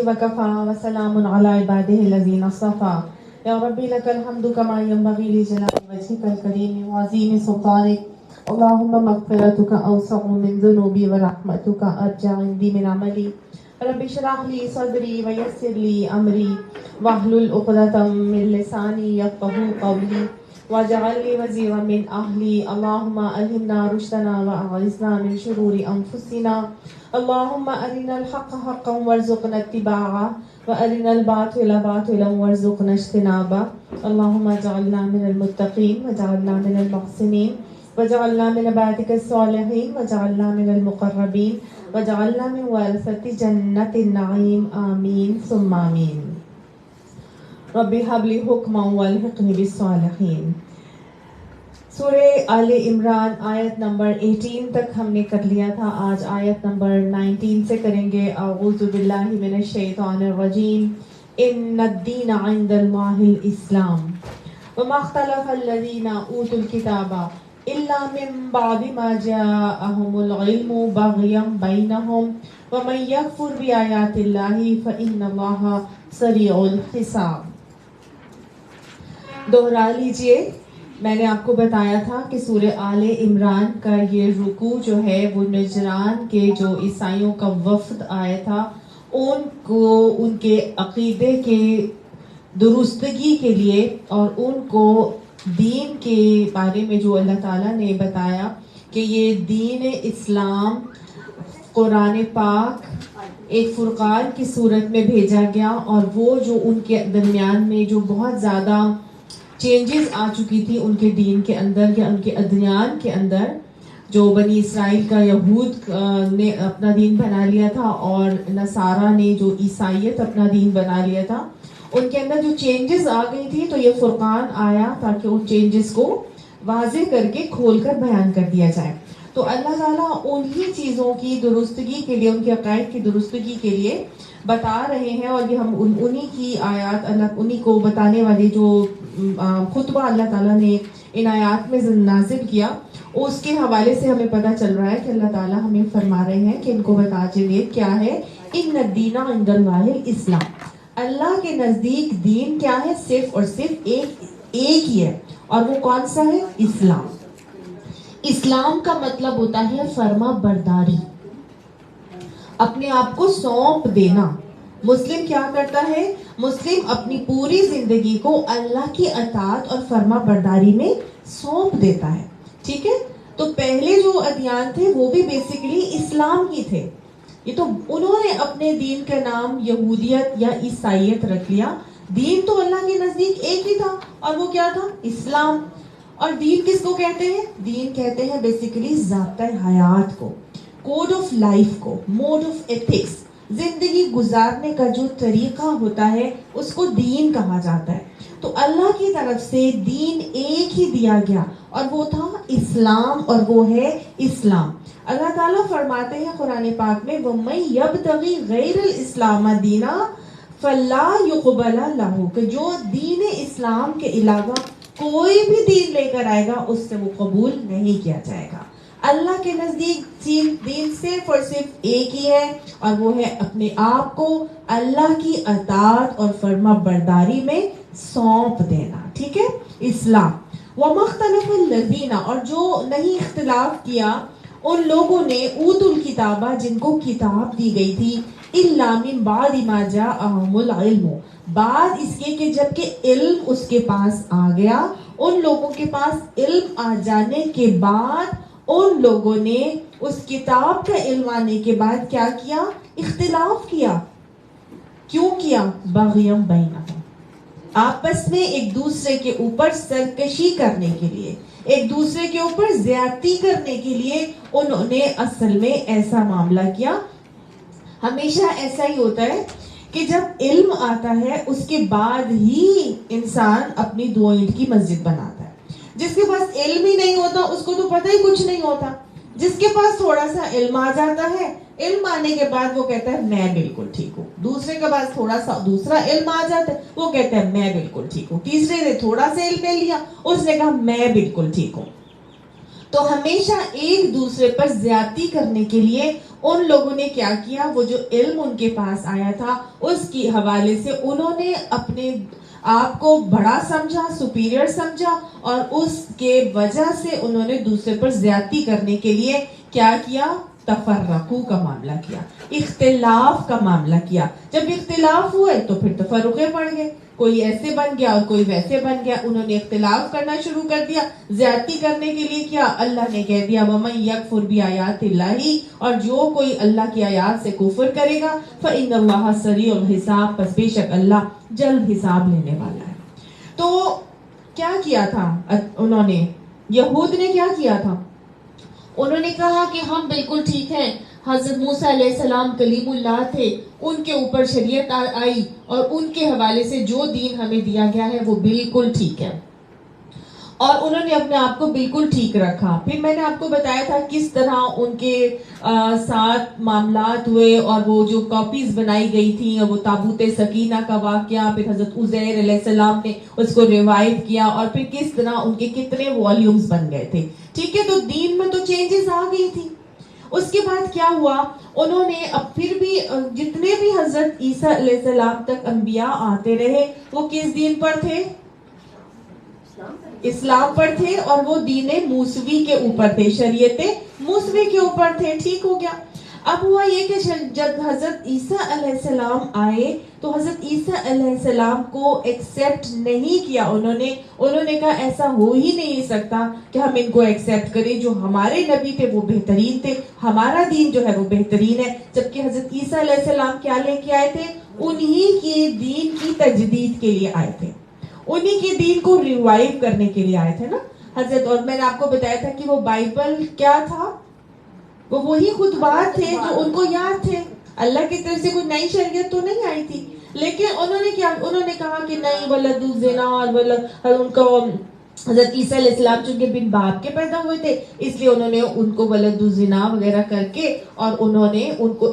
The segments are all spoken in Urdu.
وكفى وسلام على عباده الذين اصطفى يا ربي لك الحمد كما ينبغي لجلال وجهك الكريم وعظيم سلطانك اللهم مغفرتك أوسع من ذنوبي ورحمتك أرجى عندي من عملي رب اشرح لي صدري ويسر لي أمري واحلل عقدة من لساني يفقهوا قولي واجعل لي وزيرا من أهلي اللهم ألهمنا رشدنا وأعذنا من شرور أنفسنا اللهم أرنا الحق حقا وارزقنا اتباعه وأرنا الباطل باطلا وارزقنا اجتنابه اللهم اجعلنا من المتقين واجعلنا من المحسنين واجعلنا من عبادك الصالحين واجعلنا من المقربين واجعلنا من ورثة جنة النعيم آمين ثم آمين ربی ہب لی حکما والحقنی بالصالحین۔ سورہ آل عمران آیت نمبر 18 تک ہم نے کر لیا تھا، آج آیت نمبر 19 سے کریں گے۔ اعوذ باللہ من الشیطان الرجیم، ان الدین عند اللہ الاسلام وما اختلف الذین اوتوا الکتاب الا من بعد ما جاءهم العلم بغیا بینہم ومن یکفر بآیات اللہ فإن اللہ سریع الحساب۔ دوہرا لیجئے، میں نے آپ کو بتایا تھا کہ سورہ آل عمران کا یہ رکوع جو ہے وہ نجران کے جو عیسائیوں کا وفد آیا تھا ان کو ان کے عقیدے کے درستگی کے لیے اور ان کو دین کے بارے میں جو اللہ تعالیٰ نے بتایا کہ یہ دین اسلام قرآن پاک ایک فرقان کی صورت میں بھیجا گیا، اور وہ جو ان کے درمیان میں جو بہت زیادہ چینجز آ چکی تھی ان کے دین کے اندر یا ان کے ادیان کے اندر، جو بنی اسرائیل کا یہود نے اپنا دین بنا لیا تھا اور نصارہ نے جو عیسائیت اپنا دین بنا لیا تھا، ان کے اندر جو چینجز آ گئی تھی تو یہ فرقان آیا تاکہ ان چینجز کو واضح کر کے کھول کر بیان کر دیا جائے۔ تو اللہ تعالیٰ انہی چیزوں کی درستگی کے لیے، ان کے عقائد کی درستگی کے لیے بتا رہے ہیں، اور یہ ہم انہی کی آیات، اللہ انہی کو بتانے والے جو خطبہ اللہ تعالیٰ نے ان آیات میں نازل کیا، اس کے حوالے سے ہمیں پتہ چل رہا ہے کہ اللہ تعالیٰ ہمیں فرما رہے ہیں کہ ان کو بتا چلیے کیا ہے، ان الدین عند اللہ الاسلام، اللہ کے نزدیک دین کیا ہے؟ صرف اور صرف ایک ہی ہے، اور وہ کون سا ہے؟ اسلام۔ اسلام کا مطلب ہوتا ہے فرما برداری، اپنے آپ کو سونپ دینا۔ مسلم کیا کرتا ہے؟ مسلم اپنی پوری زندگی کو اللہ کی اطاعت اور فرما برداری میں سونپ دیتا ہے، ٹھیک ہے؟ تو پہلے جو ادیان تھے وہ بھی بیسیکلی اسلام ہی تھے، یہ تو انہوں نے اپنے دین کا نام یہودیت یا عیسائیت رکھ لیا۔ دین تو اللہ کے نزدیک ایک ہی تھا، اور وہ کیا تھا؟ اسلام۔ اور دین کس کو کہتے ہیں؟ دین کہتے ہیں بیسیکلی ضابطۂ حیات کو، کوڈ آف لائف کو، موڈ آف ایتھکس، زندگی گزارنے کا جو طریقہ ہوتا ہے اس کو دین کہا جاتا ہے۔ تو اللہ کی طرف سے دین ایک ہی دیا گیا، اور وہ تھا اسلام، اور وہ ہے اسلام۔ اللہ تعالیٰ فرماتے ہیں قرآن پاک میں، وَمَن يَبْتَغِي غَيْرَ الْإِسْلَامَ دِينًا فَلَا يُقْبَلَ لَهُ، کہ جو دین اسلام کے علاوہ کوئی بھی دین لے کر آئے گا اس سے وہ قبول نہیں کیا جائے گا۔ اللہ کے نزدیک دین صرف اور صرف ایک ہی ہے، اور وہ ہے اپنے آپ کو اللہ کی اطاعت اور فرما برداری میں سونپ دینا، ٹھیک ہے؟ اسلام۔ وَمَا اخْتَلَفَ الَّذِينَ، اور جو نہیں اختلاف کیا ان لوگوں نے، اوتوا الکتابہ، جن کو کتاب دی گئی تھی، الا من بعد ما جاءهم العلم، بعد اس کے کہ جب کہ علم اس کے پاس آ گیا، ان لوگوں کے پاس علم آ جانے کے بعد ان لوگوں نے اس کتاب کا علم آنے کے بعد کیا کیا؟ اختلاف کیا۔ کیوں کیا؟ بغیم بینہم، آپس میں ایک دوسرے کے اوپر سرکشی کرنے کے لیے، ایک دوسرے کے اوپر زیادتی کرنے کے لیے انہوں نے اصل میں ایسا معاملہ کیا۔ ہمیشہ ایسا ہی ہوتا ہے کہ جب علم آتا ہے اس کے بعد ہی انسان اپنی دو اینٹ کی مسجد بناتا ہے۔ جس کے پاس علم ہی نہیں ہوتا اس کو تو پتہ ہی کچھ نہیں ہوتا۔ جس کے پاس تھوڑا سا علم آ جاتا ہے، علم آنے کے بعد وہ کہتا ہے میں بالکل ٹھیک ہوں۔ دوسرے کے پاس تھوڑا سا دوسرا علم آ جاتا ہے، وہ کہتا ہے میں بالکل ٹھیک ہوں۔ تیسرے نے تھوڑا سا علم لے لیا، اس نے کہا میں بالکل ٹھیک ہوں۔ تو ہمیشہ ایک دوسرے پر زیادتی کرنے کے لیے ان لوگوں نے کیا کیا, وہ جو علم ان کے پاس آیا تھا اس کی حوالے سے انہوں نے اپنے آپ کو بڑا سمجھا, سپیریئر سمجھا, اور اس کے وجہ سے انہوں نے دوسرے پر زیادتی کرنے کے لیے کیا کیا, تفرقو کا معاملہ کیا, اختلاف کا معاملہ کیا. جب اختلاف ہوئے تو پھر تفرقے پڑ گئے, کوئی ایسے بن گیا اور کوئی ویسے بن گیا. انہوں نے اختلاف کرنا شروع کر دیا, زیادتی کرنے کے لیے کیا, اللہ نے کہہ دیا وَمَن يَكْفُرْ بِآيَاتِ اللَّهِ, اور جو کوئی اللہ کی آیات سے کفر کرے گا فَإِنَّ اللَّهَ سَرِيعُ الْحِسَابِ, پس بے شک اللہ جلد حساب لینے والا ہے. تو کیا کیا تھا انہوں نے, یہود نے کیا کیا تھا, انہوں نے کہا کہ ہم بالکل ٹھیک ہیں, حضرت موسیٰ علیہ السلام کلیم اللہ تھے, ان کے اوپر شریعت آئی اور ان کے حوالے سے جو دین ہمیں دیا گیا ہے وہ بالکل ٹھیک ہے, اور انہوں نے اپنے آپ کو بالکل ٹھیک رکھا. پھر میں نے آپ کو بتایا تھا کس طرح ان کے ساتھ معاملات ہوئے, اور وہ جو کاپیز بنائی گئی تھی, اور وہ تابوت سکینہ کا واقعہ, پھر حضرت عزیر علیہ السلام نے اس کو ریوائیو کیا, اور پھر کس طرح ان کے کتنے والیومز بن گئے تھے. ٹھیک ہے, تو دین میں تو چینجز آ گئی تھی. اس کے بعد کیا ہوا, انہوں نے اب پھر بھی جتنے بھی حضرت عیسیٰ علیہ السلام تک انبیاء آتے رہے وہ کس دین پر تھے, اسلام پر تھے, اور وہ دین موسوی کے اوپر تھے, شریعت موسوی کے اوپر تھے. ٹھیک ہو گیا. اب ہوا یہ کہ جب حضرت عیسیٰ علیہ السلام آئے تو حضرت عیسیٰ علیہ السلام کو ایکسیپٹ نہیں کیا انہوں نے کہا ایسا ہو ہی نہیں سکتا کہ ہم ان کو ایکسیپٹ کریں, جو ہمارے نبی تھے وہ بہترین تھے, ہمارا دین جو ہے وہ بہترین ہے. جبکہ حضرت عیسیٰ علیہ السلام کیا لے کے آئے تھے, انہی کے دین کی تجدید کے لیے آئے تھے, انہی کے دین کو ریوائیو کرنے کے لیے آئے تھے نا حضرت. اور میں نے آپ کو بتایا تھا کہ وہ بائبل کیا تھا, وہ وہی خطبات تھے جو ان کو یاد تھے. اللہ کی طرف سے کوئی نئی شریعت تو نہیں آئی تھی, لیکن انہوں نے کہا کہ نہیں, ولد الزنا, اور ان کو حضرت عیسیٰ علیہ السلام چونکہ بن باپ کے پیدا ہوئے تھے اس لیے انہوں نے ان کو ولد الزنا وغیرہ کر کے, اور انہوں نے ان کو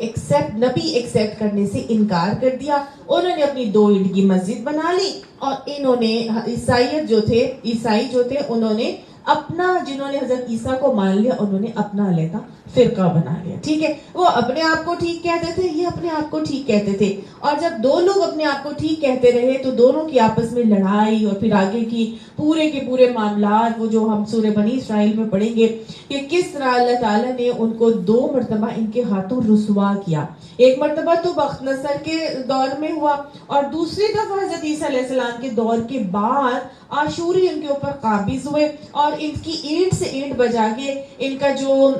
نبی ایکسیپٹ کرنے سے انکار کر دیا. انہوں نے اپنی 2 اینٹ کی مسجد بنا لی, اور انہوں نے عیسائی جو تھے انہوں نے اپنا, جنہوں نے حضرت عیسیٰ کو مان لیا انہوں نے اپنا علیحدہ فرقہ بنا لیا. ٹھیک ہے, وہ اپنے آپ کو ٹھیک کہتے تھے, یہ اپنے آپ کو ٹھیک کہتے تھے, اور جب 2 لوگ اپنے آپ کو ٹھیک کہتے رہے تو دونوں کی آپس میں لڑائی, اور پھر آگے کی پورے کے پورے معاملات وہ جو ہم سورہ بنی اسرائیل میں پڑھیں گے کہ کس طرح اللہ تعالیٰ نے ان کو 2 مرتبہ ان کے ہاتھوں رسوا کیا. ایک مرتبہ تو بخت نصر کے دور میں ہوا, اور دوسری دفعہ حضرت عیسیٰ علیہ السلام کے دور کے بعد آشوری ان کے اوپر قابض ہوئے, اور ان کی اینٹ سے اینٹ بجا کے ان کا جو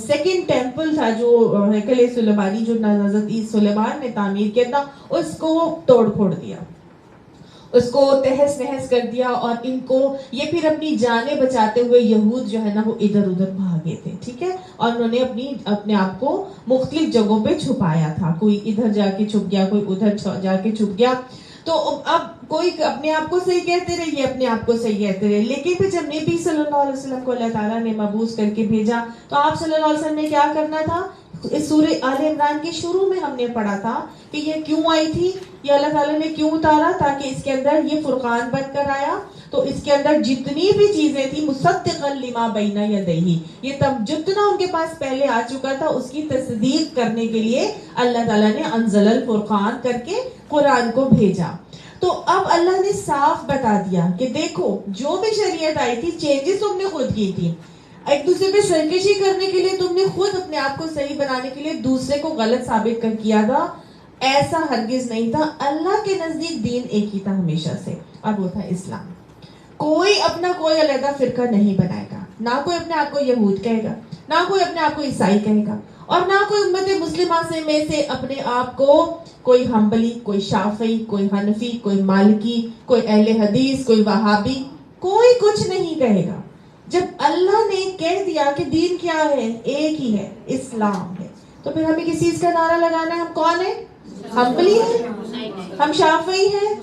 سیکنڈ ٹیمپل تھا, جو ہیکل سلیمانی جو حضرت سلیمان نے تعمیر کیا تھا, اس کو توڑ پھوڑ دیا, اس کو تہس نہس کر دیا. اور ان کو یہ پھر اپنی جانیں بچاتے ہوئے یہود جو ہے نا وہ ادھر ادھر بھاگے تھے. ٹھیک ہے, اور انہوں نے اپنے آپ کو مختلف جگہوں پہ چھپایا تھا, کوئی ادھر جا کے چھپ گیا, کوئی ادھر جا کے چھپ گیا. تو اب کوئی اپنے آپ کو صحیح کہتے رہے, یہ اپنے آپ کو صحیح کہتے رہے. لیکن پھر جب نبی صلی اللہ علیہ وسلم کو اللہ تعالیٰ نے مبعوث کر کے بھیجا تو آپ صلی اللہ علیہ وسلم نے کیا کرنا تھا. اس سورہ آل عمران کے شروع میں ہم نے پڑھا تھا کہ یہ کیوں آئی تھی, یہ اللہ تعالیٰ نے کیوں اتارا, تاکہ اس کے اندر یہ فرقان بن کر آیا. تو اس کے اندر جتنی بھی چیزیں تھیں مصدقا لما بین یدیہ, یہ تب جتنا ان کے پاس پہلے آ چکا تھا اس کی تصدیق کرنے کے لیے اللہ تعالیٰ نے انزل الفرقان کر کے قرآن کو بھیجا. تو اب اللہ نے صاف بتا دیا کہ دیکھو جو بھی شریعت آئی تھی چینجز تم نے خود کی تھی, ایک دوسرے پہ سرکشی کرنے کے لیے تم نے خود اپنے آپ کو صحیح بنانے کے لیے دوسرے کو غلط ثابت کر کیا تھا. ایسا ہرگز نہیں تھا. اللہ کے نزدیک دین ایک ہی تھا ہمیشہ سے, اور وہ تھا اسلام. کوئی اپنا کوئی علیحدہ فرقہ نہیں بنائے گا, نہ کوئی اپنے آپ کو یہود کہے گا, نہ کوئی اپنے آپ کو عیسائی کہے گا, اور نہ کوئی امت مسلمہ میں سے اپنے آپ کو کوئی حنبلی, کوئی شافعی, کوئی حنفی, کوئی مالکی, کوئی اہل حدیث, کوئی وہابی, کوئی کچھ نہیں کہے گا. جب اللہ نے کہہ دیا کہ دین کیا ہے, ایک ہی ہے, اسلام ہے, تو پھر ہمیں کس چیز کا نعرہ لگانا ہے. ہم کون ہیں؟ حنبلی ہیں, ہم شافعی ہیں,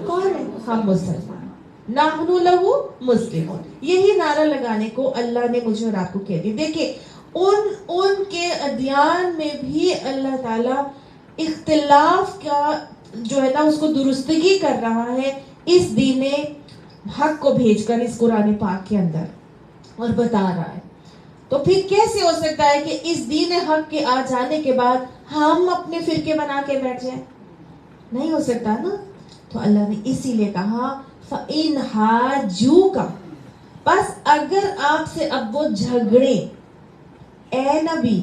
کون ہیں؟ ہم مسلمان, نحن لہو مسلمون. یہی نعرہ لگانے کو اللہ نے مجھے اور آپ کو کہہ دیا. دیکھیں ان کے ادیان میں بھی اللہ تعالیٰ اختلاف کا جو ہے نا اس کو درستگی کر رہا ہے اس دین حق کو بھیج کر اس قرآن پاک کے اندر, اور بتا رہا ہے. تو پھر کیسے ہو سکتا ہے کہ اس دین حق کے آ جانے کے بعد ہم اپنے فرقے بنا کے بیٹھ جائیں؟ نہیں ہو سکتا نا. تو اللہ نے اسی لیے کہا فَإِنْ حَاجُّوكَ، بس اگر آپ سے اب وہ جھگڑے، اے نبی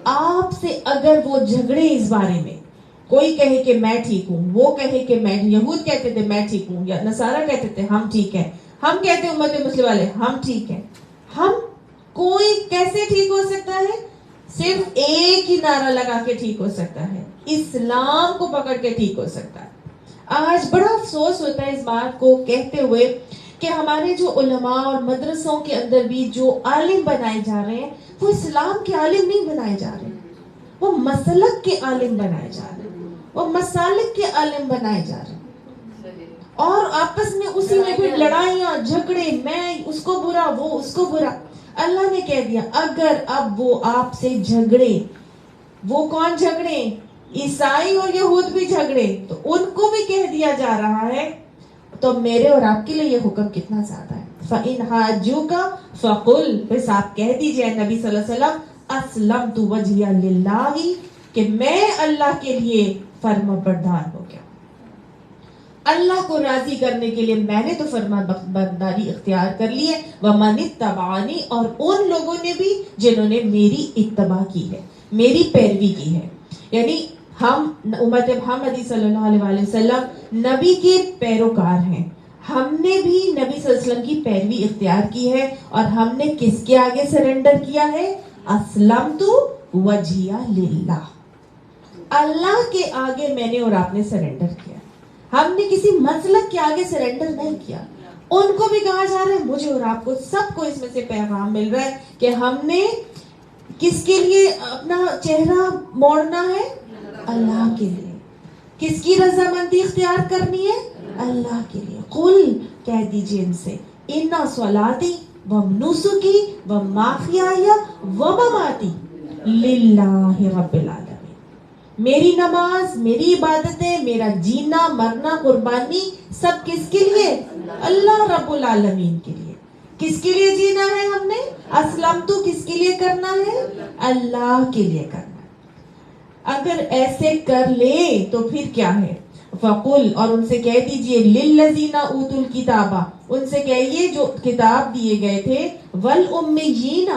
آپ سے اگر وہ جھگڑے اس بارے میں، کوئی کہے کہ میں ٹھیک ہوں، وہ کہے کہ میں، یہود کہتے تھے میں ٹھیک ہوں، یا نصارہ کہتے تھے ہم ٹھیک ہیں، ہم کہتے ہیں امت مسلم والے ہم ٹھیک ہیں. ہم کوئی کیسے ٹھیک ہو سکتا ہے؟ صرف ایک ہی نعرہ لگا کے ٹھیک ہو سکتا ہے، اسلام کو پکڑ کے ٹھیک ہو سکتا ہے. آج بڑا افسوس ہوتا ہے اس بات کو کہتے ہوئے کہ ہمارے جو علماء اور مدرسوں کے اندر بھی جو عالم بنائے جا رہے ہیں وہ اسلام کے عالم نہیں بنائے جا رہے، وہ مسلک کے عالم بنائے جا رہے ہیں، وہ مسالک کے عالم بنائے جا رہے ہیں، اور آپس میں اسی میں پھر لڑائیاں جھگڑے، میں اس کو برا وہ اس کو برا. اللہ نے کہہ دیا اگر اب وہ آپ سے جھگڑے، وہ کون جھگڑے؟ عیسائی اور یہود بھی جھگڑے، تو ان کو بھی کہہ دیا جا رہا ہے تو میرے اور آپ کے لیے یہ حکم کتنا زیادہ ہے. فَإِنْ حَاجُّوكَ فَقُلْ، بس آپ کہہ دیجئے نبی صلی اللہ علیہ وسلم اسلمت وجہی للہ، کہ میں اللہ کے لیے فرما بردار ہو گیا، اللہ کو راضی کرنے کے لیے میں نے تو فرما برداری اختیار کر لی ہے. وَمَنِ اتَّبَعَنِي، اور ان لوگوں نے بھی جنہوں نے میری اتباع کی ہے، میری پیروی کی ہے. یعنی ہم امت محمدی صلی اللہ علیہ وسلم نبی کے پیروکار ہیں، ہم نے بھی نبی صلی اللہ علیہ وسلم کی پیروی اختیار کی ہے، اور ہم نے کس کے آگے سرنڈر کیا ہے؟ اسلمت وجہی للہ، اللہ کے آگے میں نے اور آپ نے سرنڈر کیا. ہم نے کسی مسلک کے آگے سرنڈر نہیں کیا. ان کو بھی کہا جا رہا ہے، مجھے اور آپ کو سب کو اس میں سے پیغام مل رہا ہے کہ ہم نے کس کے لیے اپنا چہرہ موڑنا ہے؟ اللہ کے لیے. کس کی رضامندی اختیار کرنی ہے؟ اللہ کے لیے. قل، کہہ دیجئے ان سے، اِنَّ صَلَاتِي وَنُسُكِي وَمَحْيَايَ وَمَمَاتِي لِلَّهِ رَبِّ الْعَالَمِينَ، میری نماز، میری عبادتیں، میرا جینا مرنا قربانی سب کس کے لیے؟ اللہ رب العالمین کے لیے. کس کے لیے جینا ہے ہم نے؟ اسلم تو کس کے لیے کرنا ہے؟ اللہ کے لیے کرنا ہے. اگر ایسے کر لے تو پھر کیا ہے؟ فَقُلْ، اور ان سے کہہ دیجئے، لِلَّذِينَ أُوتُوا الْكِتَابَ، ان سے کہیے جو کتاب دیے گئے تھے، وَالْأُمِّيِّينَ،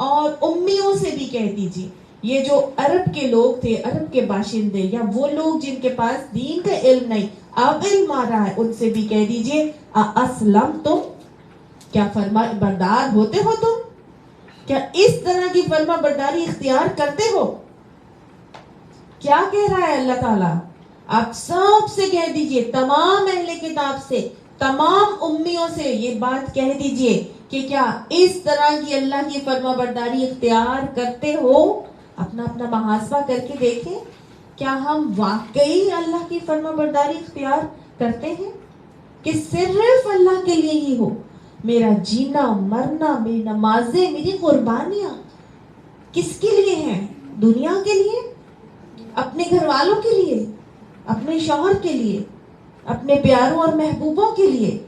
اور امیوں سے بھی کہہ دیجئے. یہ جو عرب کے لوگ تھے، عرب کے باشندے، یا وہ لوگ جن کے پاس دین کا علم نہیں، اب علم آ رہا ہے، ان سے بھی کہہ دیجئے اسلم تم، کیا فرما بردار ہوتے ہو تم؟ کیا اس طرح کی فرما برداری اختیار کرتے ہو؟ کیا کہہ رہا ہے اللہ تعالیٰ؟ آپ سب سے کہہ دیجئے، تمام اہل کتاب سے، تمام امیوں سے یہ بات کہہ دیجئے کہ کیا اس طرح کی اللہ کی فرما برداری اختیار کرتے ہو؟ اپنا اپنا محاسبہ کر کے دیکھیں، کیا ہم واقعی اللہ کی فرما برداری اختیار کرتے ہیں کہ صرف اللہ کے لیے ہی ہو؟ میرا جینا مرنا، میری نمازیں، میری قربانیاں کس کے لیے ہیں؟ دنیا کے لیے؟ اپنے گھر والوں کے لیے؟ اپنے شوہر کے لیے؟ اپنے پیاروں اور محبوبوں کے لیے؟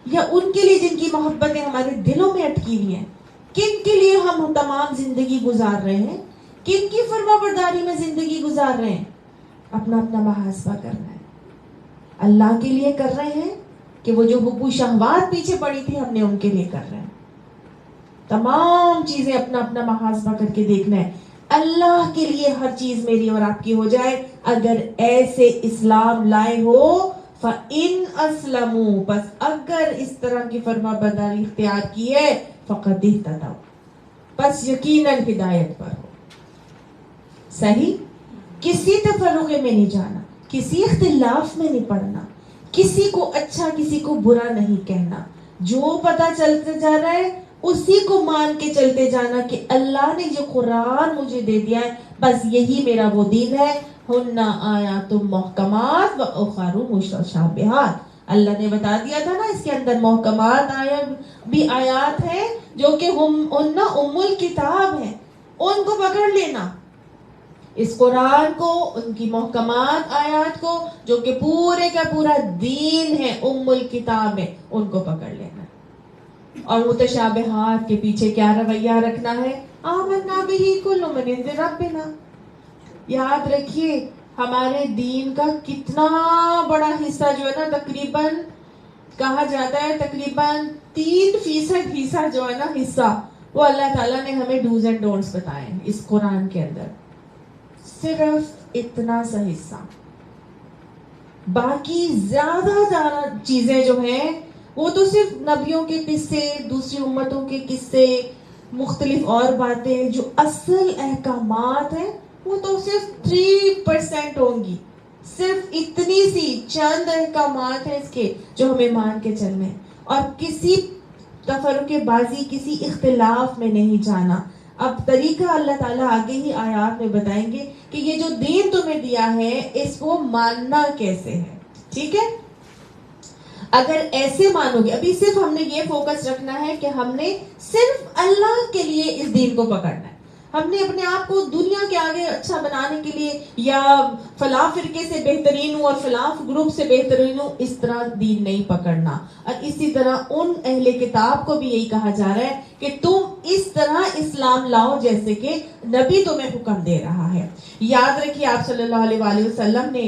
یا ان کے لیے جن کی محبتیں ہمارے دلوں میں اٹکی ہوئی ہیں؟ کن کے لیے ہم تمام زندگی گزار رہے ہیں؟ کن کی فرما برداری میں زندگی گزار رہے ہیں؟ اپنا اپنا محاسبہ کرنا ہے. اللہ کے لیے کر رہے ہیں کہ وہ جو حب و شہوات پیچھے پڑی تھی ہم نے ان کے لیے کر رہے ہیں؟ تمام چیزیں اپنا اپنا محاسبہ کر کے دیکھنا ہے. اللہ کے لیے ہر چیز میری اور آپ کی ہو جائے. اگر ایسے اسلام لائے ہو فَإِنْ أَسْلَمُوا، بس اگر اس طرح کی فرما برداری اختیار کی ہے، فَقَدْ اهْتَدَوْا، بس یقیناً ہدایت پر ہو. صحیح؟ کسی تفرقے میں نہیں جانا، کسی اختلاف میں نہیں پڑنا، کسی کو اچھا کسی کو برا نہیں کہنا. جو پتہ چلتے جا رہا ہے اسی کو مان کے چلتے جانا کہ اللہ نے جو قرآن مجھے دے دیا ہے بس یہی میرا وہ دین ہے. ہن آیات محکمات و اخر متشابہات، اللہ نے بتا دیا تھا نا اس کے اندر محکمات آیات بھی آیات ہیں جو کہ ہن ام الکتاب ہیں، ان کو پکڑ لینا. اس قرآن کو، ان کی محکمات آیات کو جو کہ پورے کا پورا دین ہے، ام الکتاب ہے، ان کو پکڑ لینا. اور متشابہات کے پیچھے کیا رویہ رکھنا ہے؟ آمنا بہ کل من عند ربنا. یاد رکھیے ہمارے دین کا کتنا بڑا حصہ جو ہے نا، تقریباً کہا جاتا ہے تقریباً 3% حصہ جو ہے نا حصہ، وہ اللہ تعالیٰ نے ہمیں ڈوز اینڈ ڈونٹس بتائے ہیں اس قرآن کے اندر. صرف اتنا سا حصہ. باقی زیادہ چیزیں جو ہیں وہ تو صرف نبیوں کے قصے، دوسری امتوں کے قصے، مختلف اور باتیں. جو اصل احکامات ہیں وہ تو صرف 3% ہوں گی. صرف اتنی سی چند احکامات ہیں اس کے جو ہمیں مان کے چلنے، اور کسی تفرق بازی، کسی اختلاف میں نہیں جانا. اب طریقہ اللہ تعالیٰ آگے ہی آیات میں بتائیں گے کہ یہ جو دین تمہیں دیا ہے اس کو ماننا کیسے ہے. ٹھیک ہے، اگر ایسے مانو گے، ابھی صرف ہم نے یہ فوکس رکھنا ہے کہ ہم نے صرف اللہ کے لیے اس دین کو پکڑنا ہے. ہم نے اپنے آپ کو دنیا کے آگے اچھا بنانے کے لیے یا فلاں فرقے سے بہترین ہوں اور فلاں گروپ سے بہترین ہوں، اس طرح دین نہیں پکڑنا. اور اسی طرح ان اہل کتاب کو بھی یہی کہا جا رہا ہے کہ تم اس طرح اسلام لاؤ جیسے کہ نبی تمہیں حکم دے رہا ہے. یاد رکھیے آپ صلی اللہ علیہ وآلہ وسلم نے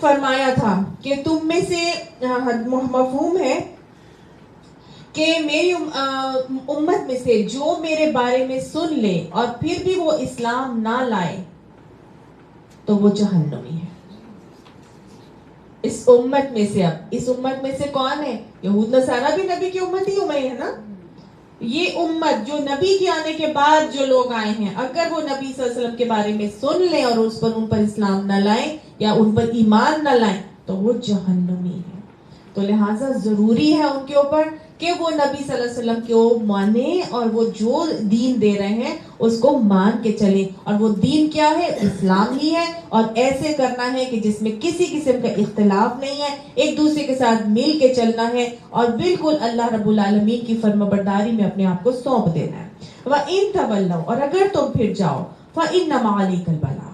فرمایا تھا کہ تم میں سے مفہوم ہے کہ میری امت میں سے جو میرے بارے میں سن لے اور پھر بھی وہ اسلام نہ لائے تو وہ جہنمی ہے. اس امت میں سے، اب اس امت میں سے کون ہے؟ یہود نصارہ بھی نبی کی امت ہی ہے نا. یہ امت جو نبی کے آنے کے بعد جو لوگ آئے ہیں، اگر وہ نبی صلی اللہ علیہ وسلم کے بارے میں سن لیں اور ان پر اسلام نہ لائیں یا ان پر ایمان نہ لائیں تو وہ جہنمی ہے. تو لہٰذا ضروری ہے ان کے اوپر کہ وہ نبی صلی اللہ علیہ وسلم کو مانیں اور وہ جو دین دے رہے ہیں اس کو مان کے چلیں. اور وہ دین کیا ہے؟ اسلام ہی ہے. اور ایسے کرنا ہے کہ جس میں کسی قسم کا اختلاف نہیں ہے، ایک دوسرے کے ساتھ مل کے چلنا ہے اور بالکل اللہ رب العالمین کی فرمانبرداری میں اپنے آپ کو سونپ دینا ہے. وَإِن تَوَلَّوْا، اور اگر تم پھر جاؤ، فَإِنَّمَا عَلَيْكَ الْبَلَاغُ،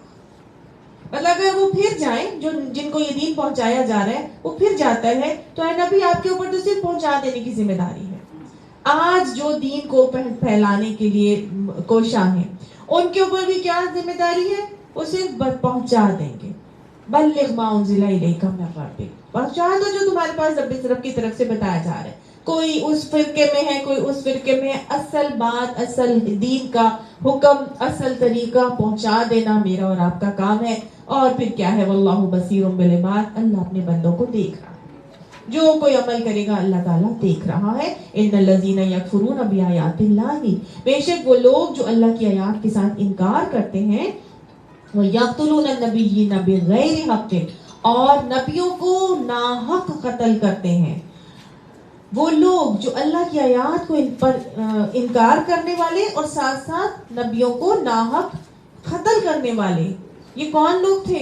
مطلب اگر وہ پھر جائیں، جو جن کو یہ دین پہنچایا جا رہا ہے وہ پھر جاتا ہے تو اے نبی آپ کے اوپر تو صرف پہنچا دینے کی ذمہ داری ہے. آج جو دین کو پھیلانے کے لیے کوشاں ہیں ان کے اوپر بھی کیا ذمہ داری ہے؟ وہ صرف پہنچا دیں گے. بلغ ما انزل الیک من ربک، پہنچا دو جو تمہارے پاس رب کی طرف سے بتایا جا رہا ہے. کوئی اس فرقے میں ہے، کوئی اس فرقے میں ہے، اصل بات، اصل دین کا حکم، اصل طریقہ پہنچا دینا میرا اور آپ کا کام ہے. اور پھر کیا ہے؟ واللہ بصیر بالعباد، اللہ اپنے بندوں کو دیکھ رہا ہے. جو کوئی عمل کرے گا اللہ تعالیٰ دیکھ رہا ہے. ان الذین یکفرون بآیات اللہ، بے شک وہ لوگ جو اللہ کی آیات کے ساتھ انکار کرتے ہیں، وَيَقْتُلُونَ النَّبِيِّينَ بِغَيْرِ حَقٍّ، اور نبیوں کو ناحق قتل کرتے ہیں. وہ لوگ جو اللہ کی آیات کو ان پر انکار کرنے والے اور ساتھ ساتھ نبیوں کو ناحق قتل کرنے والے، یہ کون لوگ تھے؟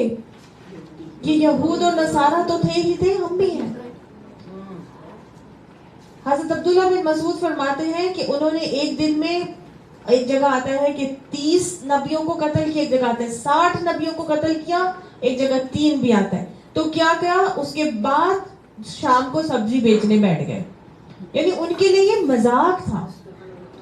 یہ یہود اور نصارہ تو تھے ہی تھے، ہم بھی ہیں. حضرت عبداللہ بن مسعود فرماتے ہیں کہ انہوں نے ایک دن میں، ایک جگہ آتا ہے کہ 30 نبیوں کو قتل کیا، ایک جگہ آتا ہے 60 نبیوں کو قتل کیا، ایک جگہ 3 بھی آتا ہے. تو کیا اس کے بعد شام کو سبزی بیچنے بیٹھ گئے. یعنی ان کے لیے یہ مذاق تھا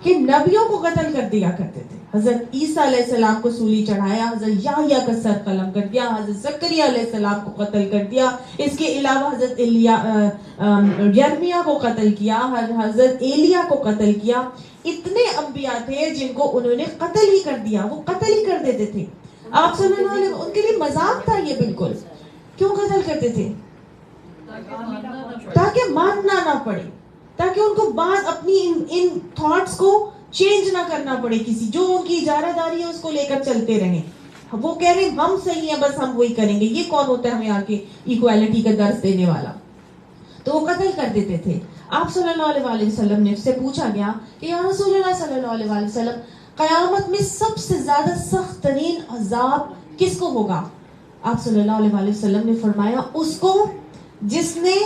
کہ نبیوں کو قتل کر دیا کرتے تھے. حضرت عیسیٰ علیہ السلام کو سولی چڑھایا، حضرت یحییٰ کا سر قلم کر دیا، حضرت زکریا علیہ السلام کو قتل کر دیا. اس کے علاوہ حضرت یرمیہ کو قتل کیا، حضرت ایلیا کو قتل کیا. اتنے انبیاء تھے جن کو انہوں نے قتل ہی کر دیا، وہ قتل ہی کر دیتے تھے. آپ صلی اللہ علیہ وسلم، ان کے لیے مذاق تھا یہ بالکل. کیوں قتل کرتے تھے؟ تاکہ ماننا نہ پڑے، تاکہ ان کو بعد اپنی ان تھاٹس کو چینج نہ کرنا پڑے. کسی جو ان کی اجارہ داری ہے اس کو لے کر چلتے رہیں. وہ کہہ رہے ہم صحیح ہیں بس ہم وہی کریں گے. یہ کون ہوتا ہے ہمیں آ کے ایکوالٹی کا درس دینے والا؟ تو وہ قتل کر دیتے تھے. آپ صلی اللہ علیہ وآلہ وسلم نے سے پوچھا گیا کہ یا رسول اللہ صلی اللہ علیہ وآلہ وسلم، قیامت میں سب سے زیادہ سخت ترین عذاب کس کو ہوگا؟ آپ صلی اللہ علیہ وآلہ وسلم نے فرمایا اس کو جس نے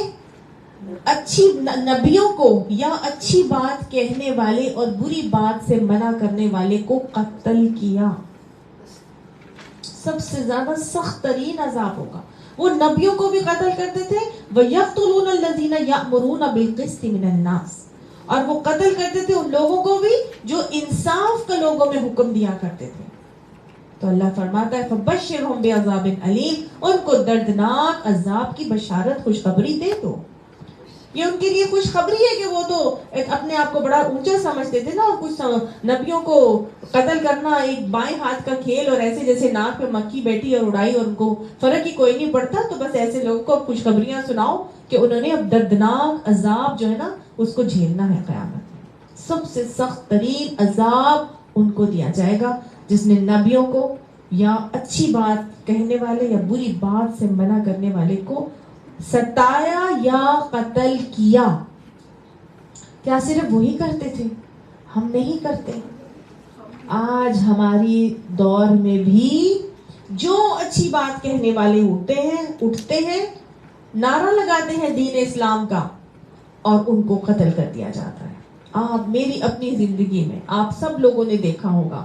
اچھی نبیوں کو یا اچھی بات کہنے والے اور بری بات سے منع کرنے والے کو قتل کیا. سب سے زیادہ سخت ترین عذاب ہوگا. وہ نبیوں کو بھی قتل کرتے تھے. وَيَقْتُلُونَ الَّذِينَ يَأْمُرُونَ بِالْقِسْطِ مِنَ النَّاسِ، اور وہ قتل کرتے تھے ان لوگوں کو بھی جو انصاف کا لوگوں میں حکم دیا کرتے تھے. تو اللہ فرماتا ہے فبشرہم بعذاب علیم، ان کو دردناک عذاب کی بشارت، خوشخبری دے دو. یہ ان کے لیے خوشخبری ہے کہ وہ تو اپنے آپ کو بڑا اونچا سمجھتے تھے نا، اور کچھ نبیوں کو قتل کرنا ایک بائیں ہاتھ کا کھیل، اور ایسے جیسے ناک پہ مکھی بیٹھی اور اڑائی اور ان کو فرق ہی کوئی نہیں پڑتا. تو بس ایسے لوگوں کو خوشخبریاں سناؤ کہ انہوں نے اب دردناک عذاب جو ہے نا اس کو جھیلنا ہے قیامت میں. سب سے سخت ترین عذاب ان کو دیا جائے گا جس نے نبیوں کو یا اچھی بات کہنے والے یا بری بات سے منع کرنے والے کو ستایا یا قتل کیا. کیا صرف وہی کرتے تھے؟ ہم نہیں کرتے. آج ہماری دور میں بھی جو اچھی بات کہنے والے اٹھتے ہیں نعرہ لگاتے ہیں دین اسلام کا، اور ان کو قتل کر دیا جاتا ہے. آپ میری اپنی زندگی میں آپ سب لوگوں نے دیکھا ہوگا،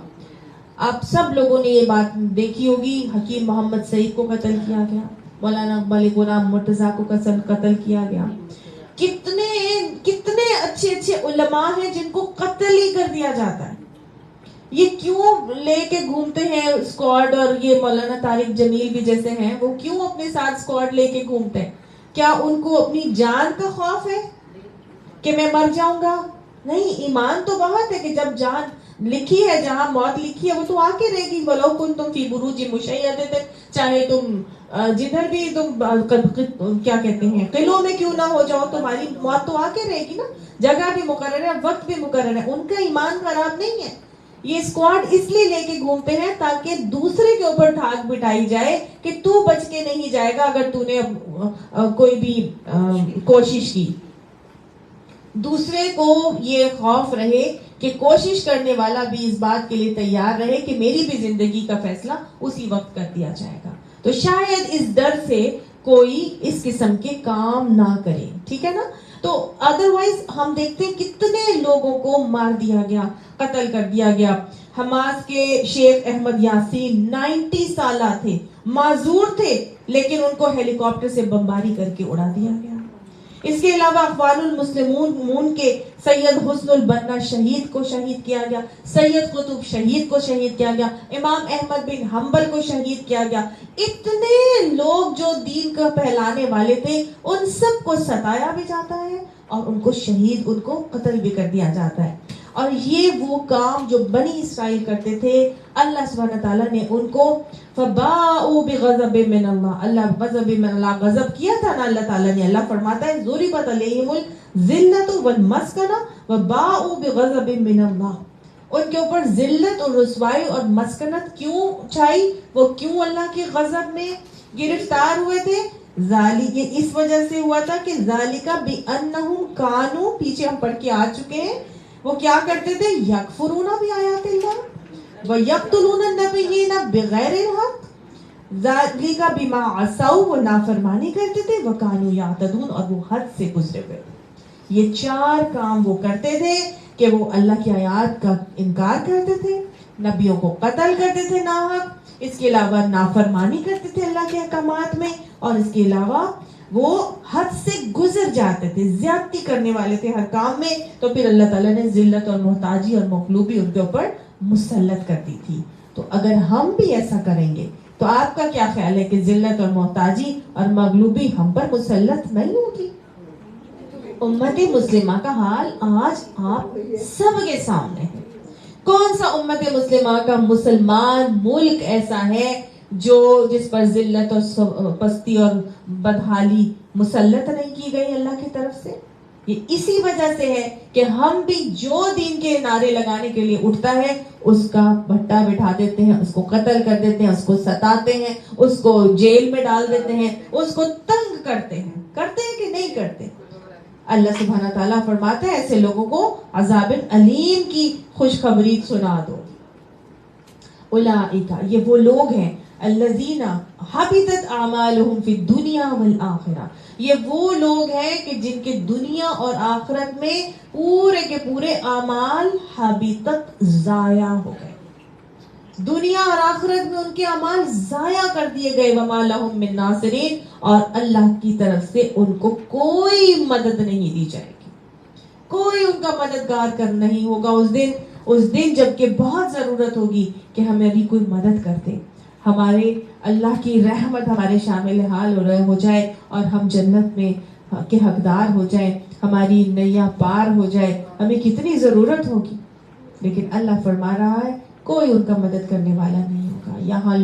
آپ سب لوگوں نے یہ بات دیکھی ہوگی، حکیم محمد سعید کو قتل کیا گیا، مولانا ملک غلام مرتضیٰ کو قتل کیا گیا. کتنے اچھے علماء ہیں جن کو قتل ہی کر دیا جاتا ہے. یہ کیوں لے کے گھومتے ہیں اسکواڈ؟ اور یہ مولانا طارق جمیل بھی جیسے ہیں، وہ کیوں اپنے ساتھ اسکواڈ لے کے گھومتے ہیں؟ کیا ان کو اپنی جان کا خوف ہے کہ میں مر جاؤں گا؟ نہیں، ایمان تو بہت ہے کہ جب جان لکھی ہے، جہاں موت لکھی ہے وہ تو آ کے رہے گی. وَلَوْ كُنْتُمْ فِي بُرُوجٍ مُشَيَّدَةٍ، چاہے تم جدھر بھی تم کیا کہتے ہیں قلعوں میں کیوں نہ ہو جاؤ، تمہاری موت تو آ کے رہے گی نا. جگہ بھی مقرر ہے، وقت بھی مقرر ہے. ان کا ایمان خراب نہیں ہے. یہ اسکواڈ اس لیے لے کے گھومتے ہیں تاکہ دوسرے کے اوپر ٹھاک بٹھائی جائے کہ تو بچ کے نہیں جائے گا اگر تو نے کوئی بھی کوشش کی. دوسرے کو یہ خوف رہے کہ کوشش کرنے والا بھی اس بات کے لیے تیار رہے کہ میری بھی زندگی کا فیصلہ اسی وقت کر دیا جائے گا. تو شاید اس ڈر سے کوئی اس قسم کے کام نہ کرے. ٹھیک ہے نا؟ تو ادروائز ہم دیکھتے ہیں کتنے لوگوں کو مار دیا گیا، قتل کر دیا گیا. حماس کے شیخ احمد یاسین 90 سالہ تھے، معذور تھے، لیکن ان کو ہیلی کاپٹر سے بمباری کر کے اڑا دیا گیا. اس کے علاوہ اخوان المسلمون کے سید حسن البنا شہید کو شہید کیا گیا، سید قطب شہید کو شہید کیا گیا، امام احمد بن حنبل کو شہید کیا گیا. اتنے لوگ جو دین کا پھیلانے والے تھے ان سب کو ستایا بھی جاتا ہے اور ان کو شہید، ان کو قتل بھی کر دیا جاتا ہے. اور یہ وہ کام جو بنی اسرائیل کرتے تھے، اللہ سبحانہ تعالیٰ نے ان کو فباؤوا بغضب من اللہ، اللہ غضب من اللہ غضب کیا تھا نا اللہ تعالیٰ نے. اللہ فرماتا ہے ضربت علیہم الذلۃ والمسکنہ وباؤوا بغضب من اللہ. ان کے اوپر ذلت اور رسوائی اور مسکنت کیوں چھائی؟ وہ کیوں اللہ کے غضب میں گرفتار ہوئے تھے؟ یہ اس وجہ سے ہوا تھا کہ ذالک بانہم کانوا، پیچھے ہم پڑھ کے آ چکے ہیں، وہ کیا کرتے تھے؟ یکفرون بآیات اللہ ویقتلون النبیین بغیر الحق، ذالک بما عصوا، وہ نافرمانی کرتے تھے، وکانوا یعتدون، اور وہ حد سے گزرے ہوئے. یہ 4 کام وہ کرتے تھے کہ وہ اللہ کی آیات کا انکار کرتے تھے، نبیوں کو قتل کرتے تھے ناحق، اس کے علاوہ نافرمانی کرتے تھے اللہ کے احکامات میں، اور اس کے علاوہ وہ حد سے گزر جاتے تھے، زیادتی کرنے والے تھے ہر کام میں. تو پھر اللہ تعالیٰ نے ذلت اور محتاجی اور مغلوبی ان کے اوپر مسلط کر دی تھی. تو اگر ہم بھی ایسا کریں گے تو آپ کا کیا خیال ہے کہ ذلت اور محتاجی اور مغلوبی ہم پر مسلط نہیں ہوگی؟ امت مسلمہ کا حال آج آپ سب کے سامنے ہے. کون سا امت مسلمہ کا مسلمان ملک ایسا ہے جو جس پر ذلت اور پستی اور بدحالی مسلط نہیں کی گئی اللہ کی طرف سے؟ یہ اسی وجہ سے ہے کہ ہم بھی جو دین کے نعرے لگانے کے لیے اٹھتا ہے اس کا بھٹا بٹھا دیتے ہیں، اس کو قتل کر دیتے ہیں، اس کو ستاتے ہیں، اس کو جیل میں ڈال دیتے ہیں، اس کو تنگ کرتے ہیں. کرتے ہیں کہ نہیں کرتے؟ اللہ سبحانہ تعالیٰ فرماتا ہے ایسے لوگوں کو عذاب علیم کی خوشخبری سنا دو. اولئک، یہ وہ لوگ ہیں، الذین حبطت اعمالہم فی الدنیا والآخرہ، یہ وہ لوگ ہیں کہ جن کے دنیا اور آخرت میں پورے کے پورے اعمال حبطت، ضائع ہو گئے. دنیا اور آخرت میں ان کے اعمال ضائع کر دیے گئے. وما لہم من ناصرین، اور اللہ کی طرف سے ان کو کوئی مدد نہیں دی جائے گی، کوئی ان کا مددگار کر نہیں ہوگا اس دن جب کہ بہت ضرورت ہوگی کہ ہماری کوئی مدد کر دے، ہمارے اللہ کی رحمت ہمارے شامل حال ہو جائے اور ہم جنت میں کے حقدار ہو جائیں، ہماری نیا پار ہو جائے، ہمیں کتنی ضرورت ہوگی. لیکن اللہ فرما رہا ہے کوئی ان کا مدد کرنے والا نہیں ہوگا. یہاں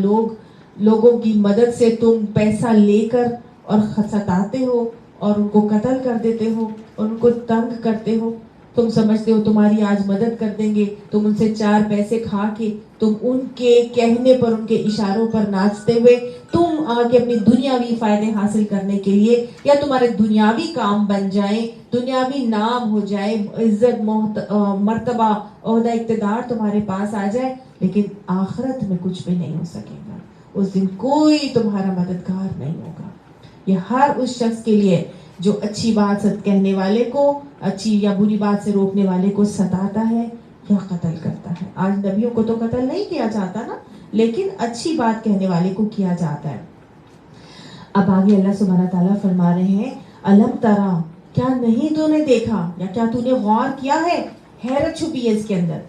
لوگوں کی مدد سے تم پیسہ لے کر اور ستاتے ہو اور ان کو قتل کر دیتے ہو اور ان کو تنگ کرتے ہو. تم سمجھتے ہو تمہاری آج مدد کر دیں گے، تم ان سے 4 پیسے کھا کے تم ان کے کہنے پر، ان کے اشاروں پر ناچتے ہوئے تم آگے اپنی دنیاوی فائدے حاصل کرنے کے لیے، یا تمہارے دنیاوی کام بن جائیں، دنیاوی نام ہو جائے، عزت مرتبہ عہدہ اقتدار تمہارے پاس آ جائے، لیکن آخرت میں کچھ بھی نہیں ہو سکے گا. اس دن کوئی تمہارا مددگار نہیں ہوگا. یہ ہر اس شخص کے لیے جو اچھی بات کہنے والے کو، اچھی یا بری بات سے روکنے والے کو ستاتا ہے یا قتل کرتا ہے. آج نبیوں کو تو قتل نہیں کیا جاتا نا، لیکن اچھی بات کہنے والے کو کیا جاتا ہے. اب آگے اللہ سبحانہ تعالیٰ فرما رہے ہیں الم ترا، کیا نہیں تو نے دیکھا یا کیا تو نے غور کیا ہے؟ حیرت چھپی ہے اس کے اندر.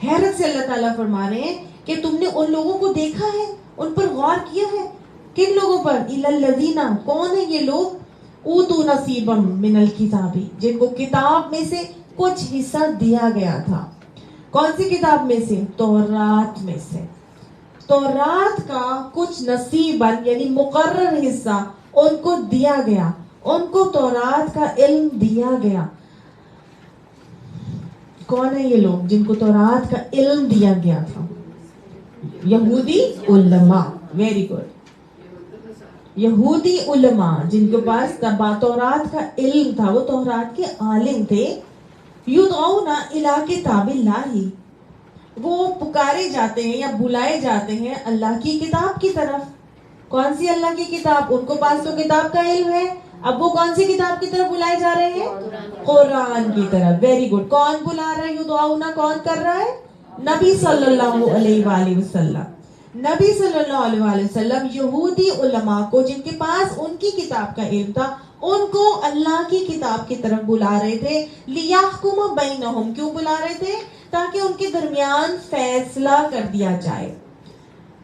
حیرت سے اللہ تعالیٰ فرما رہے ہیں کہ تم نے ان لوگوں کو دیکھا ہے، ان پر غور کیا ہے. کن لوگوں پر؟ الذین، کون ہیں یہ لوگ؟ اوتوا نصیبا من الکتاب، جن کو کتاب میں سے کچھ حصہ دیا گیا تھا. کون سی کتاب میں سے؟ تورات میں سے. تورات کا کچھ نصیبا یعنی مقرر حصہ ان کو دیا گیا، ان کو تورات کا علم دیا گیا. کون ہے یہ لوگ جن کو تورات کا علم دیا گیا تھا؟ یہودی علماء. Very good. یہودی علماء جن کے پاس تورات کا علم تھا، وہ تورات کے عالم تھے. یدعون الی کتاب اللہ، وہ پکارے جاتے ہیں یا بلائے جاتے ہیں اللہ کی کتاب کی طرف. کون سی اللہ کی کتاب؟ ان کو پاس تو کتاب کا علم ہے، اب وہ کون سی کتاب کی طرف بلائے جا رہے ہیں؟ قرآن کی طرف. Very good. کون بلا رہا ہے؟ یدعون کون کر رہا ہے؟ نبی صلی اللہ علیہ وآلہ وسلم. نبی صلی اللہ علیہ وآلہ وسلم یہودی علماء کو جن کے پاس ان کی کتاب کا علم تھا، ان کو اللہ کی کتاب کی طرف بلا رہے تھے. لیحکم بینہم، کیوں بلا رہے تھے؟ تاکہ ان کے درمیان فیصلہ کر دیا جائے.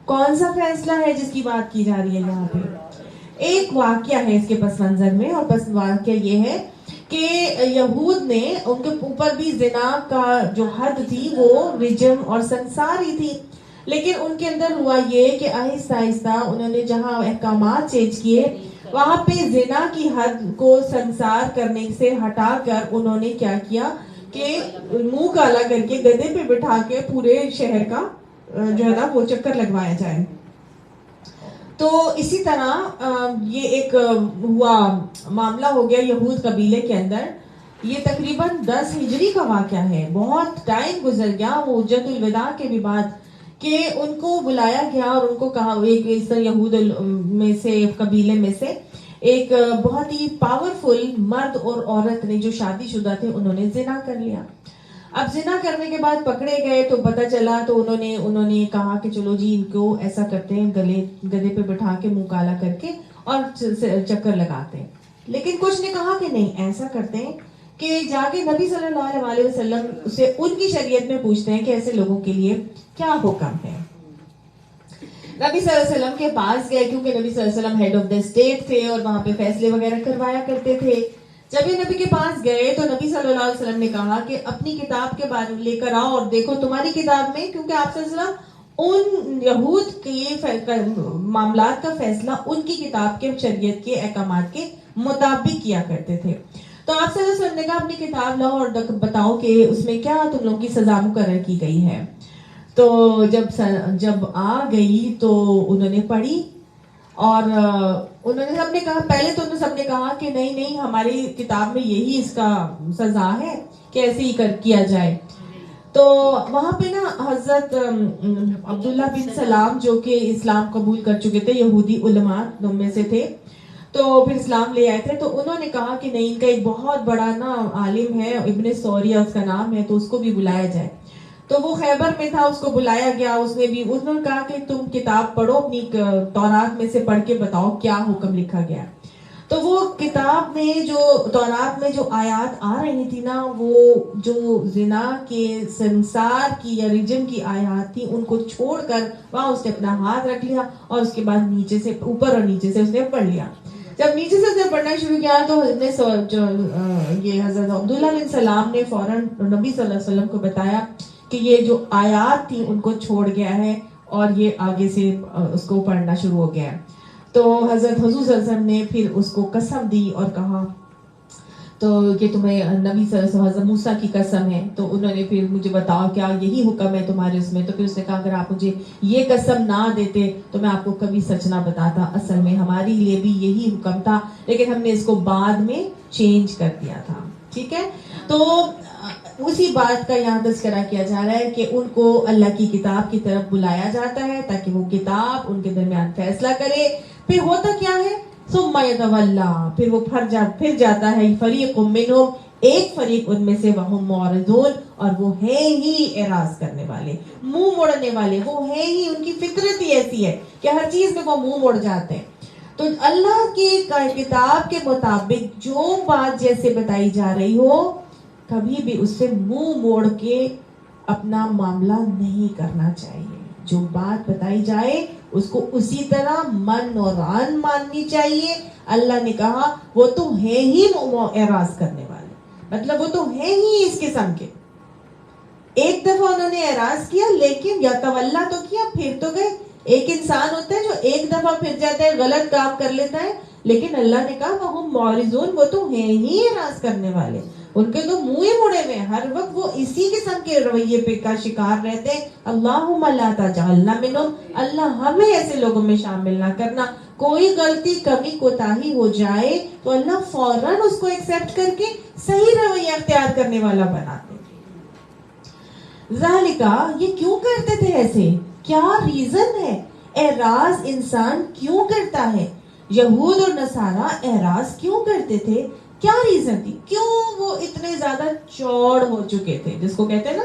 کون سا فیصلہ ہے جس کی بات کی جا رہی ہے یہاں پہ؟ ایک واقعہ ہے اس کے پس منظر میں، اور پس واقعہ یہ ہے کہ یہود نے، ان کے اوپر بھی زنا کا جو حد تھی وہ رجم اور سنسار ہی تھی، لیکن ان کے اندر ہوا یہ کہ آہستہ آہستہ انہوں نے جہاں احکامات چینج کیے، وہاں پہ زنا کی حد کو سنسار کرنے سے ہٹا کر انہوں نے کیا کیا کہ منہ کالا کر کے گدھے پہ بٹھا کے پورے شہر کا جو ہے نا وہ چکر لگوایا جائے. تو اسی طرح یہ ایک ہوا معاملہ ہو گیا یہود قبیلے کے اندر. یہ تقریباً 10 ہجری کا واقعہ ہے، بہت ٹائم گزر گیا وہ حجت الوداع کے بھی بعد، کہ ان کو بلایا گیا اور ان کو کہا، ایک اس یہود میں سے قبیلے میں سے ایک بہت ہی پاورفل مرد اور عورت نے جو شادی شدہ تھے انہوں نے زنا کر لیا. اب زنا کرنے کے بعد پکڑے گئے تو پتہ چلا، تو انہوں نے کہا کہ چلو جی ان کو ایسا کرتے ہیں، گدھے پہ بٹھا کے منہ کالا کر کے اور چکر لگاتے ہیں. لیکن کچھ نے کہا کہ نہیں، ایسا کرتے ہیں کہ جا کے نبی صلی اللہ علیہ وسلم سے ان کی شریعت میں پوچھتے ہیں کہ ایسے لوگوں کے لیے کیا حکم ہے. نبی صلی اللہ علیہ وسلم کے پاس گئے، کیونکہ نبی صلی اللہ علیہ وسلم ہیڈ آف دا اسٹیٹ تھے اور وہاں پہ فیصلے وغیرہ کروایا کرتے تھے. جب یہ نبی کے پاس گئے تو نبی صلی اللہ علیہ وسلم نے کہا کہ اپنی کتاب کے بارے میں لے کر آؤ اور دیکھو تمہاری کتاب میں، کیونکہ آپ صلی اللہ علیہ وسلم ان یہود کے معاملات کا فیصلہ ان کی کتاب کے شریعت کے احکامات کے مطابق کیا کرتے تھے. تو آپ صلی اللہ علیہ وسلم نے کہا اپنی کتاب لاؤ اور بتاؤ کہ اس میں کیا تم لوگوں کی سزا مقرر کی گئی ہے. تو جب آ گئی تو انہوں نے پڑھی اور انہوں نے سب نے کہا، پہلے تو انہوں سب نے کہا کہ نہیں ہماری کتاب میں یہی اس کا سزا ہے کہ ایسے ہی کیا جائے. تو وہاں پہ نا حضرت عبداللہ بن سلام جو کہ اسلام قبول کر چکے تھے، یہودی علماء میں سے تھے، تو پھر اسلام لے آئے تھے. تو انہوں نے کہا کہ نہیں، ان کا ایک بہت بڑا نا عالم ہے ابن سوریہ اس کا نام ہے، تو اس کو بھی بلایا جائے. تو وہ خیبر میں تھا، اس کو بلایا گیا. انہوں نے کہا کہ تم کتاب پڑھو، اپنی تورات میں سے پڑھ کے بتاؤ کیا حکم لکھا گیا. تو وہ کتاب میں جو تورات میں جو آیات آ رہی تھی نا، وہ جو زنا کے سنسار کی یا رجم کی آیات تھی، ان کو چھوڑ کر وہاں اس نے اپنا ہاتھ رکھ لیا اور اس کے بعد نیچے سے اوپر اور نیچے سے اس نے پڑھ لیا. جب نیچے سے اس نے پڑھنا شروع کیا تو یہ حضرت عبداللہ بن سلام نے فوراً نبی صلی اللہ علیہ وسلم کو بتایا کہ یہ جو آیات تھی ان کو چھوڑ گیا ہے اور یہ آگے سے اس کو پڑھنا شروع ہو گیا ہے. تو حضرت حضور صلی اللہ علیہ وسلم نے پھر اس کو قسم دی اور کہا تو کہ تمہیں نبی صلی اللہ علیہ وسلم حضرت موسیٰ کی قسم ہے. تو انہوں نے پھر مجھے بتاؤ کیا یہی حکم ہے تمہارے اس میں؟ تو پھر اس نے کہا اگر آپ مجھے یہ قسم نہ دیتے تو میں آپ کو کبھی سچ نہ بتاتا. اصل میں ہمارے لیے بھی یہی حکم تھا لیکن ہم نے اس کو بعد میں چینج کر دیا تھا. ٹھیک ہے، تو اسی بات کا یہاں تذکرہ کیا جا رہا ہے کہ ان کو اللہ کی کتاب کی طرف بلایا جاتا ہے تاکہ وہ کتاب ان کے درمیان فیصلہ کرے. پھر ہوتا کیا ہے، ثم یتولا، پھر وہ پھر جاتا ہے فریق منہم، ایک فریق ان میں سے، وہم معرضون، اور وہ ہے ہی اعراض کرنے والے، منہ موڑنے والے. وہ ہے ہی، ان کی فطرت ہی ایسی ہے کہ ہر چیز میں وہ منہ موڑ جاتے ہیں. تو اللہ کی کتاب کے مطابق جو بات جیسے بتائی جا رہی ہو، کبھی بھی اس سے منہ موڑ کے اپنا معاملہ نہیں کرنا چاہیے. جو بات بتائی جائے اس کو اسی طرح من اور عن ماننی چاہیے. اللہ نے کہا وہ تو ہے ہی اعراض کرنے والے، مطلب وہ تو ہے ہی اس قسم کے. ایک دفعہ انہوں نے اعراض کیا لیکن یا تولا تو کیا، پھر تو گئے. ایک انسان ہوتا ہے جو ایک دفعہ پھر جاتا ہے، غلط کام کر لیتا ہے، لیکن اللہ نے کہا وہم معرضون، وہ تو ہیں ہی اعراض کرنے والے. ان کے تو منہ ہی مڑے ہوئے، ہر وقت وہ اسی قسم کے رویے پہ کا شکار رہتے ہیں. اللہم لا تجعلنا منہم، اللہ ہمیں ایسے لوگوں میں شامل نہ کرنا. کوئی غلطی کمی کوتاہی ہو جائے تو اللہ فوراً اس کو ایکسپٹ کر کے صحیح رویہ اختیار کرنے والا بناتے. ذالکا، یہ کیوں کرتے تھے ایسے؟ کیا ریزن ہے؟ اعراض انسان کیوں کرتا ہے؟ یہود اور نصارہ اعراض کیوں کرتے تھے؟ کیا ریزن تھی؟ کیوں وہ اتنے زیادہ چوڑ ہو چکے تھے، جس کو کہتے ہیں نا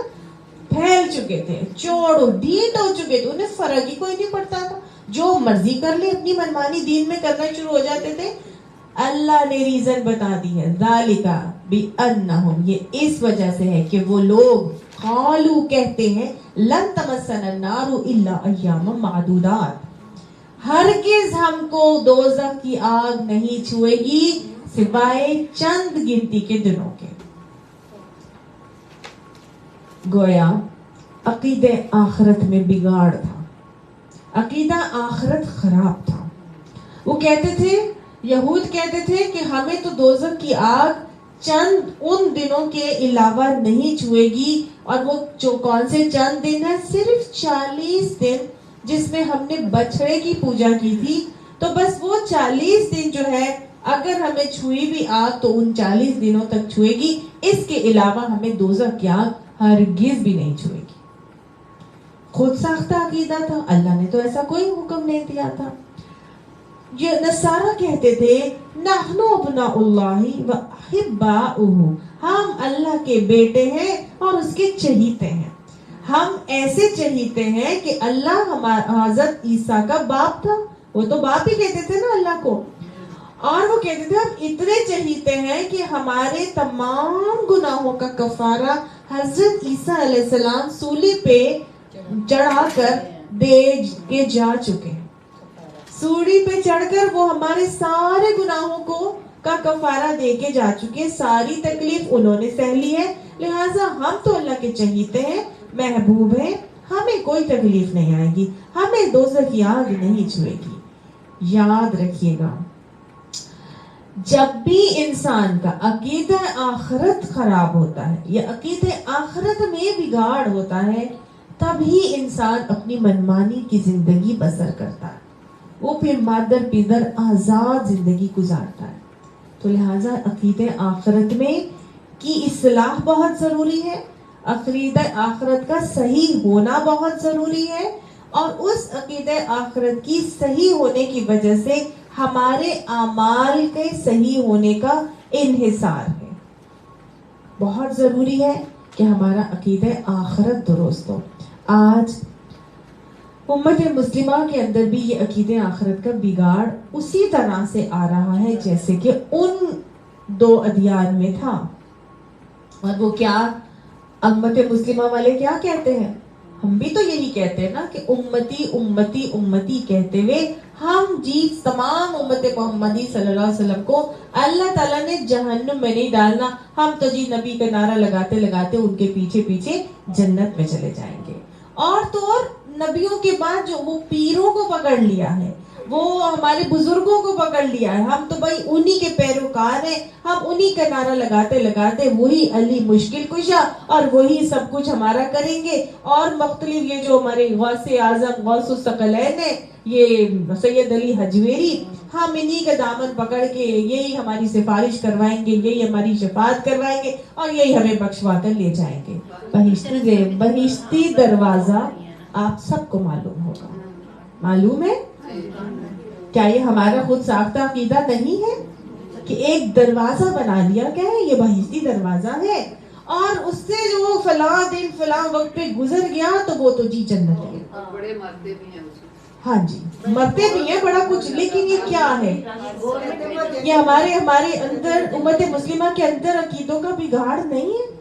پھیل چکے تھے، چوڑ ڈھیٹ ہو چکے تھے، انہیں فرق ہی کوئی نہیں پڑتا تھا، جو مرضی کر لے، اپنی منمانی دین میں کرنا شروع ہو جاتے تھے. اللہ نے ریزن بتا دی ہے، ذالکا بِأَنَّهُمْ، یہ اس وجہ سے ہے کہ وہ لوگ قالو کہتے ہیں لن تمسنا النار الا ایاما معدودات، ہرگز ہم کو دوزخ کی آگ نہیں چھوئے گی سوائے چند گنتی کے دنوں کے. گویا عقیدہ آخرت میں بگاڑ تھا، عقیدہ آخرت خراب تھا. وہ کہتے تھے، یہود کہتے تھے کہ ہمیں تو دوزخ کی آگ چند ان دنوں کے علاوہ نہیں چھوئے گی، اور وہ جو کون سے چند دن ہیں، صرف 40 دن جس میں ہم نے بچڑے کی پوجا کی تھی. تو بس وہ 40 دن جو ہے اگر ہمیں چھوئی بھی آگ تو ان 40 دنوں تک چھوئے گی، اس کے علاوہ ہمیں دوزخ کی آگ ہرگز بھی نہیں چھوئے گی. خود ساختہ عقیدہ تھا، اللہ نے تو ایسا کوئی حکم نہیں دیا تھا. یہ نصارہ کہتے تھے نحن ابناء اللہ واحباؤہ، ہم اللہ کے بیٹے ہیں اور اس کے چہیتے ہیں. ہم ایسے چہیتے ہیں کہ اللہ حضرت عیسیٰ کا باپ تھا، وہ تو باپ ہی کہتے تھے نا اللہ کو. اور وہ کہتے تھے ہم اتنے چہیتے ہیں کہ ہمارے تمام گناہوں کا کفارہ حضرت عیسیٰ علیہ السلام سولی پہ چڑھا کر دے کے جا چکے ہیں. سوڑی پہ چڑھ کر وہ ہمارے سارے گناہوں کو کا کفارہ دے کے جا چکے، ساری تکلیف انہوں نے سہ لی ہے. لہٰذا ہم تو اللہ کے چہیتے ہیں، محبوب ہیں، ہمیں کوئی تکلیف نہیں آئے گی، ہمیں دوزخ کی آگ نہیں چھوئے گی. یاد رکھیے گا، جب بھی انسان کا عقیدہ آخرت خراب ہوتا ہے یا عقیدہ آخرت میں بگاڑ ہوتا ہے، تب ہی انسان اپنی منمانی کی زندگی بسر کرتا ہے، وہ پھر مادر پیدر آزاد زندگی گزارتا ہے. تو لہٰذا عقیدہ آخرت میں کی اصلاح بہت ضروری ہے، عقیدہ آخرت کا صحیح ہونا بہت ضروری ہے، اور اس عقیدہ آخرت کی صحیح ہونے کی وجہ سے ہمارے اعمال کے صحیح ہونے کا انحصار ہے. بہت ضروری ہے کہ ہمارا عقیدہ آخرت درست ہو. آج امت مسلمہ کے اندر بھی یہ عقیدے آخرت کا بگاڑ اسی طرح سے آ رہا ہے جیسے کہ ان دو ادیان میں تھا. اور وہ کیا امت مسلمہ والے کیا کہتے ہیں؟ ہم بھی تو یہی کہتے ہیں نا کہ امتی امتی امتی کہتے ہوئے ہم جی تمام امت محمدی صلی اللہ علیہ وسلم کو اللہ تعالیٰ نے جہنم میں نہیں ڈالنا، ہم تو جی نبی کا نعرہ لگاتے لگاتے ان کے پیچھے پیچھے جنت میں چلے جائیں گے. اور تو اور نبیوں کے بعد جو وہ پیروں کو پکڑ لیا ہے، وہ ہمارے بزرگوں کو پکڑ لیا ہے، ہم تو بھائی انہی کے پیروکار ہیں، ہم انہی کا نعرہ لگاتے لگاتے وہی علی مشکل کشا اور وہی سب کچھ ہمارا کریں گے. اور مختلف یہ جو ہمارے غوث اعظم غوث الثقلین ہیں، یہ سید علی حجویری، ہم انہی کا دامن پکڑ کے یہی ہماری سفارش کروائیں گے، یہی ہماری شفاعت کروائیں گے اور یہی ہمیں بخشوا کر لے جائیں گے. بہشتی دروازہ آپ سب کو معلوم ہوگا. معلوم ہے؟ کیا یہ ہمارا خود ساختہ عقیدہ نہیں ہے کہ ایک دروازہ بنا لیا گیا ہے، یہ بہشتی دروازہ ہے، اور اس سے جو فلاں دن فلاں وقت پہ گزر گیا تو وہ تو جی جنت ہے. بڑے مرتے بھی ہیں اس میں. ہاں جی مرتے بھی ہیں بڑا کچھ، لیکن یہ کیا ہے؟ یہ ہمارے اندر امت مسلمہ کے اندر عقیدوں کا بگاڑ نہیں ہے.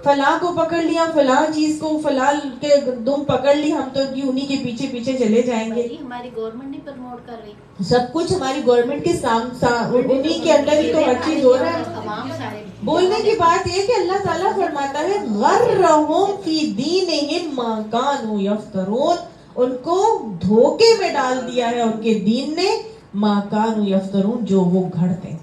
فلاں کو پکڑ لیا، فلاں چیز کو فلاں کے دم پکڑ لی، ہم تو انہی کے پیچھے پیچھے چلے جائیں گے. ہماری گورنمنٹ نہیں پروموٹ کر رہی، سب کچھ ہماری گورنمنٹ کے انہی کے اندر ہی تو ہر چیز ہو رہا ہے. بولنے کی بات یہ کہ اللہ تعالیٰ فرماتا ہے غرہم فی دینہم ما کانوا یفترون، ان کو دھوکے میں ڈال دیا ہے ان کے دین نے، ما کانوا یفترون، جو وہ گھڑتے ہیں،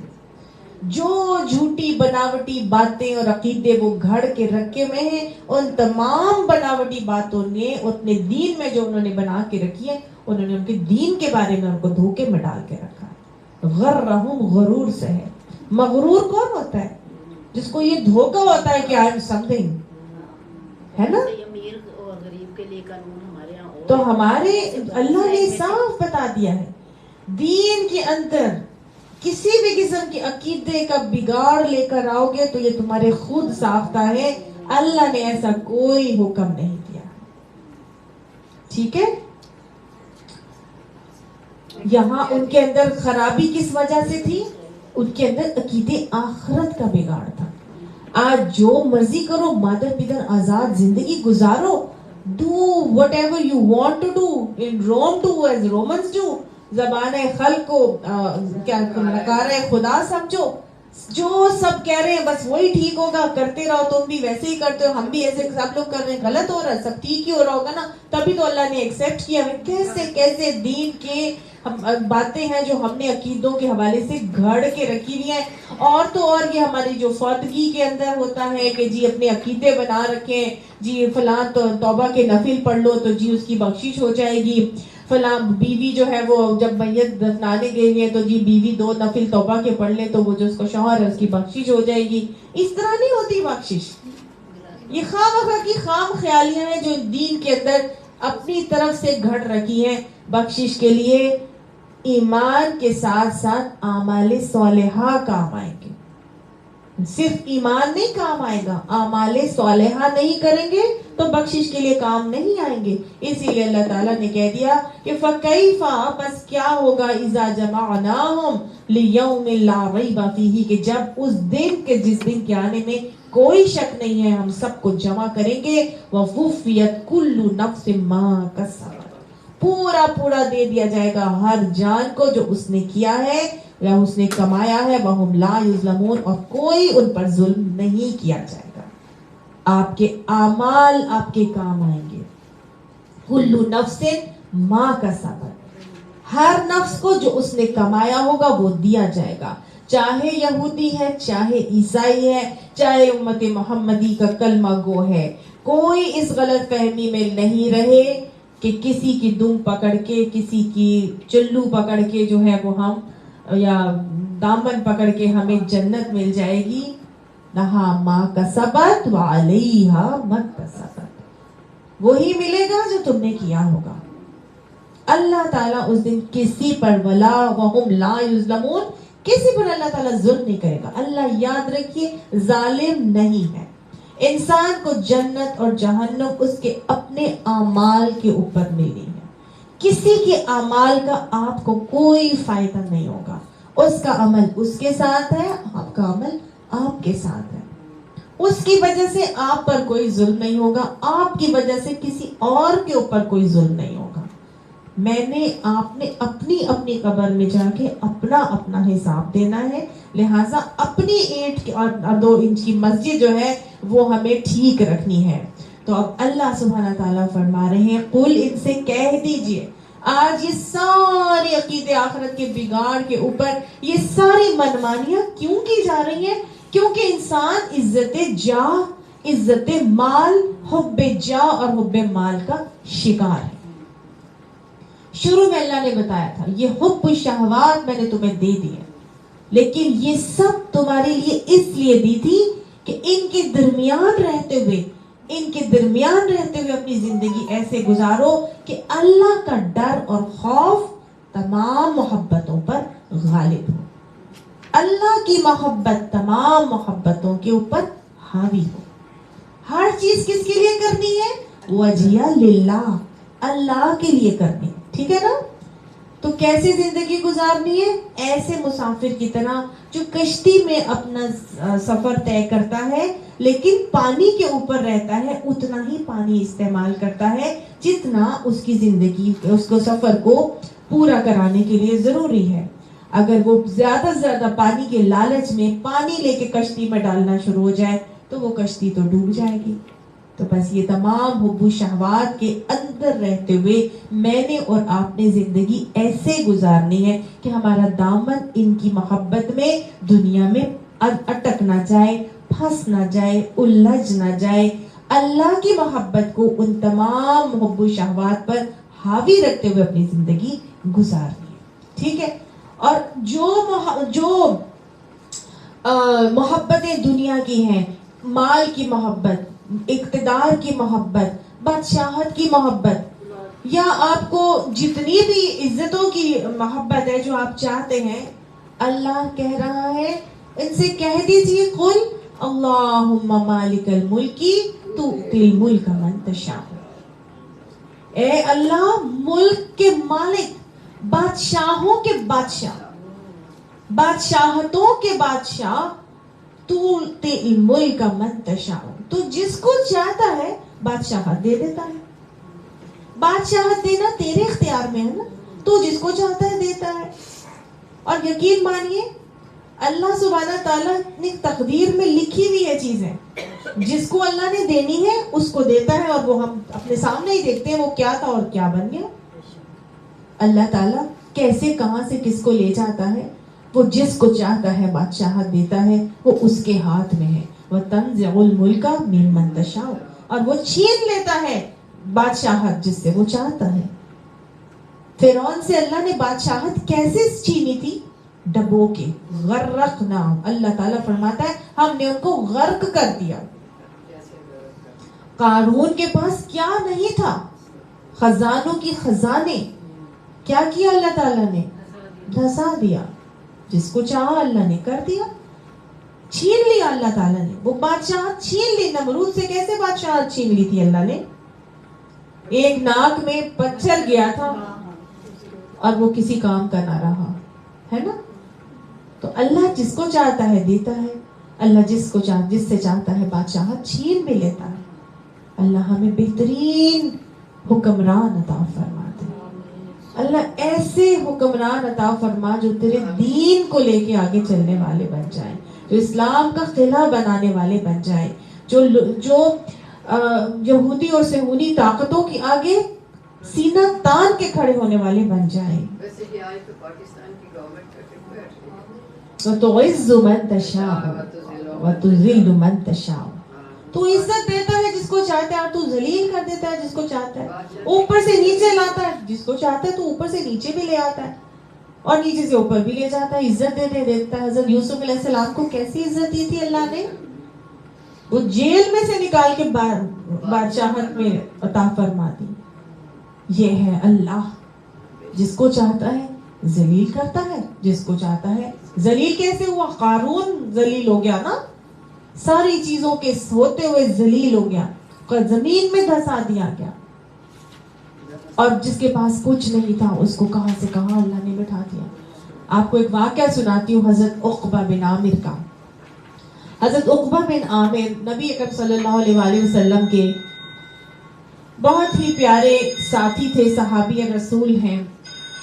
جو جھوٹی بناوٹی باتیں اور عقیدے وہ گھڑ کے رکھے ہوئے ہیں، ان تمام بناوٹی باتوں نے اپنے دین میں جو انہوں نے بنا کے رکھی ہے، انہوں نے ان کے دین کے بارے میں ان کو دھوکے میں ڈال کے رکھا ہے. غرہم غرور سے ہے. مغرور کون ہوتا ہے؟ جس کو یہ دھوکہ ہوتا ہے کہ آئی ایم سم تھنگ، ہے نا. امیر اور غریب کے لیے قانون ہمارے یہاں تو ہمارے اللہ نے صاف بتا دیا ہے دین کے اندر کسی بھی قسم کے عقیدے کا بگاڑ لے کر آؤ گے تو یہ تمہارے خود ساختہ ہے، اللہ نے ایسا کوئی حکم نہیں دیا. ٹھیک ہے. یہاں ان کے اندر خرابی کس وجہ سے تھی؟ ان کے اندر عقیدے آخرت کا بگاڑ تھا. آج جو مرضی کرو، مادر پیدر آزاد زندگی گزارو، do whatever you want to do in Rome do as Romans do، زبان خلق کو کیا نکار خدا سمجھو، جو سب کہہ رہے ہیں بس وہی ٹھیک ہوگا، کرتے رہو، تم بھی ویسے ہی کرتے ہو، ہم بھی ایسے سب لوگ کر رہے ہیں، غلط ہو رہا ہے، سب ٹھیک ہی ہو رہا ہوگا نا، تبھی تو اللہ نے ایکسیپٹ کیا. کیسے کیسے دین کے باتیں ہیں جو ہم نے عقیدوں کے حوالے سے گھڑ کے رکھی ہوئی ہیں. اور تو اور یہ ہماری جو فوتگی کے اندر ہوتا ہے کہ جی اپنے عقیدے بنا رکھیں، جی فلاں تو توبہ کے نفل پڑھ لو تو جی اس کی بخشش ہو جائے گی، فلاں بیوی جو ہے وہ جب میت دفنانے گئی ہے تو جی بیوی 2 نفل توبہ کے پڑھ لے تو وہ جو اس کو شوہر ہے اس کی بخشش ہو جائے گی. اس طرح نہیں ہوتی بخشش. یہ خواہ کی خام خیالیاں ہیں جو دین کے اندر اپنی طرف سے گھڑ رکھی ہیں. بخشش کے لیے ایمان کے ساتھ ساتھ اعمال صالحہ کام آئیں گے. صرف ایمان نہیں کام آئے گا، اعمال صالحہ نہیں کریں گے تو بخشش کے لیے کام نہیں آئیں گے. اسی لیے اللہ تعالیٰ نے کہہ دیا کہ فَكَيْفَ، پس کیا ہوگا، اِذَا جَمَعْنَاهُمْ لِيَوْمٍ لَا رَيْبَ فِيهِ، کہ جب اس دن کے جس دن کے آنے میں کوئی شک نہیں ہے ہم سب کو جمع کریں گے. وَوُفِّيَتْ كُلُّ نَفْسٍ مَا كَسَبَتْ، پورا پورا دے دیا جائے گا ہر جان کو جو اس نے کیا ہے یا اس نے کمایا ہے. وَهُمْ لَا يُظْلَمُونَ، اور کوئی ان پر ظلم نہیں کیا جائے گا. آپ کے اعمال آپ کے کام آئیں گے. كُلُّ نَفْسٍ مَا كَسَبَتْ، ہر نفس کو جو اس نے کمایا ہوگا وہ دیا جائے گا. چاہے یہودی ہے، چاہے عیسائی ہے، چاہے امت محمدی کا کلمہ گو ہے، کوئی اس غلط فہمی میں نہیں رہے کہ کسی کی دم پکڑ کے، کسی کی چلو پکڑ کے جو ہے وہ ہم یا دامن پکڑ کے ہمیں جنت مل جائے گی. لَهَا مَا كَسَبَتْ وَعَلَيْهَا مَا اكْتَسَبَتْ، وہی ملے گا جو تم نے کیا ہوگا. اللہ تعالیٰ اس دن کسی پر وَلَا وَهُمْ لَا يُظْلَمُونَ، کسی پر اللہ تعالیٰ ظلم نہیں کرے گا. اللہ یاد رکھیے ظالم نہیں ہے. انسان کو جنت اور جہنم اس کے اپنے اعمال کے اوپر ملی ہے. کسی کے اعمال کا آپ کو کوئی فائدہ نہیں ہوگا. اس کا عمل اس کے ساتھ ہے, آپ کا عمل آپ کے ساتھ ہے. اس کی وجہ سے آپ پر کوئی ظلم نہیں ہوگا, آپ کی وجہ سے کسی اور کے اوپر کوئی ظلم نہیں ہوگا. آپ نے اپنی اپنی قبر میں جا کے اپنا اپنا حساب دینا ہے. لہٰذا اپنی 8 اور 2 انچ کی مسجد جو ہے وہ ہمیں ٹھیک رکھنی ہے. تو اب اللہ سبحانہ تعالیٰ فرما رہے ہیں, قل ان سے کہہ دیجئے, آج یہ سارے عقیدے آخرت کے بگاڑ کے اوپر یہ ساری منمانیاں کیوں کی جا رہی ہیں؟ کیونکہ انسان عزت جاہ, عزت مال, حب جاہ اور حب مال کا شکار ہے. شروع میں اللہ نے بتایا تھا یہ حب شہوات میں نے تمہیں دے دی ہے, لیکن یہ سب تمہارے لیے اس لیے دی تھی کہ ان کے درمیان رہتے ہوئے اپنی زندگی ایسے گزارو کہ اللہ کا ڈر اور خوف تمام محبتوں پر غالب ہو. اللہ کی محبت تمام محبتوں کے اوپر حاوی ہو. ہر چیز کس کے لیے کرنی ہے؟ وجہ للہ, اللہ کے لیے کرنی. ٹھیک ہے نا؟ تو کیسی زندگی گزارنی ہے؟ ایسے مسافر کی طرح جو کشتی میں اپنا سفر طے کرتا ہے لیکن پانی کے اوپر رہتا ہے, اتنا ہی پانی استعمال کرتا ہے جتنا اس کی زندگی, اس کو سفر کو پورا کرانے کے لیے ضروری ہے. اگر وہ زیادہ سے زیادہ پانی کے لالچ میں پانی لے کے کشتی میں ڈالنا شروع ہو جائے تو وہ کشتی تو ڈوب جائے گی. تو بس یہ تمام حب و شہوات کے اندر رہتے ہوئے میں نے اور آپ نے زندگی ایسے گزارنی ہے کہ ہمارا دامن ان کی محبت میں دنیا میں اٹک نہ جائے, پھنس نہ جائے, الجھ نہ جائے. اللہ کی محبت کو ان تمام حب و شہوات پر حاوی رکھتے ہوئے اپنی زندگی گزارنی ہے. ٹھیک ہے؟ اور جو محبتیں دنیا کی ہیں, مال کی محبت, اقتدار کی محبت, بادشاہت کی محبت, یا آپ کو جتنی بھی عزتوں کی محبت ہے جو آپ چاہتے ہیں, اللہ کہہ رہا ہے ان سے کہہ دیجئے قل اللہم مالک الملک تؤتی الملک من تشاء. اے اللہ ملک کے مالک, بادشاہوں کے بادشاہ, بادشاہتوں کے بادشاہ, تؤتی الملک من تشاء, تو جس کو چاہتا ہے بادشاہت دے دیتا ہے. بادشاہت دینا تیرے اختیار میں ہے نا, تو جس کو چاہتا ہے دیتا ہے. اور یقین مانیے اللہ سبحانہ تعالیٰ نے تقدیر میں لکھی ہوئی ہے چیزیں, جس کو اللہ نے دینی ہے اس کو دیتا ہے, اور وہ ہم اپنے سامنے ہی دیکھتے ہیں وہ کیا تھا اور کیا بن گیا. اللہ تعالیٰ کیسے کہاں سے کس کو لے جاتا ہے, وہ جس کو چاہتا ہے بادشاہت دیتا ہے, وہ اس کے ہاتھ میں ہے. وَتَنزِعُ الْمُلْكَ مِمَّن تَشَاءُ, اور وہ چھین لیتا ہے بادشاہت جس سے وہ چاہتا ہے. فرعون سے اللہ نے بادشاہت کیسے چھینی تھی؟ ڈبو کے, غرقنا. اللہ تعالیٰ فرماتا ہے ہم نے ان کو غرق کر دیا. قارون کے پاس کیا نہیں تھا؟ خزانوں کی خزانے. کیا کیا اللہ تعالیٰ نے؟ دھسا دیا. جس کو چاہا اللہ نے کر دیا, چھین لیا اللہ تعالیٰ نے. وہ بادشاہت چھین لی. نمرود سے کیسے بادشاہت چھین لی تھی اللہ نے؟ ایک ناک میں پتھر گیا تھا اور وہ کسی کام کا نہ رہا, ہے نا؟ تو اللہ جس کو چاہتا ہے دیتا ہے. اللہ جس سے چاہتا ہے بادشاہت چھین بھی لیتا ہے. اللہ ہمیں بہترین حکمران عطا فرما دے. اللہ ایسے حکمران عطا فرما جو تیرے دین کو لے کے آگے چلنے والے بن جائیں, جو اسلام کا قلعہ بنانے والے بن جائیں, جو یہودی اور صہیونی طاقتوں کے آگے سینہ تان کے کھڑے ہونے والے بن جائیں. ویسے یہ آئے تو پاکستان کی گورنمنٹ کا وَتُعِزُّ مَن تَشَاءُ وَتُذِلُّ مَن تَشَاءُ. تو عزت دیتا ہے جس کو چاہتا ہے اور تو ذلیل کر دیتا ہے جس کو چاہتا ہے. اوپر سے نیچے لاتا ہے جس کو چاہتا ہے, تو اوپر سے نیچے بھی لے آتا ہے اور نیچے سے اوپر بھی لے جاتا ہے. عزت دے دیتا ہے. حضرت یوسف علیہ السلام کو کیسی عزت دی تھی اللہ نے؟ وہ جیل میں سے نکال کے بادشاہت میں عطا فرما دی. یہ ہے اللہ, جس کو چاہتا ہے ذلیل کرتا ہے, جس کو چاہتا ہے. ذلیل کیسے ہوا؟ قارون ذلیل ہو گیا نا, ساری چیزوں کے ہوتے ہوئے ذلیل ہو گیا, زمین میں دھسا دیا گیا, اور جس کے پاس کچھ نہیں تھا اس کو کہاں سے کہاں اللہ نے بٹھا دیا. آپ کو ایک واقعہ سناتی ہوں حضرت عقبہ بن عامر کا. حضرت عقبہ بن عامر نبی اکرم صلی اللہ علیہ وآلہ وسلم کے بہت ہی پیارے ساتھی تھے, صحابی رسول ہیں.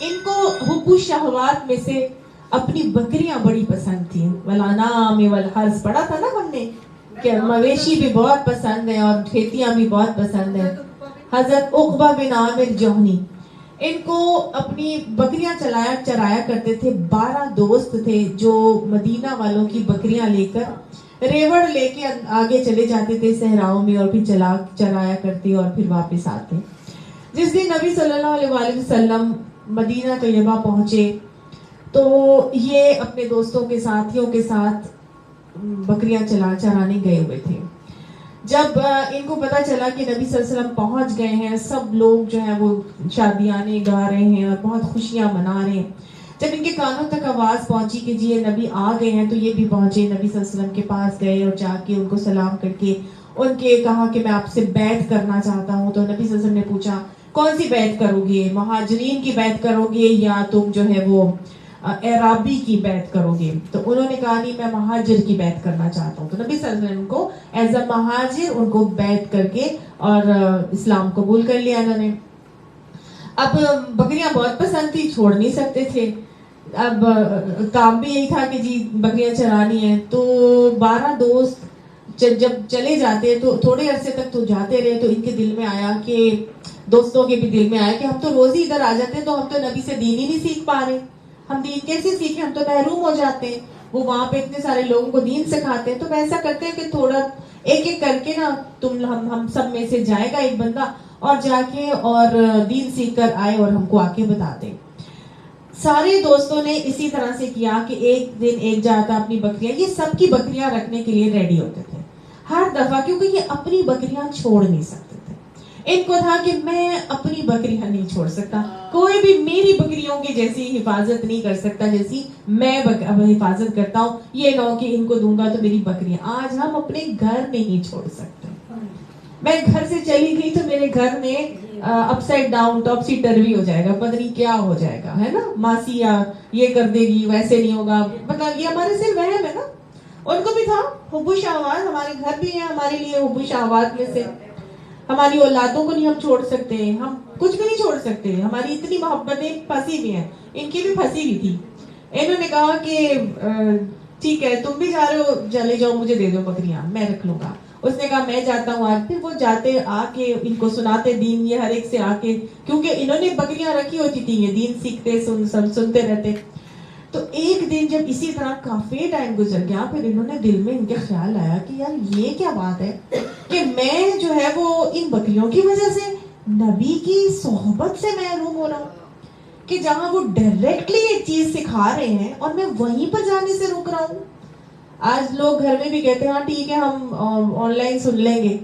ان کو حب الشہوات میں سے اپنی بکریاں بڑی پسند تھیں. والانعام والحرث پڑھا تھا نا ہم نے کہ مویشی بھی بہت پسند ہیں اور کھیتیاں بھی بہت پسند ہیں. حضرت عقبہ بن عامر جوہنی ان کو اپنی بکریاں چرایا کرتے تھے. 12 دوست تھے جو مدینہ والوں کی بکریاں لے کر ریوڑ لے کے آگے چلے جاتے تھے صحراؤں میں, اور پھر چرایا کرتے اور پھر واپس آتے. جس دن نبی صلی اللہ علیہ وآلہ وسلم مدینہ طیبہ پہنچے تو یہ اپنے دوستوں کے ساتھیوں کے ساتھ بکریاں چرانے گئے ہوئے تھے. جب ان کو پتا چلا کہ نبی صلی اللہ علیہ وسلم پہنچ گئے ہیں, سب لوگ جو ہیں وہ شادیانے گا رہے ہیں اور بہت خوشیاں منا رہے ہیں. جب ان کے کانوں تک آواز پہنچی کہ جی یہ نبی آ گئے ہیں تو یہ بھی پہنچے, نبی صلی اللہ علیہ وسلم کے پاس گئے اور جا کے ان کو سلام کر کے ان کے کہا کہ میں آپ سے بیعت کرنا چاہتا ہوں. تو نبی صلی اللہ علیہ وسلم نے پوچھا کون سی بیعت کرو گے, مہاجرین کی بیعت کرو گے یا تم جو ہے وہ اعرابی کی بیعت کرو گے؟ تو انہوں نے کہا نہیں میں مہاجر کی بیعت کرنا چاہتا ہوں. تو نبی صلی اللہ علیہ وسلم کو ایز اے مہاجر ان کو بیعت کر کے اور اسلام قبول کر لیا انہوں نے. اب بکریاں بہت پسند تھی, چھوڑ نہیں سکتے تھے. اب کام بھی یہی تھا کہ جی بکریاں چرانی ہیں. تو 12 دوست جب چلے جاتے تو تھوڑے عرصے تک تو جاتے رہے, تو ان کے دل میں آیا کہ دوستوں کے بھی دل میں آیا کہ ہم تو روز ہی ادھر آ جاتے ہیں تو ہم تو نبی سے دین ہی نہیں سیکھ پا رہے, ہم دین کیسے سیکھیں, ہم تو محروم ہو جاتے ہیں. وہ وہاں پہ اتنے سارے لوگوں کو دین سکھاتے ہیں, تو ایسا کرتے ہیں کہ تھوڑا ایک ایک کر کے نا ہم سب میں سے جائے گا ایک بندہ اور جا کے اور دین سیکھ کر آئے اور ہم کو آ کے بتا دے. سارے دوستوں نے اسی طرح سے کیا کہ ایک دن ایک جاتا اپنی بکریاں, یہ سب کی بکریاں رکھنے کے لیے ریڈی ہوتے تھے ہر دفعہ, کیونکہ یہ اپنی بکریاں چھوڑ نہیں سکتے تھے. ان کو تھا کہ میں اپنی بکریاں نہیں چھوڑ سکتا, کوئی بھی میری بکریوں کی جیسی حفاظت نہیں کر سکتا جیسی میں حفاظت کرتا ہوں. یہ نہ ہو کہ ان کو دوں گا تو میری بکریاں. آج ہم اپنے گھر نہیں چھوڑ سکتے. میں گھر سے چلی گئی تو میرے گھر میں اپ سائڈ ڈاؤن ٹاپسی ٹروی ہو جائے گا, پتہ نہیں کیا ہو جائے گا, ہے نا, ماسی یا یہ کر دے گی, ویسے نہیں ہوگا. مطلب یہ ہمارے صرف وہم ہے نا, ان کو بھی تھا حب الشہوات. ہمارے گھر بھی ہیں ہمارے لیے حب الشہوات میں سے. ہماری اولادوں کو نہیں ہم چھوڑ سکتے, ہم کچھ بھی نہیں چھوڑ سکتے. ہماری اتنی محبتیں پھنسی ہوئی ہیں, ان کی بھی پھنسی ہوئی تھی. انہوں نے کہا کہ ٹھیک ہے تم بھی جا رہے ہو, چلے جاؤ, مجھے دے دو بکریاں, میں رکھ لوں گا. اس نے کہا میں جاتا ہوں آج. پھر وہ جاتے آ کے ان کو سناتے دین, یہ ہر ایک سے آ کے, کیونکہ انہوں نے بکریاں رکھی ہوتی تھی, یہ دین سیکھتے سنتے رہتے. تو ایک دن جب اسی طرح کافی ٹائم گزر گیا, پھر انہوں نے دل میں ان کے خیال آیا کہ یار یہ کیا بات ہے کہ میں جو ہے وہ ان بکریوں کی وجہ سے نبی کی صحبت سے محروم ہو رہا ہوں, کہ جہاں وہ ڈائریکٹلی ایک چیز سکھا رہے ہیں اور میں وہیں پر جانے سے رک رہا ہوں. آج لوگ گھر میں بھی کہتے ہیں ہاں ٹھیک ہے ہم آن لائن سن لیں گے.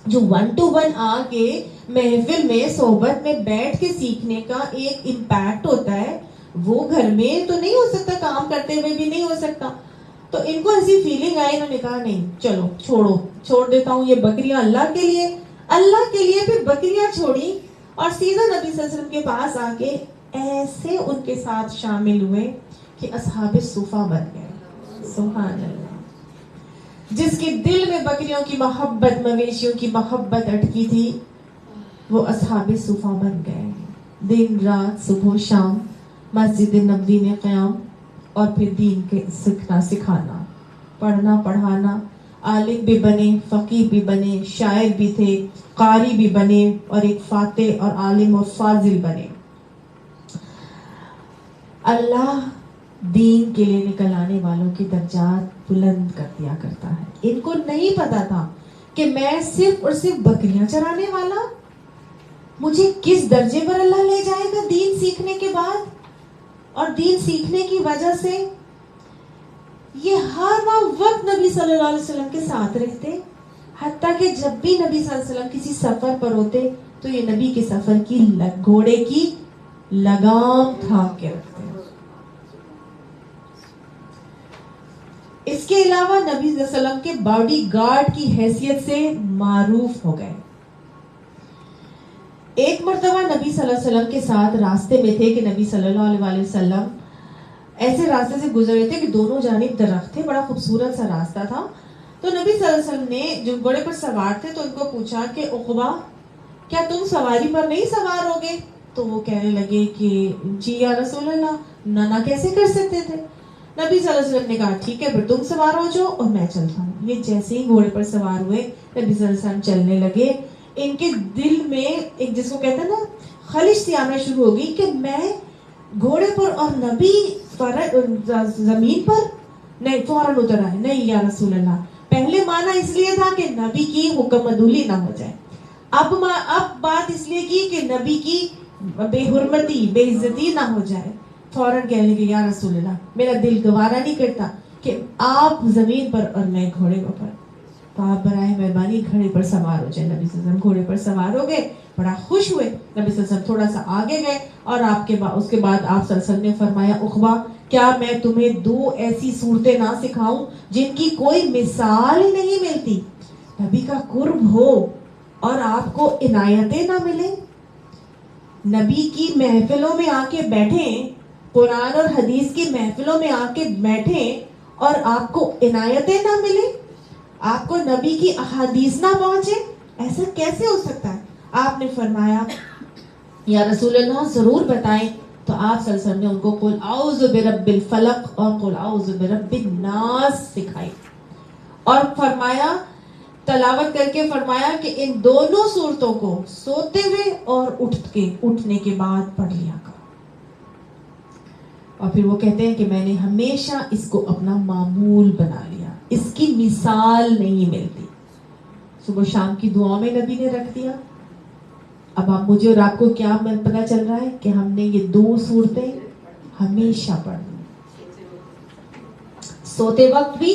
جو 1 to 1 آ کے محفل میں صحبت میں بیٹھ کے سیکھنے کا ایک امپیکٹ ہوتا ہے, وہ گھر میں تو نہیں ہو سکتا, کام کرتے ہوئے بھی نہیں ہو سکتا. تو ان کو ایسی فیلنگ آئی, انہوں نے کہا نہیں چلو چھوڑ دیتا ہوں یہ بکریاں اللہ کے لیے. پھر بکریاں چھوڑی اور سیدھا نبی صلی اللہ علیہ وسلم کے پاس آ کے ایسے ان کے ساتھ شامل ہوئے کہ اصحاب صفہ بن گئے. سبحان اللہ. جس کے دل میں بکریوں کی محبت, مویشیوں کی محبت اٹکی تھی, وہ اصحاب صفہ بن گئے. دن رات صبح و شام مسجد نبوی میں قیام, اور پھر دین کے سکھانا, پڑھنا پڑھانا. عالم بھی بنے, فقیہ بھی بنے, شاعر بھی تھے, قاری بھی بنے, اور ایک فاتح اور عالم اور فاضل بنے. اللہ دین کے لیے نکل آنے والوں کی درجات بلند کر دیا کرتا ہے. ان کو نہیں پتا تھا کہ میں صرف اور صرف بکریاں چرانے والا, مجھے کس درجے پر اللہ لے جائے گا دین سیکھنے کے بعد. اور دین سیکھنے کی وجہ سے یہ ہر وقت نبی صلی اللہ علیہ وسلم کے ساتھ رہتے, حتیٰ کہ جب بھی نبی صلی اللہ علیہ وسلم کسی سفر پر ہوتے تو یہ نبی کے سفر کی گھوڑے کی لگام تھام کے رکھتے. اس کے علاوہ نبی صلی اللہ علیہ وسلم کے باڈی گارڈ کی حیثیت سے معروف ہو گئے. ایک مرتبہ نبی صلی اللہ علیہ وسلم کے ساتھ راستے میں تھے کہ نبی صلی اللہ علیہ وسلم ایسے راستے سے گزر رہے تھے کہ دونوں جانب درخت تھے, بڑا خوبصورت سا راستہ تھا. تو نبی صلی اللہ علیہ وسلم نے جو گھوڑے پر سوار تھے تو ان کو پوچھا کہ عقبہ کیا تم سواری پر نہیں سوار ہوگے؟ تو وہ کہنے لگے کہ جی یا رسول اللہ, نہ کیسے کر سکتے تھے. نبی صلی اللہ علیہ وسلم نے کہا ٹھیک ہے پھر تم سوار ہو جاؤ اور میں چلتا ہوں. یہ جیسے ہی گھوڑے پر سوار ہوئے نبی صلی اللہ علیہ وسلم چلنے لگے, ان کے دل میں ایک جس کو کہتے ہیں نا خلش سی آنا شروع ہو گئی کہ میں گھوڑے پر اور نبی زمین پر. نہیں, فوراً اتر آئے, نہیں یا رسول اللہ. پہلے مانا اس لیے تھا کہ نبی کی حکم عدولی نہ ہو جائے, اب بات اس لیے کی کہ نبی کی بے حرمتی بے عزتی نہ ہو جائے. فوراً کہنے لگے یا رسول اللہ میرا دل گوارا نہیں کرتا کہ آپ زمین پر اور میں گھوڑے پر, تو آپ برائے مہربانی گھوڑے پر سوار ہو جائے. نبی صلی اللہ علیہ وسلم گھوڑے پر سوار ہو گئے, بڑا خوش ہوئے. نبی صلی اللہ علیہ وسلم تھوڑا سا آگے گئے اور اس کے بعد آپ صلی اللہ علیہ وسلم نے فرمایا عقبہ کیا میں تمہیں 2 ایسی صورتیں نہ سکھاؤں جن کی کوئی مثال ہی نہیں ملتی؟ نبی کا قرب ہو اور آپ کو عنایتیں نہ ملیں, نبی کی محفلوں میں آ کے بیٹھیں, قرآن اور حدیث کی محفلوں میں آ کے بیٹھیں اور آپ کو عنایتیں نہ ملیں, آپ کو نبی کی احادیث نہ پہنچے, ایسا کیسے ہو سکتا ہے؟ آپ نے فرمایا یا رسول اللہ ضرور بتائیں. تو آپ صلی اللہ علیہ وسلم نے ان کو قل اعوذ برب الفلق اور قل اعوذ برب الناس سکھائی اور فرمایا تلاوت کر کے فرمایا کہ ان دونوں صورتوں کو سوتے ہوئے اور اٹھنے کے بعد پڑھ لیا کرو. اور پھر وہ کہتے ہیں کہ میں نے ہمیشہ اس کو اپنا معمول بنا لیا, اس کی مثال نہیں ملتی. صبح شام کی دعاؤں میں نبی نے رکھ دیا. اب آپ مجھے اور آپ کو کیا پتہ چل رہا ہے کہ ہم نے یہ 2 صورتیں ہمیشہ پڑھنی, سوتے وقت بھی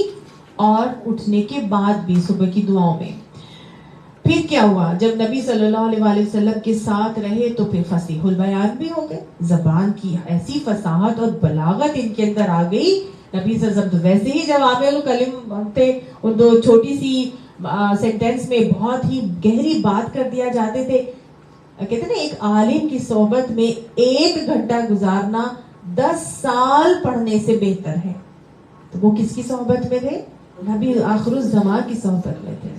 اور اٹھنے کے بعد بھی صبح کی دعاؤں میں. پھر کیا ہوا, جب نبی صلی اللہ علیہ وسلم کے ساتھ رہے تو پھر فصیح البیان بھی ہو گئے, زبان کی ایسی فصاحت اور بلاغت ان کے اندر آ گئی. نبی صلی اللہ علیہ وسلم ویسے ہی جوامع الکلم تھے, ان 2 چھوٹی سی سینٹینس میں بہت ہی گہری بات کر دیا جاتے تھے. کہتے ہیں نا ایک عالم کی صحبت میں 1 گھنٹہ گزارنا 10 سال پڑھنے سے بہتر ہے. تو وہ کس کی صحبت میں تھے؟ نبی آخر الزمان کی صحبت میں تھے.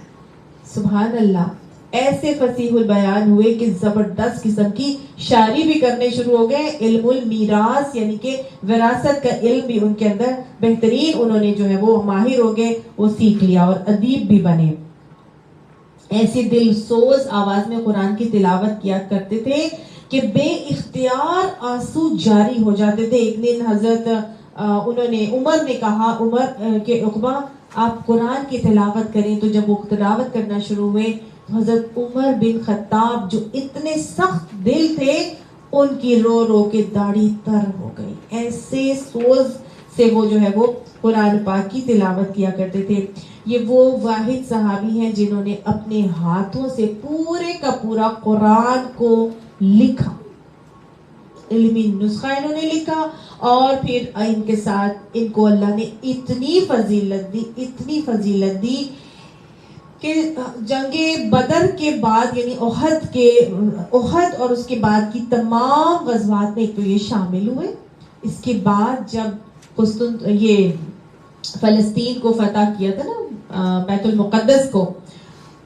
سبحان اللہ, ایسے فصیح البیان ہوئے کہ زبردست قسم کی شاعری بھی کرنے شروع ہو گئے. علم المیراث یعنی کہ وراثت کا علم بھی ان کے اندر بہترین انہوں نے جو ہے وہ ماہر ہو گئے, وہ سیکھ لیا اور ادیب بھی بنے. ایسی دل سوز آواز میں قرآن کی تلاوت کیا کرتے تھے کہ بے اختیار آنسو جاری ہو جاتے تھے. ایک دن حضرت عمر نے کہا عمر کہ عقبہ آپ قرآن کی تلاوت کریں. تو جب وہ تلاوت کرنا شروع ہوئے تو حضرت عمر بن خطاب جو اتنے سخت دل تھے ان کی رو رو کے داڑھی تر ہو گئی. ایسے سوز سے وہ جو ہے وہ قرآن پاک کی تلاوت کیا کرتے تھے. یہ وہ واحد صحابی ہیں جنہوں نے اپنے ہاتھوں سے پورے کا پورا قرآن کو لکھا, علمی نسخہ انہوں نے لکھا, اور پھر ان کے ساتھ ان کو اللہ نے اتنی فضیلت دی کہ جنگ بدر کے بعد یعنی احد اور اس کے بعد کی تمام غزوات میں ایک تو یہ شامل ہوئے. اس کے بعد جب یہ فلسطین کو فتح کیا تھا نا, بیت المقدس کو,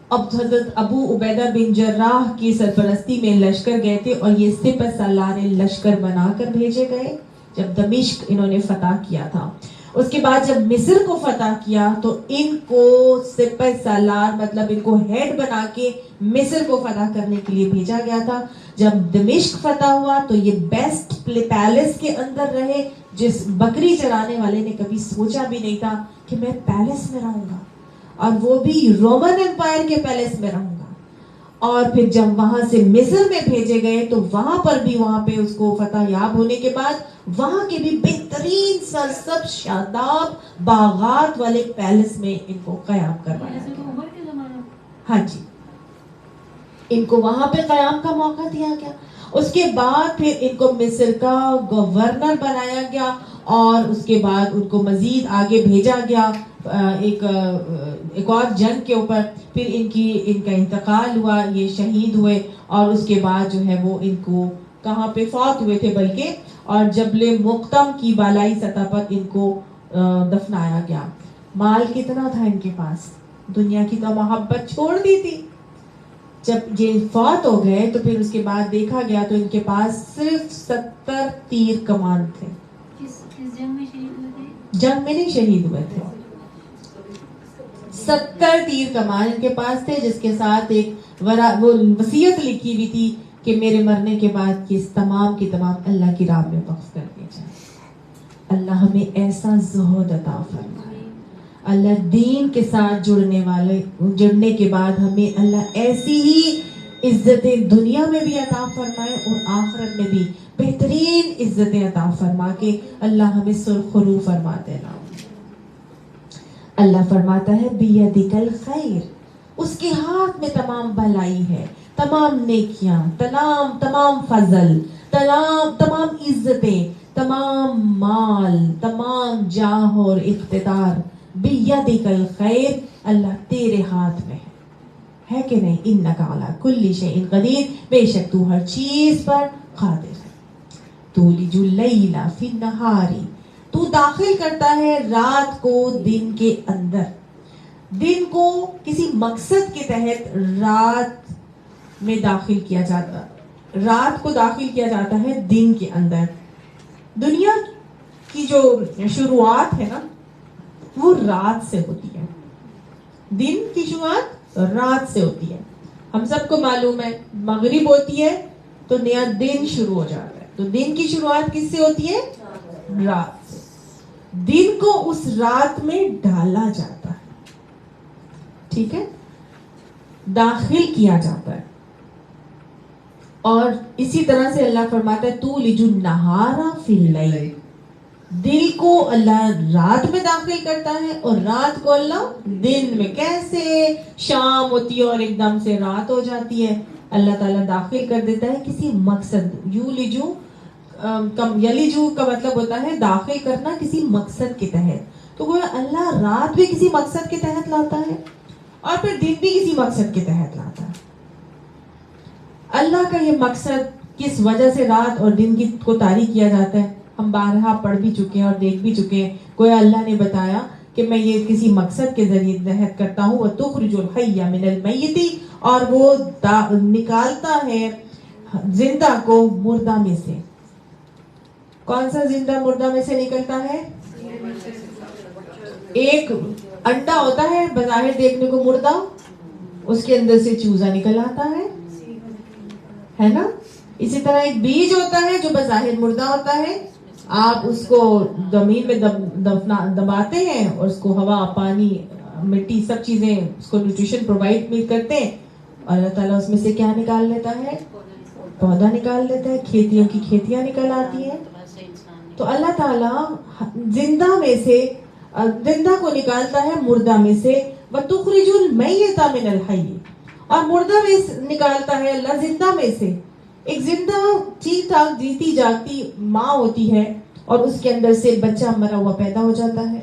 اب حضرت ابو عبیدہ بن جراح کی سرپرستی میں لشکر گئے تھے اور یہ سپہ سالار لشکر بنا کر بھیجے گئے جب دمشق انہوں نے فتح کیا تھا. اس کے بعد جب مصر کو فتح کیا تو ان کو سپہ سالار مطلب ان کو ہیڈ بنا کے مصر کو فتح کرنے کے لیے بھیجا گیا تھا. جب دمشق فتح ہوا تو یہ بیسٹ پیلس کے اندر رہے, جس بکری چرانے والے نے کبھی سوچا بھی نہیں تھا کہ میں پیلس میں رہوں گا, اور وہ بھی رومن امپائر کے پیلس میں رہوں گا. اور پھر جب وہاں سے مصر میں بھیجے گئے تو وہاں پہ اس کو فتح یاب ہونے کے بعد وہاں کے بھی بہترین سرسبز شاداب باغات والے پیلس میں ان کو قیام کروایا گیا. ہاں جی, ان کو وہاں پہ قیام کا موقع دیا گیا. اس کے بعد پھر ان کو مصر کا گورنر بنایا گیا اور اس کے بعد ان کو مزید آگے بھیجا گیا ایک اور جنگ کے اوپر. پھر ان کا انتقال ہوا, یہ شہید ہوئے, اور اس کے بعد جو ہے وہ ان کو کہاں پہ فوت ہوئے تھے بلکہ, اور جبل مقتم کی بالائی سطح پر ان کو دفنایا گیا. مال کتنا تھا ان کے پاس, دنیا کی تو محبت چھوڑ دی تھی. جب یہ فوت ہو گئے تو پھر اس کے بعد دیکھا گیا تو ان کے پاس صرف 70 تیر کمان تھے. کس جنگ میں شہید ہوئے تھے؟ جنگ میں نہیں شہید ہوئے تھے, 70 تیر کمان ان کے پاس تھے, جس کے ساتھ ایک وہ وصیت لکھی ہوئی تھی کہ میرے مرنے کے بعد یہ تمام کی تمام اللہ کی راہ میں وقف کر دیے جائیں. اللہ ہمیں ایسا زہد عطا فرمائے. اللہ دین کے ساتھ جڑنے کے بعد ہمیں اللہ ایسی ہی عزتیں دنیا میں بھی عطا فرمائے اور آخرت میں بھی بہترین عزتیں عطا فرما کے اللہ ہمیں سرخرو فرما دینا. اللہ فرماتا ہے بیدک الخیر, اس کے ہاتھ میں تمام بھلائی ہے, تمام نیکیاں, تمام فضل, تمام عزتیں, تمام مال, تمام جاہ اور اقتدار. بیدک الخیر, اللہ تیرے ہاتھ میں ہے کہ نہیں؟ انک علی کل شیء قدیر, بے شک تو ہر چیز پر قادر ہے. تولج اللیل فی النہار, تو داخل کرتا ہے رات کو دن کے اندر. دن کو کسی مقصد کے تحت رات میں داخل کیا جاتا, رات کو داخل کیا جاتا ہے دن کے اندر. دنیا کی جو شروعات ہے نا وہ رات سے ہوتی ہے, دن کی شروعات رات سے ہوتی ہے. ہم سب کو معلوم ہے مغرب ہوتی ہے تو نیا دن شروع ہو جاتا ہے, تو دن کی شروعات کس سے ہوتی ہے؟ رات سے. دن کو اس رات میں ڈالا جاتا ہے, ٹھیک ہے, داخل کیا جاتا ہے. اور اسی طرح سے اللہ فرماتا ہے تولج النہار فی اللیل, دل کو اللہ رات میں داخل کرتا ہے اور رات کو اللہ دن میں. کیسے شام ہوتی ہے اور ایک دم سے رات ہو جاتی ہے, اللہ تعالیٰ داخل کر دیتا ہے کسی مقصد. یولجو یلیجو کا مطلب ہوتا ہے داخل کرنا کسی مقصد کے تحت. تو وہ اللہ رات بھی کسی مقصد کے تحت لاتا ہے اور پھر دن بھی کسی مقصد کے تحت لاتا ہے. اللہ کا یہ مقصد کس وجہ سے رات اور دن کو تاریک کیا جاتا ہے ہم بارہا پڑھ بھی چکے ہیں اور دیکھ بھی چکے ہیں. کوئی اللہ نے بتایا کہ میں یہ کسی مقصد کے ذریعے تحت کرتا ہوں. وَتُخْرِجُ الْحَيَّ مِنَ الْمَيِّتِ, اور وہ نکالتا ہے زندہ کو مردہ میں سے. کون سا زندہ مردہ میں سے نکلتا ہے؟ ایک انڈا ہوتا ہے بظاہر دیکھنے کو مردہ, اس کے اندر سے چوزا نکل آتا ہے نا. اسی طرح ایک بیج ہوتا ہے جو بظاہر مردہ ہوتا ہے, آپ اس کو زمین میں دباتے ہیں اور اس کو ہوا پانی مٹی سب چیزیں اس کو نیوٹریشن پرووائڈ کرتے ہیں, اور اللہ تعالیٰ اس میں سے کیا نکال لیتا ہے؟ پودا نکال لیتا ہے, کھیتیوں کی کھیتیاں نکل آتی ہیں. تو اللہ تعالیٰ زندہ کو نکالتا ہے مردہ میں سے. وَتُخْرِجُ الْمَيِّتَ مِنَ الْحَيِّ, اور مردہ میں نکالتا ہے اللہ زندہ میں سے. ایک زندہ ٹھیک ٹھاک جیتی جاگتی ماں ہوتی ہے اور اس کے اندر سے بچہ مرا ہوا پیدا ہو جاتا ہے.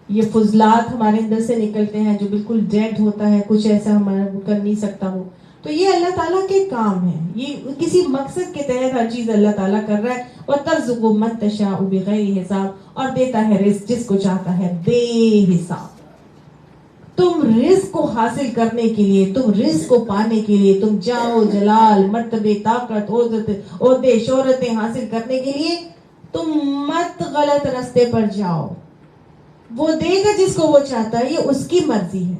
یہ فضلات ہمارے اندر سے نکلتے ہیں جو بالکل ڈیڈ ہوتا ہے, کچھ ایسا ہمارا کر نہیں سکتا وہ. تو یہ اللہ تعالیٰ کے کام ہیں, یہ کسی مقصد کے تحت ہر چیز اللہ تعالیٰ کر رہا ہے. وَتَرْزُقُ مَن تَشَاءُ بِغَيْرِ حساب, اور دیتا ہے رزق جس کو چاہتا ہے بے حساب. تم رزق کو حاصل کرنے کے لیے, تم رزق کو پانے کے لیے, تم جاؤ جلال مرتبے طاقت عہدے شہرتیں حاصل کرنے کے لیے تم مت غلط راستے پر جاؤ. وہ دے گا جس کو وہ چاہتا ہے, یہ اس کی مرضی ہے,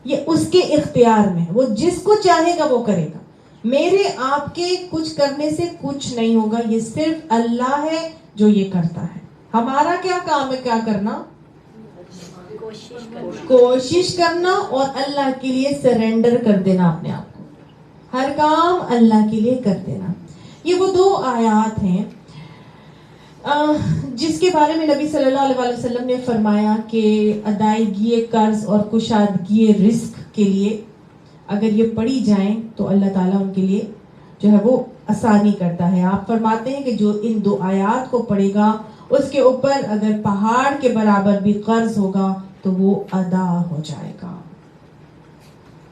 یہ اس کے اختیار میں ہے, وہ جس کو چاہے گا وہ کرے گا. میرے آپ کے کچھ کرنے سے کچھ نہیں ہوگا, یہ صرف اللہ ہے جو یہ کرتا ہے. ہمارا کیا کام ہے؟ کیا کرنا؟ کوشش کرنا اور اللہ کے لیے سرنڈر کر دینا اپنے آپ کو, ہر کام اللہ کے لیے کر دینا. یہ وہ 2 آیات ہیں جس کے بارے میں نبی صلی اللہ علیہ وسلم نے فرمایا کہ ادائیگی قرض اور کشادگی رزق کے لیے اگر یہ پڑھی جائیں تو اللہ تعالیٰ ان کے لیے جو ہے وہ آسانی کرتا ہے. آپ فرماتے ہیں کہ جو ان 2 آیات کو پڑھے گا اس کے اوپر اگر پہاڑ کے برابر بھی قرض ہوگا تو وہ ادا ہو جائے گا،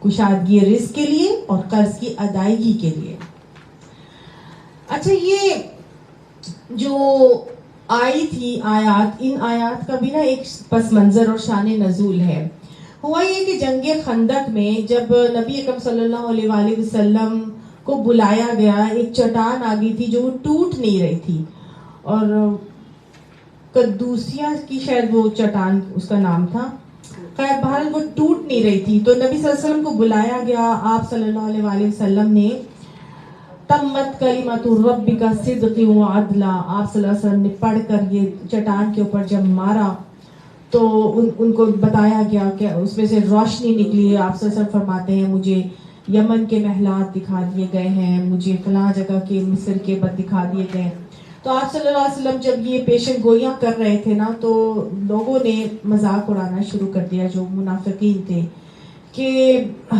کشادگی رزق کے لیے اور قرض کی ادائیگی کے لیے۔ اچھا، یہ جو آئی تھی آیات، ان آیات کا بھی نا ایک پس منظر اور شان نزول ہے۔ ہوا یہ کہ جنگ خندق میں جب نبی اکرم صلی اللہ علیہ وآلہ وسلم کو بلایا گیا، ایک چٹان آ گئی تھی جو وہ ٹوٹ نہیں رہی تھی، اور قدوسیہ کی شاید وہ چٹان اس کا نام تھا، خیر بہرحال وہ ٹوٹ نہیں رہی تھی، تو نبی صلی اللہ علیہ وسلم کو بلایا گیا۔ آپ صلی اللہ علیہ وآلہ وسلم نے تمت کلمۃ ربک صدق و عدلا، آپ صلی اللہ علیہ وسلم نے پڑھ کر یہ چٹان کے اوپر جب مارا تو ان کو بتایا گیا کہ اس میں سے روشنی نکلی ہے۔ آپ صلی اللہ علیہ وسلم فرماتے ہیں مجھے یمن کے محلات دکھا دیے گئے ہیں، مجھے فلاں جگہ کے مصر کے بت دکھا دیے گئے۔ تو آپ صلی اللہ علیہ وسلم جب یہ پیشن گوئیاں کر رہے تھے نا، تو لوگوں نے مذاق اڑانا شروع کر دیا، جو منافقین تھے، کہ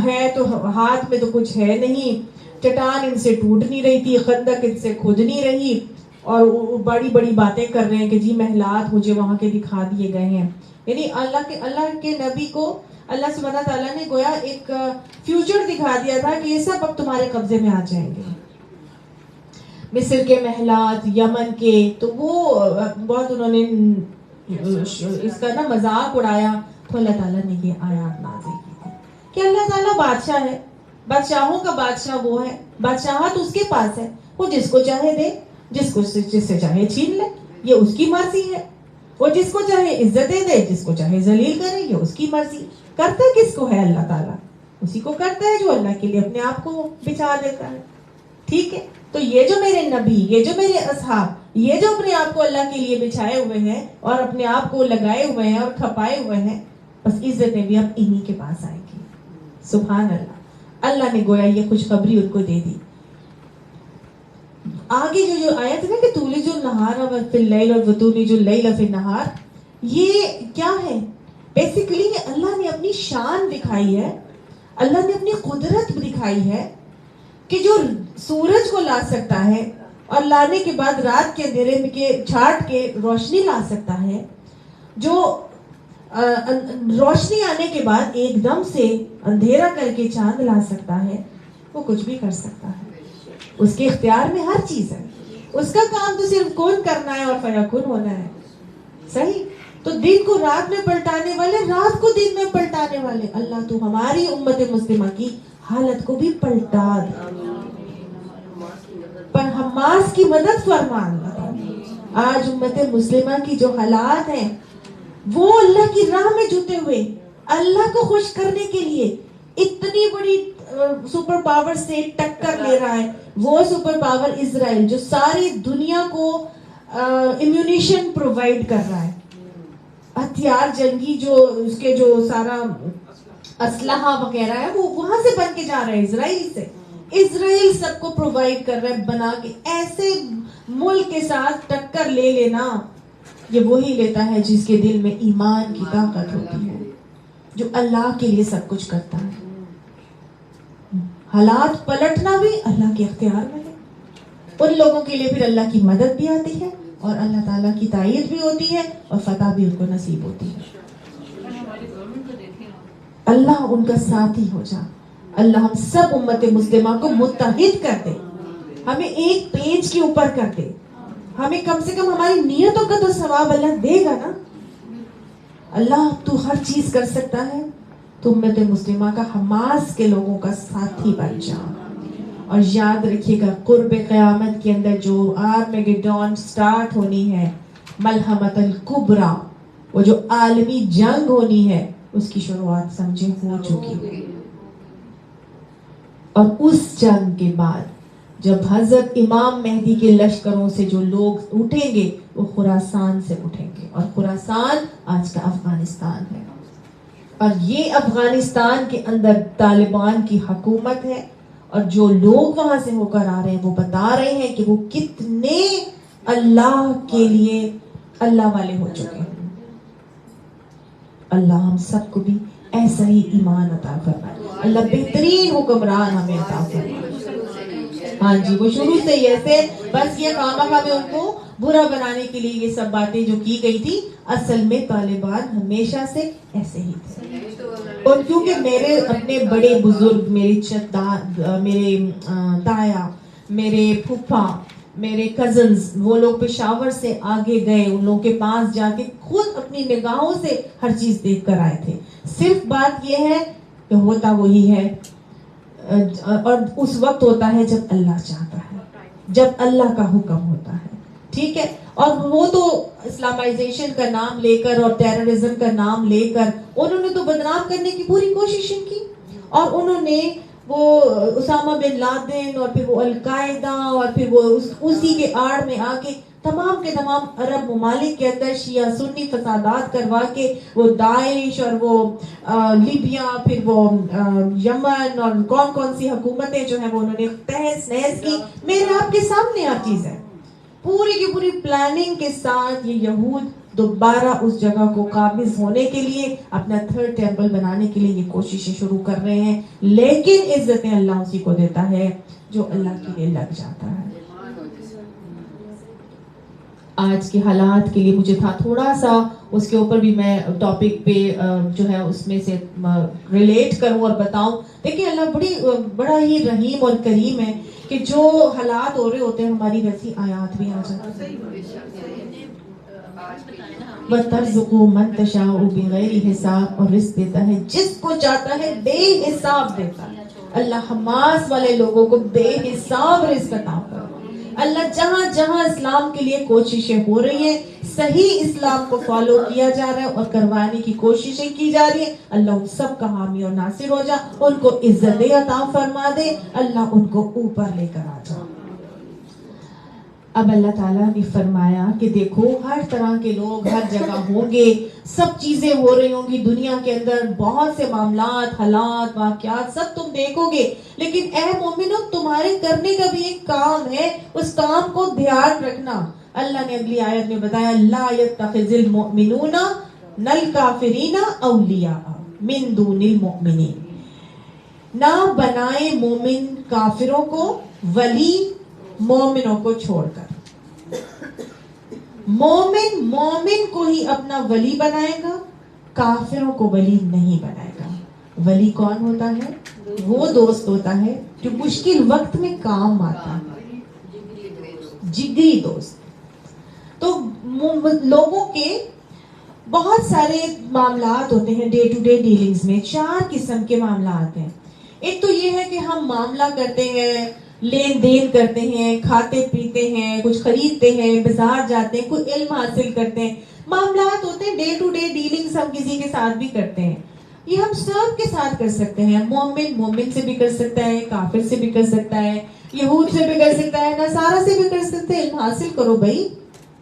ہے تو ہاتھ میں تو کچھ ہے نہیں، چٹان ان سے ٹوٹ نہیں رہی تھی، خندق ان سے کھود نہیں رہی، اور بڑی بڑی باتیں کر رہے ہیں کہ جی محلات مجھے وہاں کے دکھا دیے گئے ہیں۔ یعنی اللہ کے نبی کو اللہ سبحانہ تعالیٰ نے گویا ایک فیوچر دکھا دیا تھا کہ یہ سب اب تمہارے قبضے میں آ جائیں گے، مصر کے محلات، یمن کے۔ تو وہ بہت انہوں نے اس کا نا مذاق اڑایا، تو اللہ تعالیٰ نے یہ آیات نازل کی تھی کہ اللہ تعالیٰ بادشاہ ہے، بادشاہوں کا بادشاہ وہ ہے، بادشاہت اس کے پاس ہے، وہ جس کو چاہے دے، جس سے چاہے چھین لے، یہ اس کی مرضی ہے، وہ جس کو چاہے عزتیں دے، جس کو چاہے ذلیل کرے، یہ اس کی مرضی۔ کرتا کس کو ہے اللہ تعالیٰ؟ اسی کو کرتا ہے جو اللہ کے لیے اپنے آپ کو بچا دیتا ہے، ٹھیک ہے؟ تو یہ جو میرے نبی، یہ جو میرے اصحاب، یہ جو اپنے آپ کو اللہ کے لیے بچھائے ہوئے ہیں اور اپنے آپ کو لگائے ہوئے ہیں اور کھپائے ہوئے ہیں، بس عزتیں بھی اب انہی کے پاس آئیں گی۔ سبحان اللہ، اللہ نے گویا یہ خوشخبری ان کو دے دی۔ آگے جو آیت ہے نا کہ تولج النہار فی اللیل اور وتولج اللیل فی النہار، یہ کیا ہے؟ بیسیکلی اللہ نے اپنی شان دکھائی ہے، اللہ نے اپنی قدرت دکھائی ہے کہ جو سورج کو لا سکتا ہے اور لانے کے بعد رات کے اندھیرے میں کے چھاٹ کے روشنی لا سکتا ہے، جو روشنی آنے کے بعد ایک دم سے اندھیرا کر کے چاند لا سکتا ہے، وہ کچھ بھی کر سکتا ہے، اس کے اختیار میں ہر چیز ہے، اس کا کام تو صرف کون کرنا ہے اور فیکون ہونا ہے، صحیح؟ تو دن کو رات میں پلٹانے والے، رات کو دن میں پلٹانے والے اللہ، تو ہماری امت مسلمہ کی حالت کو بھی پلٹا دے، پر حماس کی مدد فرما اللہ۔ آج امت مسلمہ کی جو حالات ہیں، وہ اللہ کی راہ میں جھکے ہوئے اللہ کو خوش کرنے کے لیے اتنی بڑی سپر پاور سے ٹکر لے رہا ہے، وہ سپر پاور اسرائیل جو ساری دنیا کو امیونیشن پرووائڈ کر رہا ہے، ہتھیار جنگی جو اس کے جو سارا اسلحہ وغیرہ ہے وہ وہاں سے بن کے جا رہا ہے، اسرائیل سے، اسرائیل سب کو پرووائڈ کر رہا ہے بنا کے۔ ایسے ملک کے ساتھ ٹکر لے لینا، یہ وہی لیتا ہے جس کے دل میں ایمان کی طاقت ہوتی ہے، جو اللہ کے لیے سب کچھ کرتا ہے۔ حالات پلٹنا بھی اللہ کے اختیار میں ہے، ان لوگوں کے لیے پھر اللہ کی مدد بھی آتی ہے اور اللہ تعالیٰ کی تائید بھی ہوتی ہے اور فتح بھی ان کو نصیب ہوتی ہے۔ اللہ ان کا ساتھی ہو جا، اللہ ہم سب امت مسلمہ کو متحد کر دے، ہمیں ایک پیج کے اوپر کر دے، ہمیں کم سے کم ہماری نیتوں کا تو ثواب اللہ دے گا نا۔ اللہ تو ہر چیز کر سکتا ہے، تو امت مسلمہ کا حماس کے لوگوں کا ساتھی بن جا، اور یاد رکھیے گا قرب قیامت کے اندر جو آرمیگیڈون سٹارٹ ہونی ہے، ملحمت الکبریٰ، وہ جو عالمی جنگ ہونی ہے، اس کی شروعات سمجھے ہو چکی ہے، اور اس جنگ کے بعد جب حضرت امام مہدی کے لشکروں سے جو لوگ اٹھیں گے وہ خراسان سے اٹھیں گے، اور خراسان آج کا افغانستان ہے، اور یہ افغانستان کے اندر طالبان کی حکومت ہے، اور جو لوگ وہاں سے ہو کر آ رہے ہیں وہ بتا رہے ہیں کہ وہ کتنے اللہ کے لیے اللہ والے ہو چکے ہیں۔ اللہ ہم سب کو بھی ایسا ہی ایمان عطا فرمائے، اللہ بہترین حکمران ہمیں عطا فرمائے۔ ہاں جی، وہ شروع سے ہی ایسے، بس یہ کام ہمیں ان کو برا بنانے کے لیے یہ سب باتیں جو کی گئی تھی، اصل میں طالبان ہمیشہ سے ایسے ہی تھے. اور کیونکہ میرے اپنے بڑے بزرگ، میرے تایا، میرے پھپھا، میرے کزنز، وہ لوگ پشاور سے آگے گئے، ان لوگوں کے پاس جا کے خود اپنی نگاہوں سے ہر چیز دیکھ کر آئے تھے. صرف بات یہ ہے کہ ہوتا وہی ہے، اور اس وقت ہوتا ہے جب اللہ چاہتا ہے، جب اللہ کا حکم ہوتا ہے. ٹھیک ہے. اور وہ تو اسلامائزیشن کا نام لے کر اور ٹیررزم کا نام لے کر انہوں نے تو بدنام کرنے کی پوری کوشش کی، اور انہوں نے وہ اسامہ بن لادن اور پھر وہ القاعدہ اور پھر وہ اسی کے آڑ میں آ کے تمام کے تمام عرب ممالک کے اندر شیعہ سنی فسادات کروا کے وہ داعش اور وہ لیبیا، پھر وہ یمن اور کون کون سی حکومتیں جو ہیں وہ انہوں نے تہس نہس کی. میرے آپ کے سامنے ہر چیز ہے، پوری کی پوری پلاننگ کے ساتھ یہ یہود دوبارہ اس جگہ کو قابض ہونے کے لیے، اپنا تھرڈ ٹیمپل بنانے کے لیے یہ کوششیں شروع کر رہے ہیں. لیکن عزتیں اللہ اسی کو دیتا ہے جو اللہ کے لیے لگ جاتا ہے. آج کے حالات کے لیے مجھے تھا تھوڑا سا اس کے اوپر بھی میں ٹاپک پہ جو ہے اس میں سے ریلیٹ کروں اور بتاؤں. دیکھیں اللہ بڑا ہی رحیم اور کریم ہے کہ جو حالات ہو رہے ہوتے ہیں ہماری ویسی آیات بھی آ جاتی ہیں. وَتَرْزُقُ مَن تَشَاءُ بِغَيْرِ حساب، اور رزق دیتا ہے جس کو چاہتا ہے بے حساب دیتا ہے. اللہ حماس والے لوگوں کو بے حساب رزق عطا کرتا ہے. اللہ جہاں جہاں اسلام کے لیے کوششیں ہو رہی ہیں، صحیح اسلام کو فالو کیا جا رہا ہے اور کروانے کی کوششیں کی جا رہی ہیں، اللہ ان سب کا حامی اور ناصر ہو جا، ان کو عزت عطا فرما دے، اللہ ان کو اوپر لے کر آ جا. اب اللہ تعالیٰ نے فرمایا کہ دیکھو ہر طرح کے لوگ ہر جگہ ہوں گے، سب چیزیں ہو رہی ہوں گی دنیا کے اندر، بہت سے معاملات، حالات، واقعات سب تم دیکھو گے، لیکن اے مومنو تمہارے کرنے کا بھی ایک کام ہے، اس کام کو دھیان رکھنا. اللہ نے اگلی آیت میں بتایا لا يتخذ المؤمنون الکافرین اولیاء من دون المؤمنین، نہ بنائے مومن کافروں کو ولی مومنوں کو چھوڑ کر. مومن کو ہی اپنا ولی بنائے گا، کافروں کو ولی نہیں بنائے گا. ولی کون ہوتا ہے؟ وہ دوست ہوتا ہے جو مشکل وقت میں کام آتا ہے، جگری دوست. تو لوگوں کے بہت سارے معاملات ہوتے ہیں ڈے ٹو ڈے ڈیلنگز میں. 4 قسم کے معاملات ہیں. ایک تو یہ ہے کہ ہم معاملہ کرتے ہیں، لین دین کرتے ہیں، کھاتے پیتے ہیں، کچھ خریدتے ہیں، بازار جاتے ہیں، کوئی علم حاصل کرتے ہیں. معاملات ہوتے ہیں ڈے ٹو ڈے ڈیلنگز، ہم کسی کے ساتھ بھی کرتے ہیں. یہ ہم سب کے ساتھ کر سکتے ہیں. مومن سے بھی کر سکتا ہے، کافر سے بھی کر سکتا ہے، یہود سے بھی کر سکتا ہے، نصارہ سے بھی کر سکتے ہیں. علم حاصل کرو بھائی،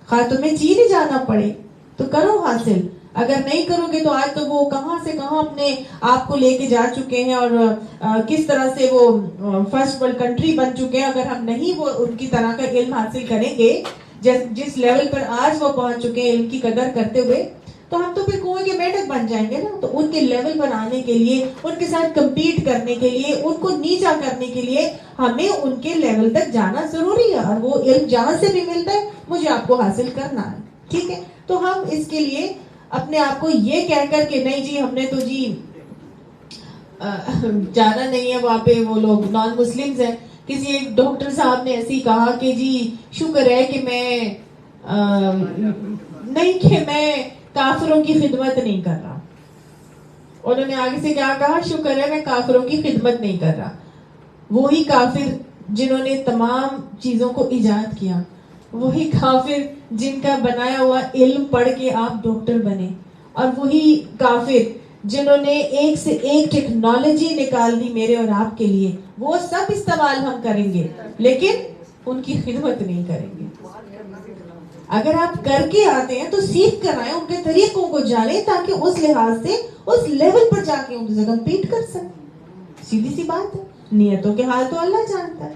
خواہ تمہیں چین ہی جانا پڑے تو کرو حاصل. اگر نہیں کرو گے تو آج تو وہ کہاں سے کہاں اپنے آپ کو لے کے جا چکے ہیں اور کس طرح سے وہ فرسٹ ورلڈ کنٹری بن چکے ہیں. اگر ہم نہیں وہ ان کی طرح کا علم حاصل کریں گے جس لیول پر آج وہ پہنچ چکے ہیں علم کی قدر کرتے ہوئے، تو ہم تو پھر کنویں کے میڈک بن جائیں گے نا. تو ان کے لیول پر آنے کے لیے، ان کے ساتھ کمپیٹ کرنے کے لیے، ان کو نیچا کرنے کے لیے ہمیں ان کے لیول تک جانا ضروری ہے. اور وہ علم جہاں سے بھی ملتا ہے مجھے آپ کو حاصل کرنا ہے. ٹھیک ہے. تو ہم اس کے لیے اپنے آپ کو یہ کہہ کر کہ نہیں جی ہم نے تو جی جانا نہیں ہے وہاں پہ، وہ لوگ نان مسلمز ہیں. کسی ایک ڈاکٹر صاحب نے ایسے ہی کہا کہ جی شکر ہے کہ میں کافروں کی خدمت نہیں کر رہا. انہوں نے آگے سے کیا کہا؟ شکر ہے میں کافروں کی خدمت نہیں کر رہا. وہی کافر جنہوں نے تمام چیزوں کو ایجاد کیا، وہی کافر جن کا بنایا ہوا علم پڑھ کے آپ ڈاکٹر بنے، اور وہی کافر جنہوں نے ایک سے ایک ٹیکنالوجی نکال دی میرے اور آپ کے لیے، وہ سب استعمال ہم کریں گے لیکن ان کی خدمت نہیں کریں گے. اگر آپ کر کے آتے ہیں تو سیکھ کر آئیں، ان کے طریقوں کو جانیں تاکہ اس لحاظ سے اس لیول پر جا کے ان سے کمپیٹ کر سکیں. سیدھی سی بات ہے. نیتوں کے حال تو اللہ جانتا ہے.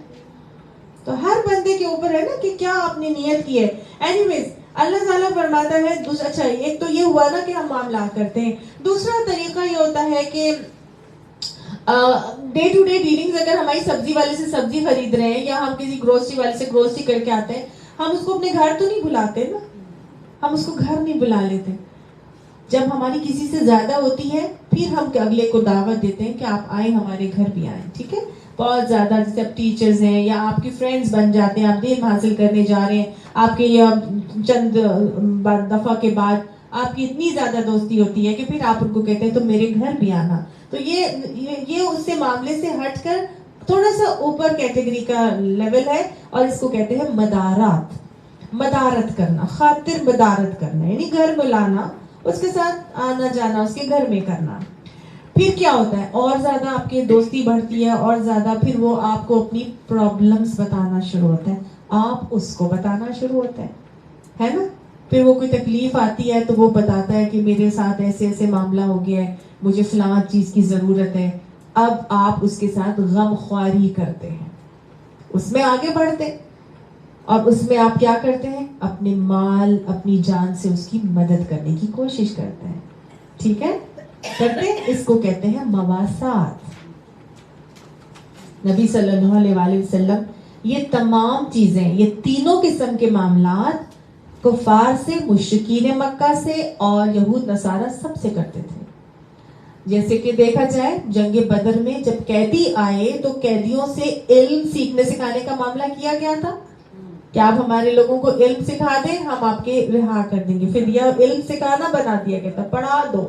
تو ہر بندے کے اوپر ہے نا کہ کیا آپ نے نیت کی ہے. اینی اللہ تعالیٰ فرماتا ہے اچھا ایک تو یہ ہوا نا کہ ہم معاملات کرتے ہیں. دوسرا طریقہ یہ ہوتا ہے کہ ڈے ٹو ڈے ڈیلنگز، اگر ہماری سبزی والے سے سبزی خرید رہے ہیں یا ہم کسی گروسری والے سے گروسری کر کے آتے ہیں، ہم اس کو اپنے گھر تو نہیں بلاتے نا, ہم اس کو گھر نہیں بلا لیتے. جب ہماری کسی سے زیادہ ہوتی ہے پھر ہم اگلے کو دعوت دیتے ہیں کہ آپ آئیں, ہمارے گھر بھی آئیں, ٹھیک ہے. بہت زیادہ جیسے آپ ٹیچرز ہیں یا آپ کی فرینڈز بن جاتے ہیں, آپ علم حاصل کرنے جا رہے ہیں, آپ کے چند دفعہ کے بعد آپ کی اتنی زیادہ دوستی ہوتی ہے کہ پھر آپ ان کو کہتے ہیں تو میرے گھر بھی آنا. تو یہ اس سے معاملے سے ہٹ کر تھوڑا سا اوپر کیٹیگری کا لیول ہے, اور اس کو کہتے ہیں مدارات. مدارت کرنا, خاطر مدارت کرنا, یعنی گھر بلانا, اس کے ساتھ آنا جانا, اس کے گھر میں کرنا. پھر کیا ہوتا ہے, اور زیادہ آپ کی دوستی بڑھتی ہے, اور زیادہ پھر وہ آپ کو اپنی پرابلمز بتانا شروع ہوتا ہے, آپ اس کو بتانا شروع ہوتا ہے نا. پھر وہ کوئی تکلیف آتی ہے تو وہ بتاتا ہے کہ میرے ساتھ ایسے ایسے معاملہ ہو گیا ہے, مجھے فلاں چیز کی ضرورت ہے. اب آپ اس کے ساتھ غم خواری کرتے ہیں, اس میں آگے بڑھتے ہیں, اور اس میں آپ کیا کرتے ہیں, اپنے مال اپنی جان سے اس کی مدد کرنے کی کوشش کرتے ہیں. ٹھیک ہے, کرتے ہیں. اس کو کہتے ہیں مواسات. نبی صلی اللہ علیہ وآلہ وسلم یہ تمام چیزیں, یہ تینوں قسم کے معاملات کفار سے, مشرکین مکہ سے اور یہود نصارہ سب سے کرتے تھے. جیسے کہ دیکھا جائے جنگ بدر میں جب قیدی آئے تو قیدیوں سے علم سیکھنے سکھانے کا معاملہ کیا گیا تھا کہ آپ ہمارے لوگوں کو علم سکھا دیں, ہم آپ کے رہا کر دیں گے. پھر یہ علم سکھانا بنا دیا گیا تھا, پڑھا دو,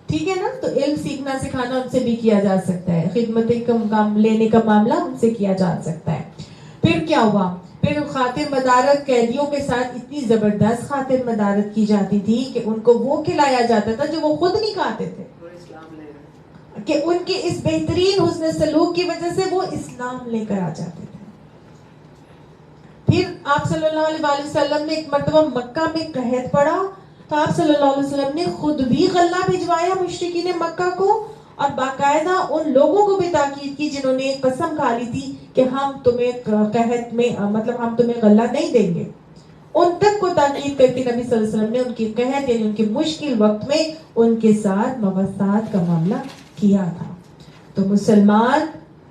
ٹھیک ہے نا. تو علم سیکھنا سکھانا ان سے بھی کیا جا سکتا ہے, خدمت کام لینے کا معاملہ ان سے کیا جا سکتا ہے. پھر کیا ہوا, پھر خاطر مدارت قیدیوں کے ساتھ اتنی زبردست خاطر مدارت کی جاتی تھی کہ ان کو وہ کھلایا جاتا تھا جو وہ خود نہیں کھاتے تھے, کہ ان کے اس بہترین حسن سلوک کی وجہ سے وہ اسلام لے کر آ جاتے تھے. پھر آپ صلی اللہ علیہ وسلم نے ایک مرتبہ مکہ میں قحط پڑا تو آپ صلی اللہ علیہ وسلم نے خود بھی غلہ بھجوایا مشرکین مکہ کو, اور باقاعدہ ان لوگوں کو بھی تاکید کی جنہوں نے قسم کھا لی تھی کہ ہم تمہیں قحط میں مطلب ہم تمہیں غلہ نہیں دیں گے. ان تک کو تاکید کر کے نبی صلی اللہ علیہ وسلم نے ان کی قحط یعنی ان کے مشکل وقت میں ان کے ساتھ مواسات کا معاملہ کیا تھا. تو مسلمان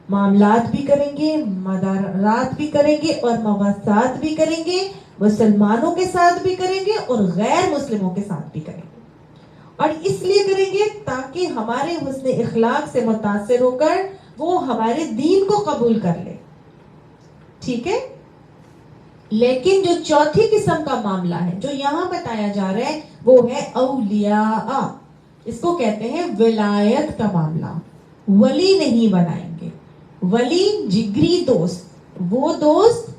معاملات بھی کریں گے, مدارات بھی کریں گے, اور مواسات بھی کریں گے, مسلمانوں کے ساتھ بھی کریں گے اور غیر مسلموں کے ساتھ بھی کریں گے. اور اس لیے کریں گے تاکہ ہمارے حسن اخلاق سے متاثر ہو کر وہ ہمارے دین کو قبول کر لے. ٹھیک ہے. لیکن جو چوتھی قسم کا معاملہ ہے جو یہاں بتایا جا رہا ہے وہ ہے اولیاء. اس کو کہتے ہیں ولایت کا معاملہ. ولی نہیں بنائیں گے. ولی جگری دوست, وہ دوست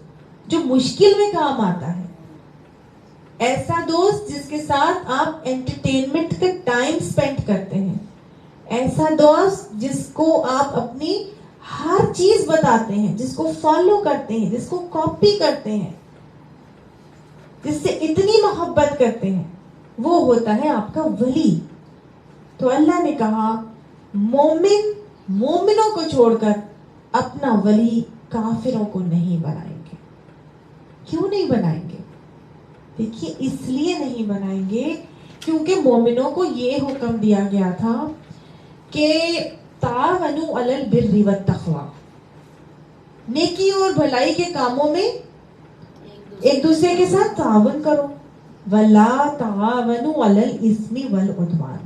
جو مشکل میں کام آتا ہے, ایسا دوست جس کے ساتھ آپ انٹرٹینمنٹ کا ٹائم سپینڈ کرتے ہیں, ایسا دوست جس کو آپ اپنی ہر چیز بتاتے ہیں, جس کو فالو کرتے ہیں, جس کو کاپی کرتے ہیں, جس سے اتنی محبت کرتے ہیں, وہ ہوتا ہے آپ کا ولی. تو اللہ نے کہا مومن مومنوں کو چھوڑ کر اپنا ولی کافروں کو نہیں بنائیں گے. کیوں نہیں بنائیں گے؟ دیکھیے اس لیے نہیں بنائیں گے کیونکہ مومنوں کو یہ حکم دیا گیا تھا کہ تعاونوا علی البر والتقوی, نیکی اور بھلائی کے کاموں میں ایک دوسرے کے ساتھ تعاون کرو. ولا تعاونوا علی الاثم والعدوان,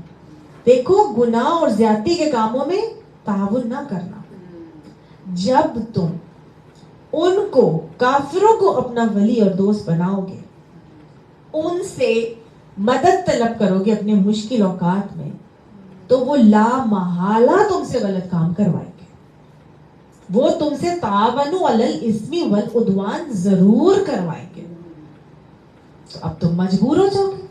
دیکھو گناہ اور زیادتی کے کاموں میں تعاون نہ کرنا. جب تم ان کو کافروں کو اپنا ولی اور دوست بناؤ گے, ان سے مدد طلب کرو گے اپنے مشکل اوقات میں, تو وہ لا محالہ تم سے غلط کام کروائیں گے. وہ تم سے تعاونوا علی الاثم والعدوان ضرور کروائیں گے. تو اب تم مجبور ہو جاؤ گے,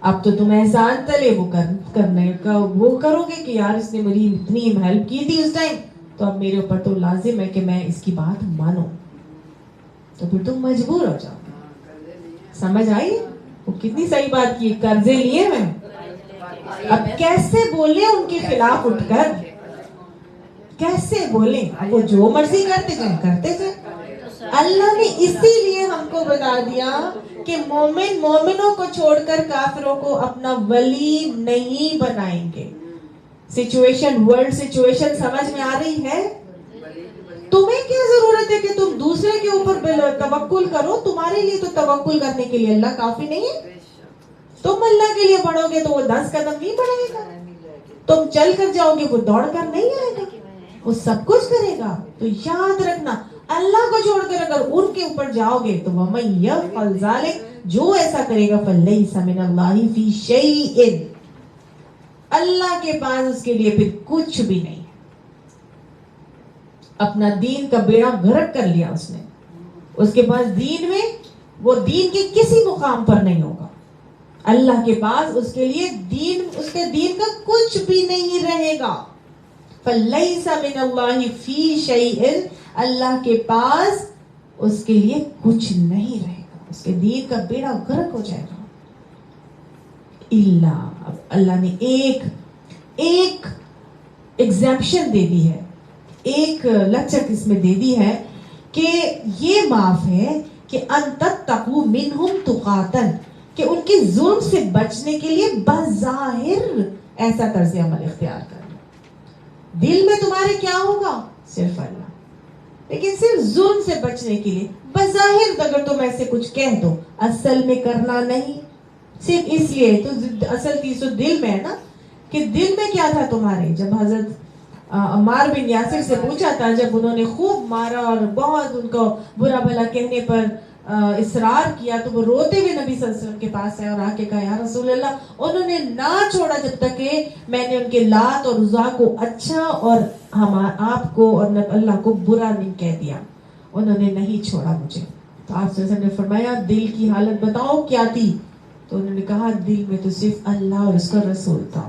اب تو تم احسان تلے وہ کرنے کا وہ کرو گے کہ یار اس نے میری اتنی ہیلپ کی تھی اس ٹائم, تو اب میرے اوپر تو لازم ہے کہ میں اس کی بات مانوں. تو پھر تم مجبور ہو جاؤ گے. سمجھ آئی وہ کتنی صحیح بات کی, قرضے لیے میں, اب کیسے بولے ان کے خلاف اٹھ کر, کیسے بولیں؟ اب وہ جو مرضی کرتے جائیں کرتے جائیں. اللہ نے اسی لیے ہم کو بتا دیا کہ مومن مومنوں کو چھوڑ کر کافروں کو اپنا ولی نہیں بنائیں گے. سچویشن, ورلڈ سچویشن سمجھ میں آ رہی ہے؟ تمہیں کیا ضرورت ہے کہ تم دوسرے کے اوپر توکل کرو؟ تمہارے لیے تو توکل کرنے کے لیے اللہ کافی نہیں ہے. تم اللہ کے لیے بڑھو گے تو وہ 10 قدم نہیں بڑھے گا. تم چل کر جاؤ گے وہ دوڑ کر نہیں آئے گا. وہ سب کچھ کرے گا. تو یاد رکھنا اللہ کو چھوڑ کر اگر ان کے اوپر جاؤ گے تو وَمَن يَفْعَلْ ذَلِكَ، جو ایسا کرے گا فَلَيْسَ مِنَ اللَّهِ فِي شَيْءٍ، اللہ کے پاس اس کے لیے پھر کچھ بھی نہیں. اپنا دین کا بیڑا غرق کر لیا اس نے. اس کے پاس دین میں وہ دین کے کسی مقام پر نہیں ہوگا. اللہ کے پاس اس کے لیے دین، اس کے دین کا کچھ بھی نہیں رہے گا. فَلَيْسَ مِنَ اللَّهِ فِي شَيْءٍ، اللہ کے پاس اس کے لیے کچھ نہیں رہے گا. اس کے دین کا بیڑا غرق ہو جائے گا. اب اللہ نے ایک ایگزیمپشن دے دی ہے، ایک لچک اس میں دے دی ہے کہ یہ معاف ہے کہ ان تتقوا منہم تقاتن، کہ ان کے ظلم سے بچنے کے لیے بظاہر ایسا طرز عمل اختیار کرنا. دل میں تمہارے کیا ہوگا؟ صرف اللہ. لیکن صرف ظلم سے بچنے کے لیے بظاہر اگر تم ایسے کچھ کہہ دو، اصل میں کرنا نہیں، صرف اس لیے تو اصل چیز تو دل میں ہے نا. کہ دل میں کیا تھا تمہارے؟ جب حضرت عمار بن یاسر سے پوچھا تھا، جب انہوں نے خوب مارا اور بہت ان کو برا بھلا کہنے پر اصرار کیا، تو وہ روتے ہوئے نبی صلی اللہ علیہ وسلم کے پاس آئے اور آ کے کہا یا رسول اللہ، انہوں نے نہ چھوڑا جب تک کہ میں نے ان کے لات اور عزا کو اچھا اور آپ کو اور اللہ کو برا نہیں کہہ دیا. انہوں نے نہیں چھوڑا مجھے. تو آپ صلی اللہ علیہ وسلم نے فرمایا دل کی حالت بتاؤ کیا تھی؟ تو انہوں نے کہا دل میں تو صرف اللہ اور اس کا رسول تھا.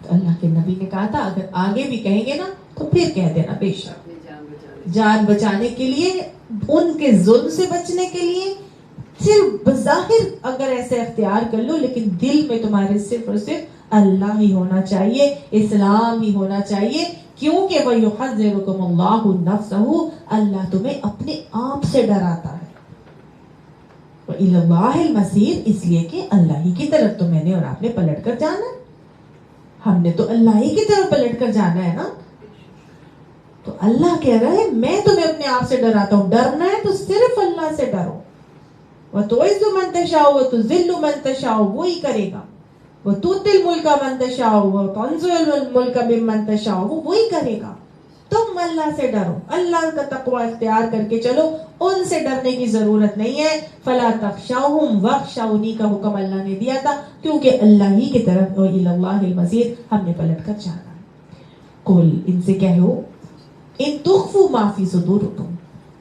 تو اللہ کے نبی نے کہا تھا اگر آگے بھی کہیں گے نا تو پھر کہہ دینا بے شک. جان بچانے کے لیے، ان کے ظلم سے بچنے کے لیے صرف بظاہر اگر ایسے اختیار کر لو، لیکن دل میں تمہارے صرف اور صرف اللہ ہی ہونا چاہیے، اسلام ہی ہونا چاہیے. کیونکہ وَيُحَذِّرُكُمُ اللَّهُ نَفْسَهُ، اللہ تمہیں اپنے آپ سے ڈراتا ہے. وَإِلَى اللَّهِ الْمَصِيرُ، اس لیے کہ اللہ ہی کی طرف تو میں نے اور آپ نے پلٹ کر جانا ہے. ہم نے تو اللہ ہی کی طرف پلٹ کر جانا ہے نا. تو اللہ کہہ رہا ہے میں تمہیں اپنے آپ سے ڈراتا ہوں. ڈرنا ہے تو صرف اللہ سے ڈرو. وَتُعِزُّ مَن تَشَاءُ وَتُذِلُّ مَن تَشَاءُ، وہی کرے گا. وَتُؤْتِي الْمُلْكَ مَن تَشَاءُ وَتَنزِعُ الْمُلْكَ مِمَّن تَشَاءُ، وہی کرے گا. تم اللہ سے ڈرو، اللہ کا تقوی اختیار کر کے چلو. ان سے ڈرنے کی ضرورت نہیں ہے. فَلَا تَخْشَوْهُمْ وَاخْشَوْنِي کا حکم اللہ نے دیا تھا کیونکہ اللہ ہی کی طرف وَإِلَى اللَّهِ الْمَصِيرُ ہم نے پلٹ کر جانا ہے. قُلْ، ان سے کہو، ان تخفوا ما فی صدورکم،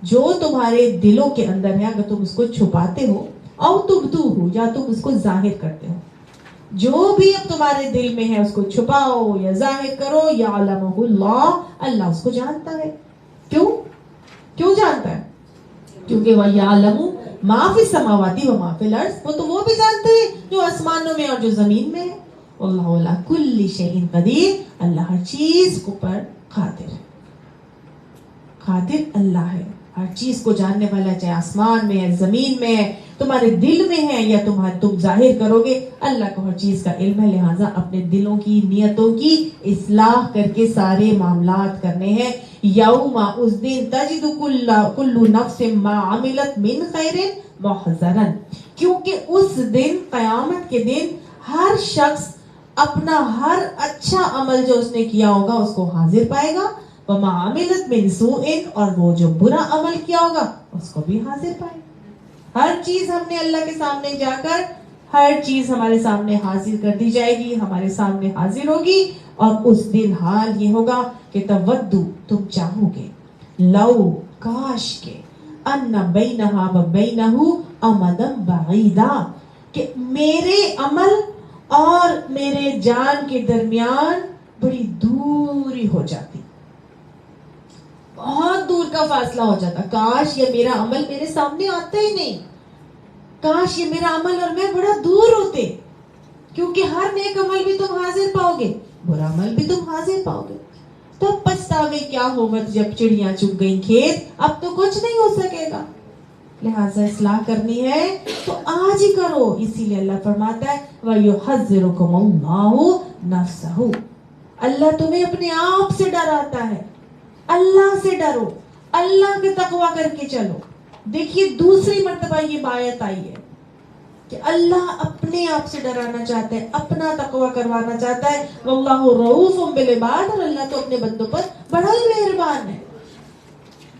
جو تمہارے دلوں کے اندر ہے اگر تم اس کو چھپاتے ہو، او تبدوہ، یا تم اس کو ظاہر کرتے ہو، جو بھی اب تمہارے دل میں ہے اس کو چھپاؤ یا ظاہر کرو، یعلمہ اللہ، اللہ اس کو جانتا ہے. کیوں جانتا ہے؟ کیونکہ وہ یعلم ما فی السماوات و ما فی الارض، وہ تو وہ بھی جانتے ہیں جو آسمانوں میں اور جو زمین میں ہے. اللہ علی کل شیء قدیر، اللہ ہر چیز کو پر قادر ہے. قادر اللہ ہے، ہر چیز کو جاننے والا، چاہے آسمان میں ہے، زمین میں ہے، تمہارے دل میں ہے یا تم ظاہر کرو گے، اللہ کو ہر چیز کا علم ہے. لہٰذا اپنے دلوں کی نیتوں کی اصلاح کر کے سارے معاملات کرنے ہیں. یوم، اس دن، تجد کل نفس ما عملت من خیر محضرا، کیونکہ اس دن، قیامت کے دن، ہر شخص اپنا ہر اچھا عمل جو اس نے کیا ہوگا اس کو حاضر پائے گا. وَمَا عَمِلَتْ مِنْ سُوءٍ، اور وہ جو برا عمل کیا ہوگا اس کو بھی حاضر پائے. ہر چیز ہم نے اللہ کے سامنے جا کر، ہر چیز ہمارے سامنے حاضر کر دی جائے گی، ہمارے سامنے حاضر ہوگی. اور اس دن حال یہ ہوگا کہ تودو، تم چاہو گے، لو، کاش کے، ان بینہا و بینہ امدا بعیدا، کہ میرے عمل اور میرے جان کے درمیان بڑی دوری ہو جاتی، بہت دور کا فاصلہ ہو جاتا. کاش یہ میرا عمل میرے سامنے آتا ہی نہیں، کاش یہ میرا عمل اور میں بڑا دور ہوتے. کیونکہ ہر نیک عمل بھی تم حاضر پاؤ گے، برا عمل بھی تم حاضر پاؤ گے. تو اب پچھتاوے کیا ہوگا جب چڑیاں چگ گئیں کھیت، اب تو کچھ نہیں ہو سکے گا. لہٰذا اصلاح کرنی ہے تو آج ہی کرو. اسی لیے اللہ فرماتا ہے وَيُحَذِّرُكُمُ اللَّهُ نَفْسَهُ، اللہ تمہیں اپنے آپ سے ڈراتا ہے. اللہ سے ڈرو, اللہ کے تقوی کر کے چلو. دیکھیے دوسری مرتبہ یہ آیت آئی ہے کہ اللہ اپنے آپ سے ڈرانا چاہتا ہے, اپنا تقوی کروانا چاہتا ہے. واللہ رؤوف بالعباد, اور اللہ تو اپنے بندوں پر بڑا ہی مہربان ہے.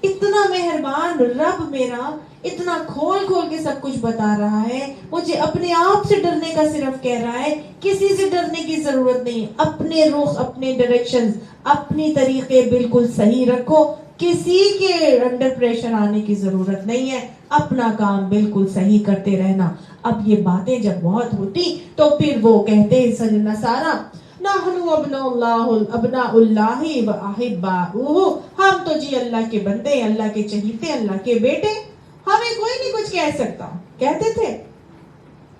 اتنا مہربان رب میرا اتنا کھول کھول کے سب کچھ بتا رہا ہے, مجھے اپنے آپ سے ڈرنے کا صرف کہہ رہا ہے, کسی سے ڈرنے کی ضرورت نہیں. اپنے رخ, اپنے ڈائریکشنز, اپنی طریقے بالکل صحیح رکھو, کسی کے انڈر پریشر آنے کی ضرورت نہیں ہے, اپنا کام بالکل صحیح کرتے رہنا. اب یہ باتیں جب بہت ہوتی تو پھر وہ کہتے ہیں نصارا نحن ابناء اللہ و احباؤہ, ہم تو جی اللہ کے بندے, اللہ کے چہیتے, اللہ کے بیٹے, ہمیں کوئی نہیں کچھ کہہ سکتا, کہتے تھے.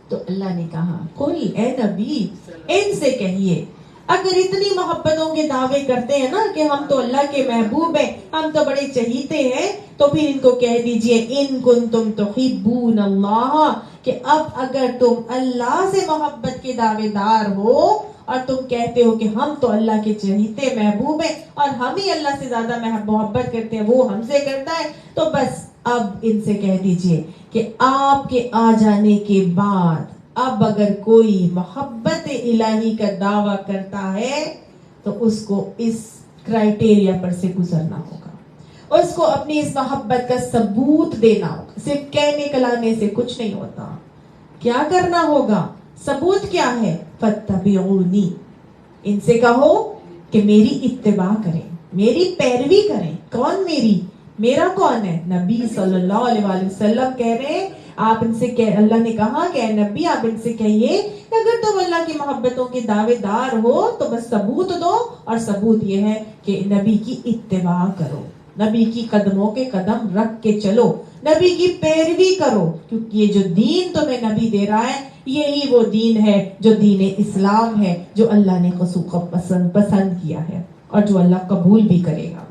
تو اللہ نے کہا قل, اے نبی ان سے کہیے, اگر اتنی محبتوں کے دعوے کرتے ہیں نا کہ ہم تو اللہ کے محبوب ہیں, ہم تو بڑے چہیتے ہیں, تو پھر ان کو کہہ دیجئے ان کنتم تحبون اللہ, کہ اب اگر تم اللہ سے محبت کے دعوے دار ہو اور تم کہتے ہو کہ ہم تو اللہ کے چہیتے محبوب ہیں اور ہم ہی اللہ سے زیادہ محبت کرتے ہیں, وہ ہم سے کرتا ہے, تو بس اب ان سے کہہ دیجئے کہ آپ کے آ جانے کے بعد اب اگر کوئی محبت الہی کا دعویٰ کرتا ہے تو اس کو اس کرائٹیریا پر سے گزرنا ہوگا, اس کو اپنی اس محبت کا ثبوت دینا ہوگا. صرف کہنے کلانے سے کچھ نہیں ہوتا. کیا کرنا ہوگا؟ ثبوت کیا ہے؟ فاتبعونی, ان سے کہو کہ میری اتباع کریں, میری پیروی کریں. کون میری؟ میرا کون ہے؟ نبی صلی اللہ علیہ وآلہ وسلم کہہ رہے ہیں. آپ ان سے اللہ نے کہا کہ اے نبی آپ ان سے کہیے کہ اگر تم اللہ کی محبتوں کے دعوے دار ہو تو بس ثبوت دو, اور ثبوت یہ ہے کہ نبی کی اتباع کرو, نبی کی قدموں کے قدم رکھ کے چلو, نبی کی پیروی کرو, کیونکہ یہ جو دین تمہیں نبی دے رہا ہے یہی وہ دین ہے جو دین اسلام ہے, جو اللہ نے پسند کیا ہے اور جو اللہ قبول بھی کرے گا.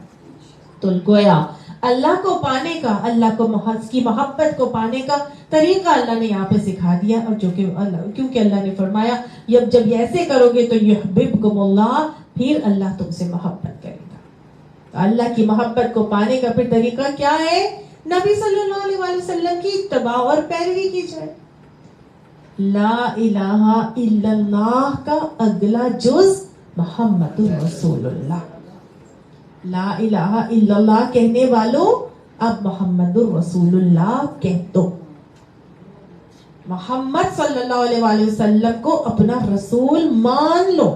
تو گویا اللہ کو پانے کا, اللہ کو کی محبت کو پانے کا طریقہ اللہ نے یہاں پہ سکھا دیا, اور جو کہ کیونکہ اللہ نے فرمایا جب ایسے کرو گے تو یحببکم اللہ, پھر اللہ تم سے محبت کرے گا. تو اللہ کی محبت کو پانے کا پھر طریقہ کیا ہے؟ نبی صلی اللہ علیہ وآلہ وسلم کی اتباع اور پیروی کی جائے. لا الہ الا اللہ کا اگلا جز محمد رسول اللہ. لا الہ الا اللہ کہنے والوں اب محمد الرسول اللہ کہہ دو. محمد صلی اللہ علیہ وآلہ وسلم کو اپنا رسول مان لو.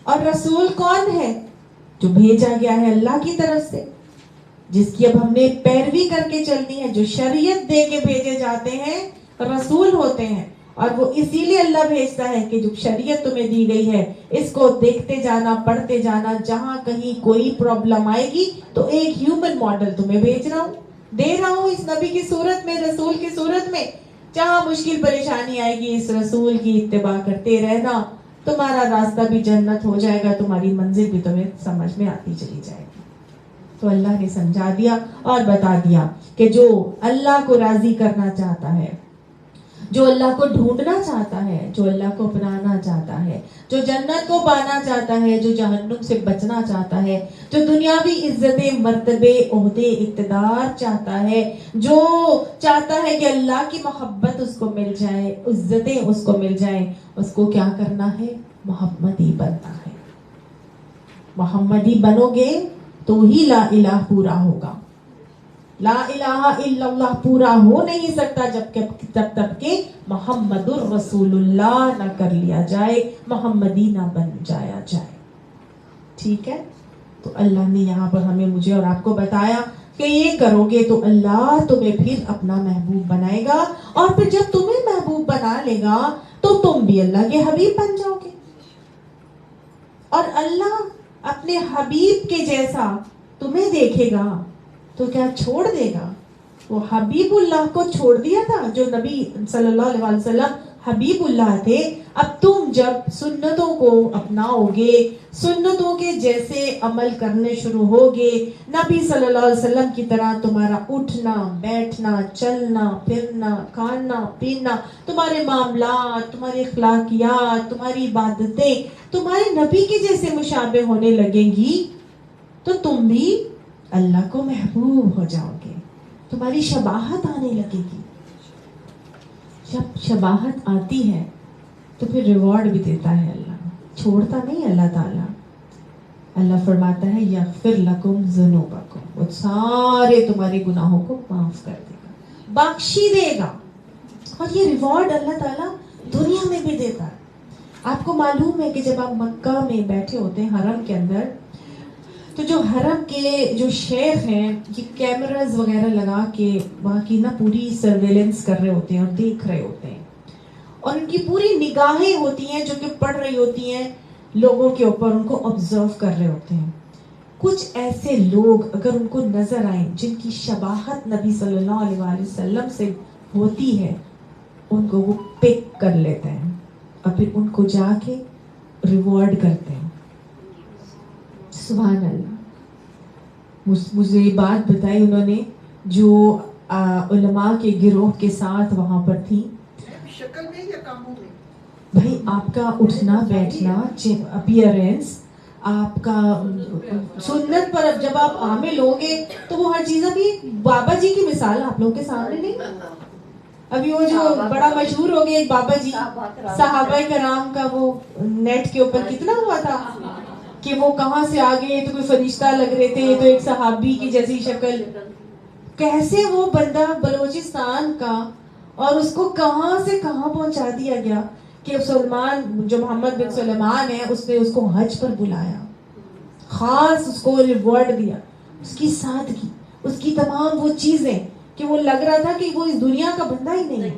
اور رسول کون ہے؟ جو بھیجا گیا ہے اللہ کی طرف سے, جس کی اب ہم نے پیروی کر کے چلنی ہے. جو شریعت دے کے بھیجے جاتے ہیں رسول ہوتے ہیں, اور وہ اسی لیے اللہ بھیجتا ہے کہ جو شریعت تمہیں دی گئی ہے اس کو دیکھتے جانا, پڑھتے جانا, جہاں کہیں کوئی پرابلم آئے گی تو ایک ہیومن ماڈل تمہیں بھیج رہا ہوں, دے رہا ہوں اس نبی کی صورت میں, رسول کی صورت میں. جہاں مشکل پریشانی آئے گی اس رسول کی اتباع کرتے رہنا, تمہارا راستہ بھی جنت ہو جائے گا, تمہاری منزل بھی تمہیں سمجھ میں آتی چلی جائے گی. تو اللہ نے سمجھا دیا اور بتا دیا کہ جو اللہ کو راضی کرنا چاہتا ہے, جو اللہ کو ڈھونڈنا چاہتا ہے, جو اللہ کو اپنانا چاہتا ہے, جو جنت کو پانا چاہتا ہے, جو جہنم سے بچنا چاہتا ہے, جو دنیاوی عزتیں, مرتبے, عہدے, اقتدار چاہتا ہے, جو چاہتا ہے کہ اللہ کی محبت اس کو مل جائے, عزتیں اس کو مل جائیں, اس کو کیا کرنا ہے؟ محمدی بننا ہے. محمدی بنو گے تو ہی لا الہ پورا ہوگا. لا الہ الا اللہ پورا ہو نہیں سکتا جب تک کہ محمد الرسول اللہ نہ کر لیا جائے, محمدی نہ بن جایا جائے. ٹھیک ہے؟ تو اللہ نے یہاں پر ہمیں, مجھے اور آپ کو بتایا کہ یہ کرو گے تو اللہ تمہیں پھر اپنا محبوب بنائے گا, اور پھر جب تمہیں محبوب بنا لے گا تو تم بھی اللہ کے حبیب بن جاؤ گے. اور اللہ اپنے حبیب کے جیسا تمہیں دیکھے گا تو کیا چھوڑ دے گا؟ وہ حبیب اللہ کو چھوڑ دیا تھا, جو نبی صلی اللہ علیہ وسلم حبیب اللہ تھے. اب تم جب سنتوں کو اپناؤ گے, سنتوں کے جیسے عمل کرنے شروع ہوگے, نبی صلی اللہ علیہ وسلم کی طرح تمہارا اٹھنا, بیٹھنا, چلنا, پھرنا, کھانا, پینا, تمہارے معاملات, تمہاری اخلاقیات, تمہاری عبادتیں تمہارے نبی کے جیسے مشابہ ہونے لگیں گی, تو تم بھی اللہ کو محبوب ہو جاؤ گے, تمہاری شباہت آنے لگے گی. جب شباہت آتی ہے تو پھر ریوارڈ بھی دیتا ہے اللہ, چھوڑتا نہیں اللہ تعالیٰ. اللہ فرماتا ہے یغفر لکم ذنوبکم, وہ سارے تمہارے گناہوں کو معاف کر دے گا, بخشی دے گا. اور یہ ریوارڈ اللہ تعالیٰ دنیا میں بھی دیتا ہے. آپ کو معلوم ہے کہ جب آپ مکہ میں بیٹھے ہوتے ہیں حرم کے اندر, تو جو حرم کے جو شیخ ہیں یہ کیمراز وغیرہ لگا کے وہاں کی نا پوری سرویلنس کر رہے ہوتے ہیں اور دیکھ رہے ہوتے ہیں, اور ان کی پوری نگاہیں ہوتی ہیں جو کہ پڑ رہی ہوتی ہیں لوگوں کے اوپر, ان کو آبزرو کر رہے ہوتے ہیں. کچھ ایسے لوگ اگر ان کو نظر آئیں جن کی شباہت نبی صلی اللہ علیہ وآلہ وسلم سے ہوتی ہے, ان کو وہ پک کر لیتے ہیں اور پھر ان کو جا کے ریوارڈ کرتے ہیں. سبحان اللہ. مجھے بات بتائی انہوں نے جو علماء کے گروہ کے ساتھ وہاں پر تھی. شکل میں یا کاموں میں؟ بھائی آپ کا اٹھنا بیٹھنا, اپیئرنس, آپ کا سنت پر جب آپ عامل ہوں گے تو وہ ہر چیز. ابھی بابا جی کی مثال آپ لوگوں کے سامنے نہیں, ابھی وہ جو بڑا مشہور ہو گیا ایک بابا جی, صحابہ کرام کا وہ نیٹ کے اوپر کتنا ہوا تھا کہ وہ کہاں سے آ گئے, تو کوئی فرشتہ لگ رہے تھے, تو ایک صحابی کی جیسی شکل. کیسے وہ بندہ بلوچستان کا, اور اس کو کہاں سے کہاں پہنچا دیا گیا کہ سلمان جو محمد بن سلیمان ہے اس نے اس کو حج پر بلایا, خاص اس کو ریوارڈ دیا. اس کی سادگی, اس کی تمام وہ چیزیں کہ وہ لگ رہا تھا کہ وہ اس دنیا کا بندہ ہی نہیں ہے.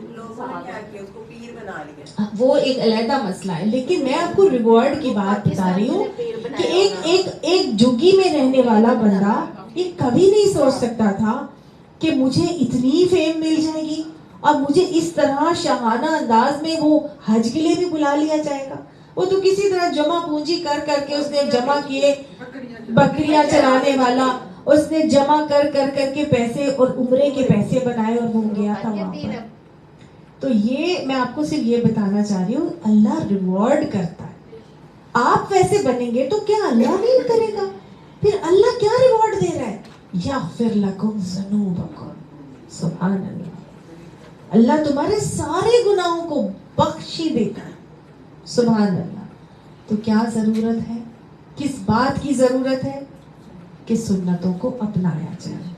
وہ ایک علیحدہ مسئلہ ہے, لیکن میں آپ کو ریوارڈ کی بات بتا رہی ہوں کہ ایک جھگی میں رہنے والا بندہ یہ کبھی نہیں سوچ سکتا تھا کہ مجھے اتنی فیم مل جائے گی اور مجھے اس طرح شاہانہ انداز میں وہ حج کے لیے بھی بلا لیا جائے گا. وہ تو کسی طرح جمع پونجی کر کر کے اس نے جمع کیے, بکریاں چلانے والا, اس نے جمع کر کے پیسے اور عمرے کے پیسے بنائے اور وہ گیا تھا وہاں پر. تو یہ میں آپ کو صرف یہ بتانا چاہ رہی ہوں, اللہ ریوارڈ کرتا ہے. آپ ویسے بنیں گے تو کیا اللہ نہیں کرے گا؟ پھر اللہ کیا ریوارڈ دے رہا ہے, یغفر لکم ذنوبکم. سبحان اللہ, اللہ تمہارے سارے گناہوں کو بخشی دیتا ہے. سبحان اللہ. تو کیا ضرورت ہے, کس بات کی ضرورت ہے کہ سنتوں کو اپنایا جائے,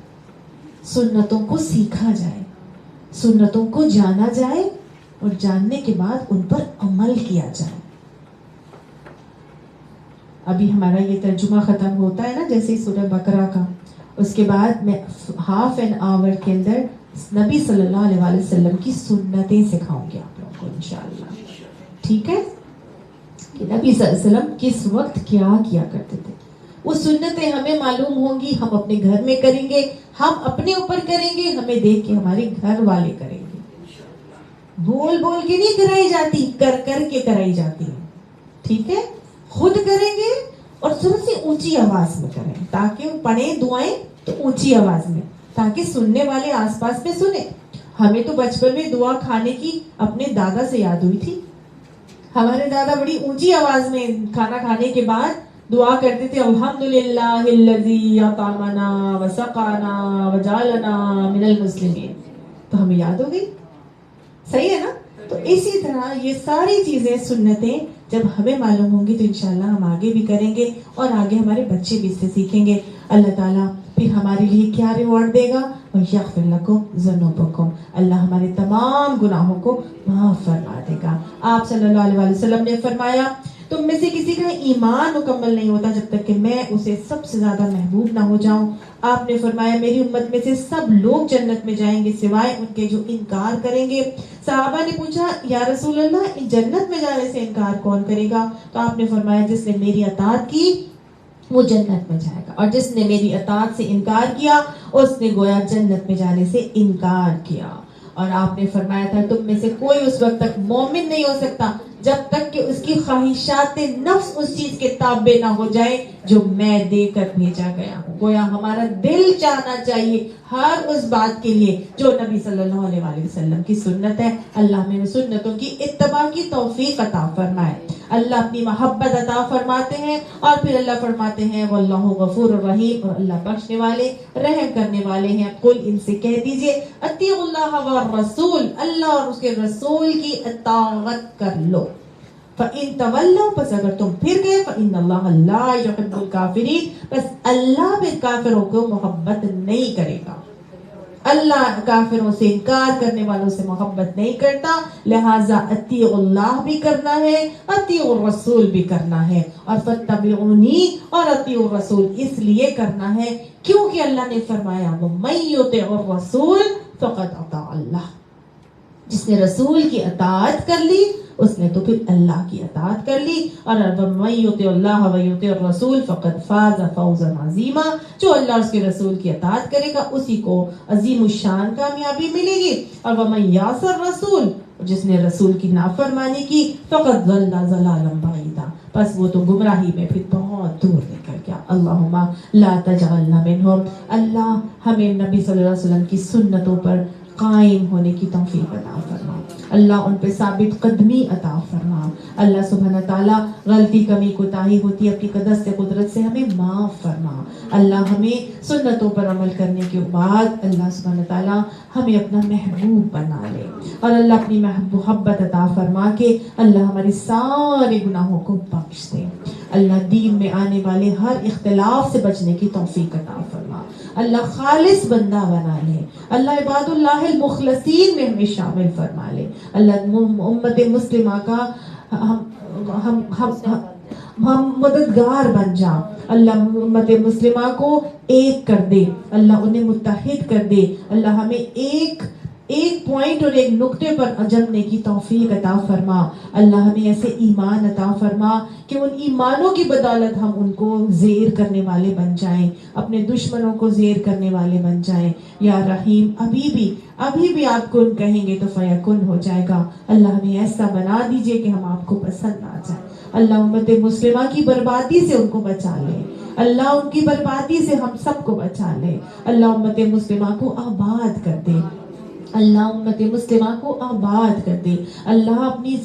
سنتوں کو سیکھا جائے, سنتوں کو جانا جائے اور جاننے کے بعد ان پر عمل کیا جائے. ابھی ہمارا یہ ترجمہ ختم ہوتا ہے نا جیسے سورہ بقرہ کا, اس کے بعد میں ہاف این آور کے اندر نبی صلی اللہ علیہ وآلہ وسلم کی سنتیں سکھاؤں گی آپ لوگوں کو انشاءاللہ. ٹھیک ہے کہ نبی صلی اللہ علیہ وسلم کس وقت کیا کیا کرتے تھے, وہ سنتیں ہمیں معلوم ہوں گی, ہم اپنے گھر میں کریں گے, ہم اپنے اوپر کریں گے, ہمیں دیکھ کے ہمارے گھر والے کریں گے. بول بول کے نہیں کرائی جاتی, کر کر کے کرائی جاتی ہے. ٹھیک ہے, خود کریں گے اور سب سے اونچی آواز میں کریں, تاکہ پڑھیں دعائیں تو اونچی آواز میں, تاکہ سننے والے آس پاس میں سنیں. ہمیں تو بچپن میں دعا کھانے کی اپنے دادا سے یاد ہوئی تھی. ہمارے دادا بڑی اونچی آواز میں کھانا کھانے کے بعد دعا کرتے تھے, الحمدللہ الذی اطعمنا وسقانا وجعلنا من المسلمین. تو ہمیں یاد ہو گئی, صحیح ہے نا. تو اسی طرح یہ ساری چیزیں سنتیں جب ہمیں معلوم ہوں گی تو انشاءاللہ ہم آگے بھی کریں گے اور آگے ہمارے بچے بھی اس سے سیکھیں گے. اللہ تعالیٰ پھر ہمارے لیے کیا ریوارڈ دے گا, وَيَغْفِرْ لَكُمْ ذُنُوبَكُمْ. اللہ ہمارے تمام گناہوں کو معاف فرما دے گا. آپ صلی اللہ علیہ وآلہ وسلم نے فرمایا, تم میں سے کسی کا ایمان مکمل نہیں ہوتا جب تک کہ میں اسے سب سے زیادہ محبوب نہ ہو جاؤں. آپ نے فرمایا میری امت میں سے سب لوگ جنت میں جائیں گے سوائے ان کے جو انکار کریں گے. صحابہ نے پوچھا یا رسول اللہ جنت میں جانے سے انکار کون کرے گا؟ تو آپ نے فرمایا جس نے میری اطاعت کی وہ جنت میں جائے گا, اور جس نے میری اطاعت سے انکار کیا اس نے گویا جنت میں جانے سے انکار کیا. اور آپ نے فرمایا تھا تم میں سے کوئی اس وقت تک مومن نہیں ہو سکتا جب تک کہ اس کی خواہشات نفس اس چیز کے تابع نہ ہو جائے جو میں دے کر بھیجا گیا ہوں. گویا ہمارا دل چاہنا چاہیے ہر اس بات کے لیے جو نبی صلی اللہ علیہ وآلہ وسلم کی سنت ہے. اللہ میں سنتوں کی اتباع کی توفیق عطا فرمائے. اللہ اپنی محبت عطا فرماتے ہیں اور پھر اللہ فرماتے ہیں واللہ غفور الرحیم، اور اللہ بخشنے والے رحم کرنے والے ہیں۔ قل ان سے کہہ دیجئے اطیعوا اللہ والرسول، اللہ اور اس کے رسول کی اطاعت کر لو۔ فَإِن تَوَلَّوْا، پس اگر تم پھر گئے، فَإِنَّ اللَّهَ لَا يُحِبُّ الْكَافِرِينَ، پس اللہ بھی کافروں کو محبت نہیں کرے گا۔ اللہ کافروں سے انکار کرنے والوں سے محبت نہیں کرتا، لہٰذا اطیعوا اللہ بھی کرنا ہے، اطیعوا الرسول بھی کرنا ہے، اور فاتبعونی اور اطیعوا الرسول اس لیے کرنا ہے کیونکہ اللہ نے فرمایا وَمَن یُطِعِ الرَّسُولَ فَقَدْ أَطَاعَ اللَّهَ، جس نے رسول کی اطاعت کر لی اس نے تو پھر اللہ کی اطاعت کر لی، اور وَمَن یُطِعِ اللَّهَ وَیُطِعِ الرَّسُولَ فَقَدْ فَازَ فَوْزًا عَظِیمًا، جو اللہ اور اس کے رسول کی اطاعت کرے گا اسی کو عظیم الشان کامیابی ملے گی، اور وَمَن یَعْصِ الرَّسُولَ، جس نے رسول کی نافرمانی کی فَقَدْ ضَلَّ ضَلَالًا بَعِیدًا، بس وہ تو گمراہی میں پھر بہت دور نکل گیا۔ اللہم لا تجعلنا منہم، اللہ ہمیں نبی صلی اللہ علیہ وسلم کی سنتوں پر قائم ہونے کی توفیق عطا فرما، اللہ ان پہ ثابت قدمی عطا فرما، اللہ سبحانہ تعالیٰ غلطی کمی کوتاہی ہوتی اپنی قدرت سے قدرت سے ہمیں معاف فرما، اللہ ہمیں سنتوں پر عمل کرنے کے بعد اللہ سبحانہ تعالیٰ ہمیں اپنا محبوب بنا لے، اور اللہ اپنی محبت عطا فرما کے اللہ ہمارے سارے گناہوں کو بخش دے، اللہ دین میں آنے والے ہر اختلاف سے بچنے کی توفیق عطا فرما، اللہ خالص بندہ بنا لے، اللہ عباد اللہ المخلصین میں ہمیں شامل فرما لے، اللہ امت مسلمہ کا ہم مددگار بن جا، اللہ امت مسلمہ کو ایک کر دے، اللہ انہیں متحد کر دے، اللہ ہمیں ایک پوائنٹ اور ایک نقطے پر جمنے کی توفیق عطا فرما، اللہ ہمیں ایسے ایمان عطا فرما کہ ان ایمانوں کی بدولت ہم ان کو زیر کرنے والے بن جائیں، اپنے دشمنوں کو زیر کرنے والے بن جائیں، یا رحیم ابھی بھی آپ کن کہیں گے تو فیکن ہو جائے گا، اللہ ہمیں ایسا بنا دیجئے کہ ہم آپ کو پسند آ جائیں، اللہ امت مسلمہ کی بربادی سے ان کو بچا لے، اللہ ان کی بربادی سے ہم سب کو بچا لے، اللہ امت مسلمہ کو آباد کر دے، اللہ امت مسلمہ کو آباد کر دے، اللہ اپنی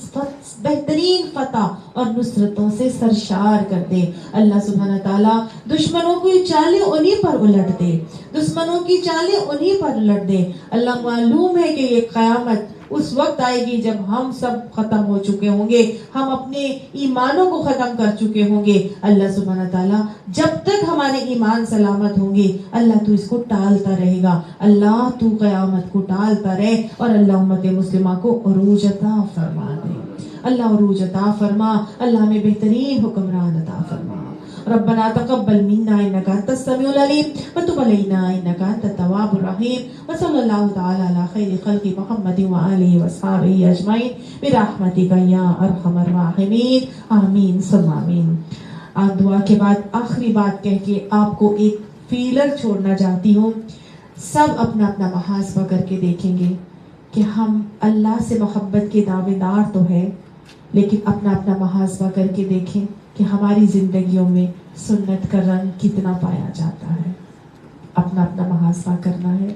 بہترین فتح اور نصرتوں سے سرشار کر دے، اللہ سبحانہ تعالیٰ دشمنوں کی چالیں انہی پر الٹ دے، دشمنوں کی چالیں انہی پر الٹ دے، اللہ معلوم ہے کہ یہ قیامت اس وقت آئے گی جب ہم سب ختم ہو چکے ہوں گے، ہم اپنے ایمانوں کو ختم کر چکے ہوں گے، اللہ سبحانہ تعالیٰ جب تک ہمارے ایمان سلامت ہوں گے اللہ تو اس کو ٹالتا رہے گا، اللہ تو قیامت کو ٹالتا رہے، اور اللہ امت مسلمہ کو عروج عطا فرما دے، اللہ عروج عطا فرما، اللہ ہمیں بہترین حکمران عطا فرما، ربنا تقبل منا انك انت السميع العليم وتب علينا انك انت التواب الرحيم وصلى الله تعالى على خير خلق محمد وآله واصحابه اجمعين برحمتك يا ارحم الراحمين آمین ثم آمین۔ آپ دعا کے بعد آخری بات کہہ کے آپ کو ایک فیلر چھوڑنا چاہتی ہوں، سب اپنا اپنا محاسبہ کر کے دیکھیں گے کہ ہم اللہ سے محبت کے دعوے دار تو ہے، لیکن اپنا اپنا محاسبہ کر کے دیکھیں کہ ہماری زندگیوں میں سنت کا رنگ کتنا پایا جاتا ہے، اپنا اپنا محاسبہ کرنا ہے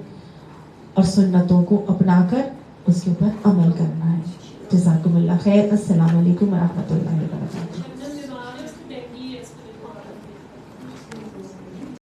اور سنتوں کو اپنا کر اس کے اوپر عمل کرنا ہے۔ جزاکم اللہ خیر، السلام علیکم ورحمۃ اللہ وبرکاتہ۔